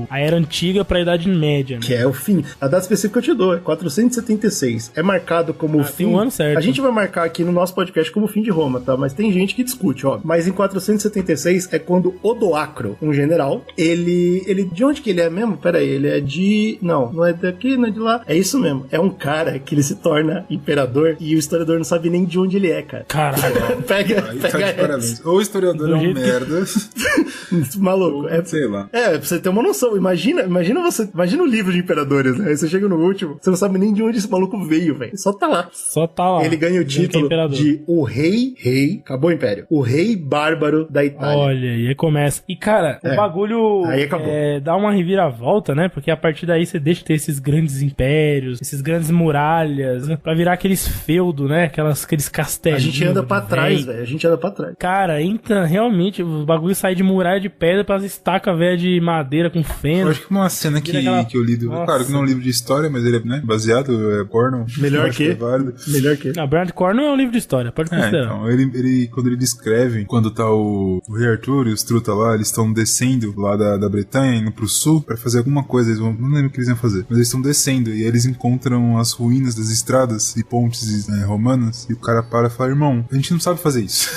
a Era Antiga pra Idade Média, né? Que é o fim. A data específica que eu te dou é 476. É marcado como o fim. Tem um ano certo. A gente vai marcar aqui no nosso podcast como o fim de Roma, tá? Mas tem gente que discute, ó. Mas em 476 é quando Odoacro, um general, ele de onde que ele é mesmo? Pera aí, ele é de... Não é daqui, não é de lá. É isso mesmo. É um cara que ele se torna imperador e o historiador não sabe nem de onde ele é, cara. Caralho. pega parabéns. Ou o historiador é um merda. Maluco. Sei lá. Pra você ter uma noção. Imagina o livro de imperadores, né? Aí você chega no último, você não sabe nem de onde esse maluco veio, velho. Só tá lá. Ele ganha o título de o rei, acabou o império. O rei bárbaro da Itália. Olha, e aí começa. E, cara, o bagulho aí acabou. Dá uma reviravolta, né? Porque a partir daí você deixa de ter esses grandes impérios, esses grandes muralhas, né? Pra virar aqueles feudos, né? Aqueles castelos. A gente anda pra trás, velho. Cara, então, realmente, o bagulho sai de muralha de pedra pras estacas velhas de madeira com feno. Eu acho que uma cena que eu li claro que não é um livro de história, mas ele é, né, baseado, porno. Melhor que. Não, Bernard Cornwell é um livro de história, pode considerar. Então, ele quando ele descreve, quando tá o Rei Arthur e os Truta lá, eles estão descendo lá da Bretanha, indo pro sul, pra fazer alguma coisa, não lembro o que eles iam fazer, mas eles estão descendo, e aí eles encontram as ruínas das estradas e pontes romanas, e o cara para e fala, irmão, a gente não sabe fazer isso.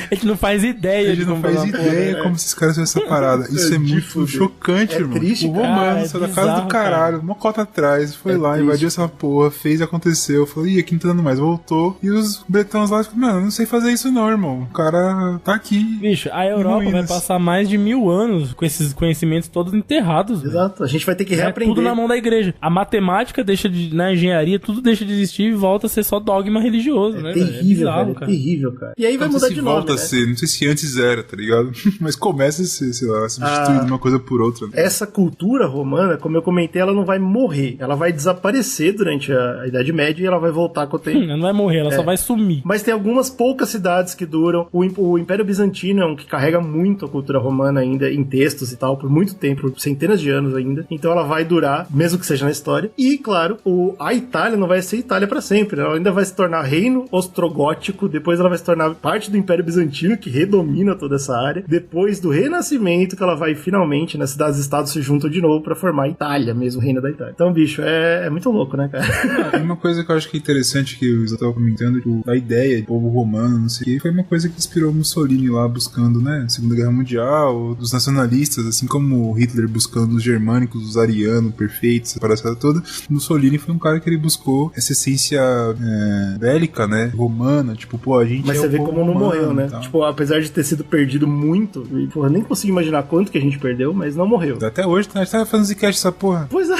A gente não faz ideia. A gente não faz ideia como esses caras fizeram essa parada. Isso é muito chocante, irmão. Triste, o romano saiu da casa do caralho, uma cota atrás, foi lá, invadiu essa porra, fez, aconteceu. Falou, aqui não tá dando mais. Voltou. E os bretões lá, mano, não sei fazer isso não, irmão. O cara tá aqui. Bicho, a Europa vai passar mais de 1000 anos com esses conhecimentos todos enterrados. Exato. A gente vai ter que reaprender. Tudo na mão da igreja. A matemática deixa de... Na engenharia, tudo deixa de existir e volta a ser só dogma religioso, né? Terrível, velho. É terrível, cara. E aí vai mudar de nome, né? Ser, não sei se antes era, tá ligado? Mas começa a ser, sei lá, substituindo uma coisa por outra. Né? Essa cultura romana, como eu comentei, ela não vai morrer. Ela vai desaparecer durante a Idade Média e ela vai voltar com o tempo. Ela não vai morrer, ela só vai sumir. Mas tem algumas poucas cidades que duram. O Império Bizantino é um que carrega muito a cultura romana ainda, em textos e tal, por muito tempo, por centenas de anos ainda. Então ela vai durar, mesmo que seja na história. E, claro, a Itália não vai ser Itália pra sempre. Ela ainda vai se tornar reino ostrogótico, depois ela vai se tornar parte do Império Bizantino, que redomina toda essa área. Depois do Renascimento, que ela vai finalmente, nas cidades-estados se juntam de novo pra formar a Itália, mesmo o reino da Itália. Então, bicho, é muito louco, né, cara? Tem uma coisa que eu acho que é interessante, que o Isa tava comentando, tipo, a ideia de povo romano, não sei o que, foi uma coisa que inspirou Mussolini lá buscando, né, a Segunda Guerra Mundial, dos nacionalistas, assim como Hitler buscando os germânicos, os arianos perfeitos, essa parada toda. Mussolini foi um cara que ele buscou essa essência bélica, né, romana, tipo, pô, a gente Mas você vê como não morreu, né? Tal. Tipo, apesar de ter sido perdido muito, e, porra, nem consigo imaginar quanto que a gente perdeu, mas não morreu. Até hoje, a gente tá fazendo zcast essa porra. Pois é.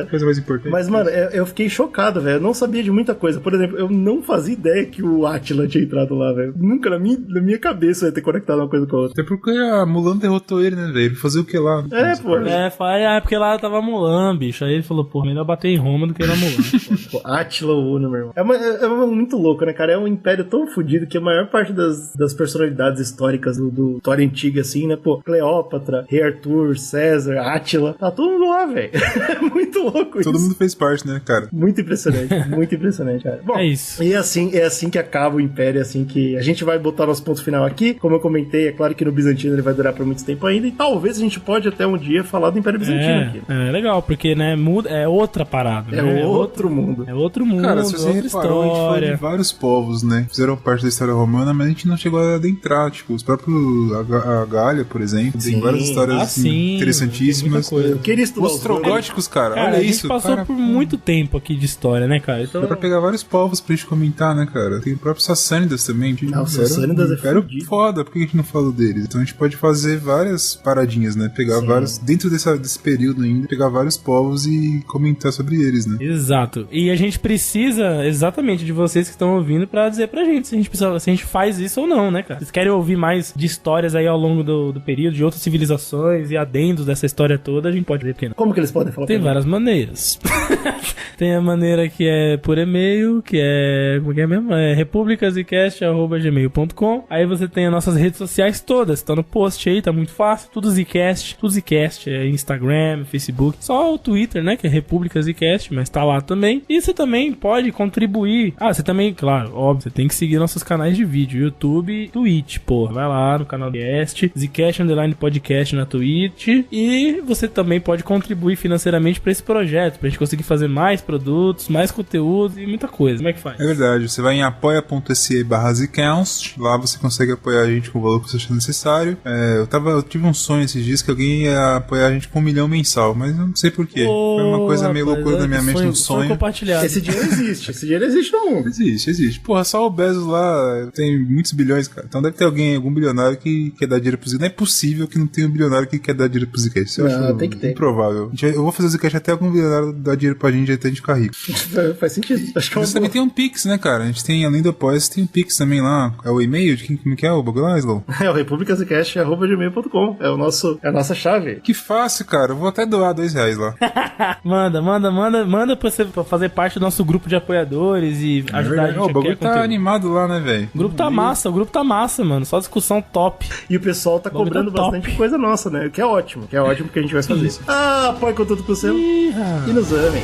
Coisa mais importante. Mas, mano, eu fiquei chocado, velho. Eu não sabia de muita coisa. Por exemplo, eu não fazia ideia que o Átila tinha entrado lá, velho. Nunca na minha cabeça ia ter conectado uma coisa com a outra. Até porque a Mulan derrotou ele, né, velho? Fazer o que lá? Porque lá tava Mulan, bicho. Aí ele falou, pô, melhor bater em Roma do que na Mulan. Pô, Átila Uno, meu irmão. É muito louco, né, cara? É um império tão fodido que a maior parte das personalidades históricas do história antiga, assim, né? Pô, Cleópatra, Rei Arthur, César, Átila, tá todo mundo lá, velho. É muito louco isso. Todo mundo fez parte, né, cara? Muito impressionante, cara. Bom, é isso. E é assim que acaba o império, é assim que a gente vai botar nosso ponto final aqui. Como eu comentei, é claro que no Bizantino ele vai durar por muito tempo ainda, e talvez a gente pode até um dia falar do Império Bizantino aqui. É legal, porque, né, é outra parada, né? Outro mundo. É outro mundo, cara, se você reparou, a gente falou de vários povos, né? Fizeram parte da história romana, mas a gente não chega chegou a adentrar, tipo, os próprios a Galha, por exemplo, tem várias histórias interessantíssimas. Eu queria estudar os Ostrogóticos, cara, olha a isso. A gente passou por muito tempo aqui de história, né, cara? Então... Dá pra pegar vários povos pra gente comentar, né, cara? Tem o próprio Sassânidas também. Não, o Sassânidas é foda, por que a gente não falou deles? Então a gente pode fazer várias paradinhas, né? Pegar vários, dentro desse período ainda, pegar vários povos e comentar sobre eles, né? Exato. E a gente precisa exatamente de vocês que estão ouvindo pra dizer pra gente se a gente faz isso ou não, né, cara? Vocês querem ouvir mais de histórias aí ao longo do período, de outras civilizações e adendos dessa história toda, a gente pode ver porque não. Como que eles podem falar? Tem várias maneiras. Tem a maneira que é por e-mail, que é... Como que é mesmo? É republicasicast@gmail.com. Aí você tem as nossas redes sociais todas. Tá no post aí, tá muito fácil. Tudo Zcast. Tudo Zcast. É Instagram, Facebook. Só o Twitter, né? Que é República Zcast, mas tá lá também. E você também pode contribuir. Ah, você também, claro, óbvio, você tem que seguir nossos canais de vídeo. YouTube e Twitch, porra. Vai lá no canal do Zcast. Zcast _podcast na Twitch. E você também pode contribuir financeiramente pra esse projeto. Pra gente conseguir fazer mais produtos, mais conteúdo e muita coisa. Como é que faz? É verdade, você vai em apoia.se/Zcast, lá você consegue apoiar a gente com o valor que você achar necessário. Eu tive um sonho esses dias que alguém ia apoiar a gente com 1 milhão mensal, mas eu não sei porquê. Foi uma coisa meio loucura na minha mente, um sonho. Esse dinheiro existe no mundo. Existe. Porra, só o Bezos lá tem muitos bilhões, cara. Então deve ter algum bilionário que quer dar dinheiro pro Zcast. Não é possível que não tenha um bilionário que quer dar dinheiro pro Zcast. Tem que ter. Improvável. Eu vou fazer o Zcast até algum bilionário dar dinheiro pra gente até a gente ficar rico. Faz sentido. Acho que também tem um Pix, né, cara? A gente tem, além do Apoia, tem um Pix também lá. É o e-mail de como que é o bagulho lá, Slow? É o republicasicast@gmail.com. É a nossa chave. Que fácil, cara. Eu vou até doar R$2 lá. Manda pra você fazer parte do nosso grupo de apoiadores e ajudar a gente. O bagulho tá animado lá, né, velho? O grupo tá massa, mano. Só discussão top. E o pessoal tá cobrando bastante coisa nossa, né? Que é ótimo que a gente vai fazer. Apoie com tudo pro seu e nos amem.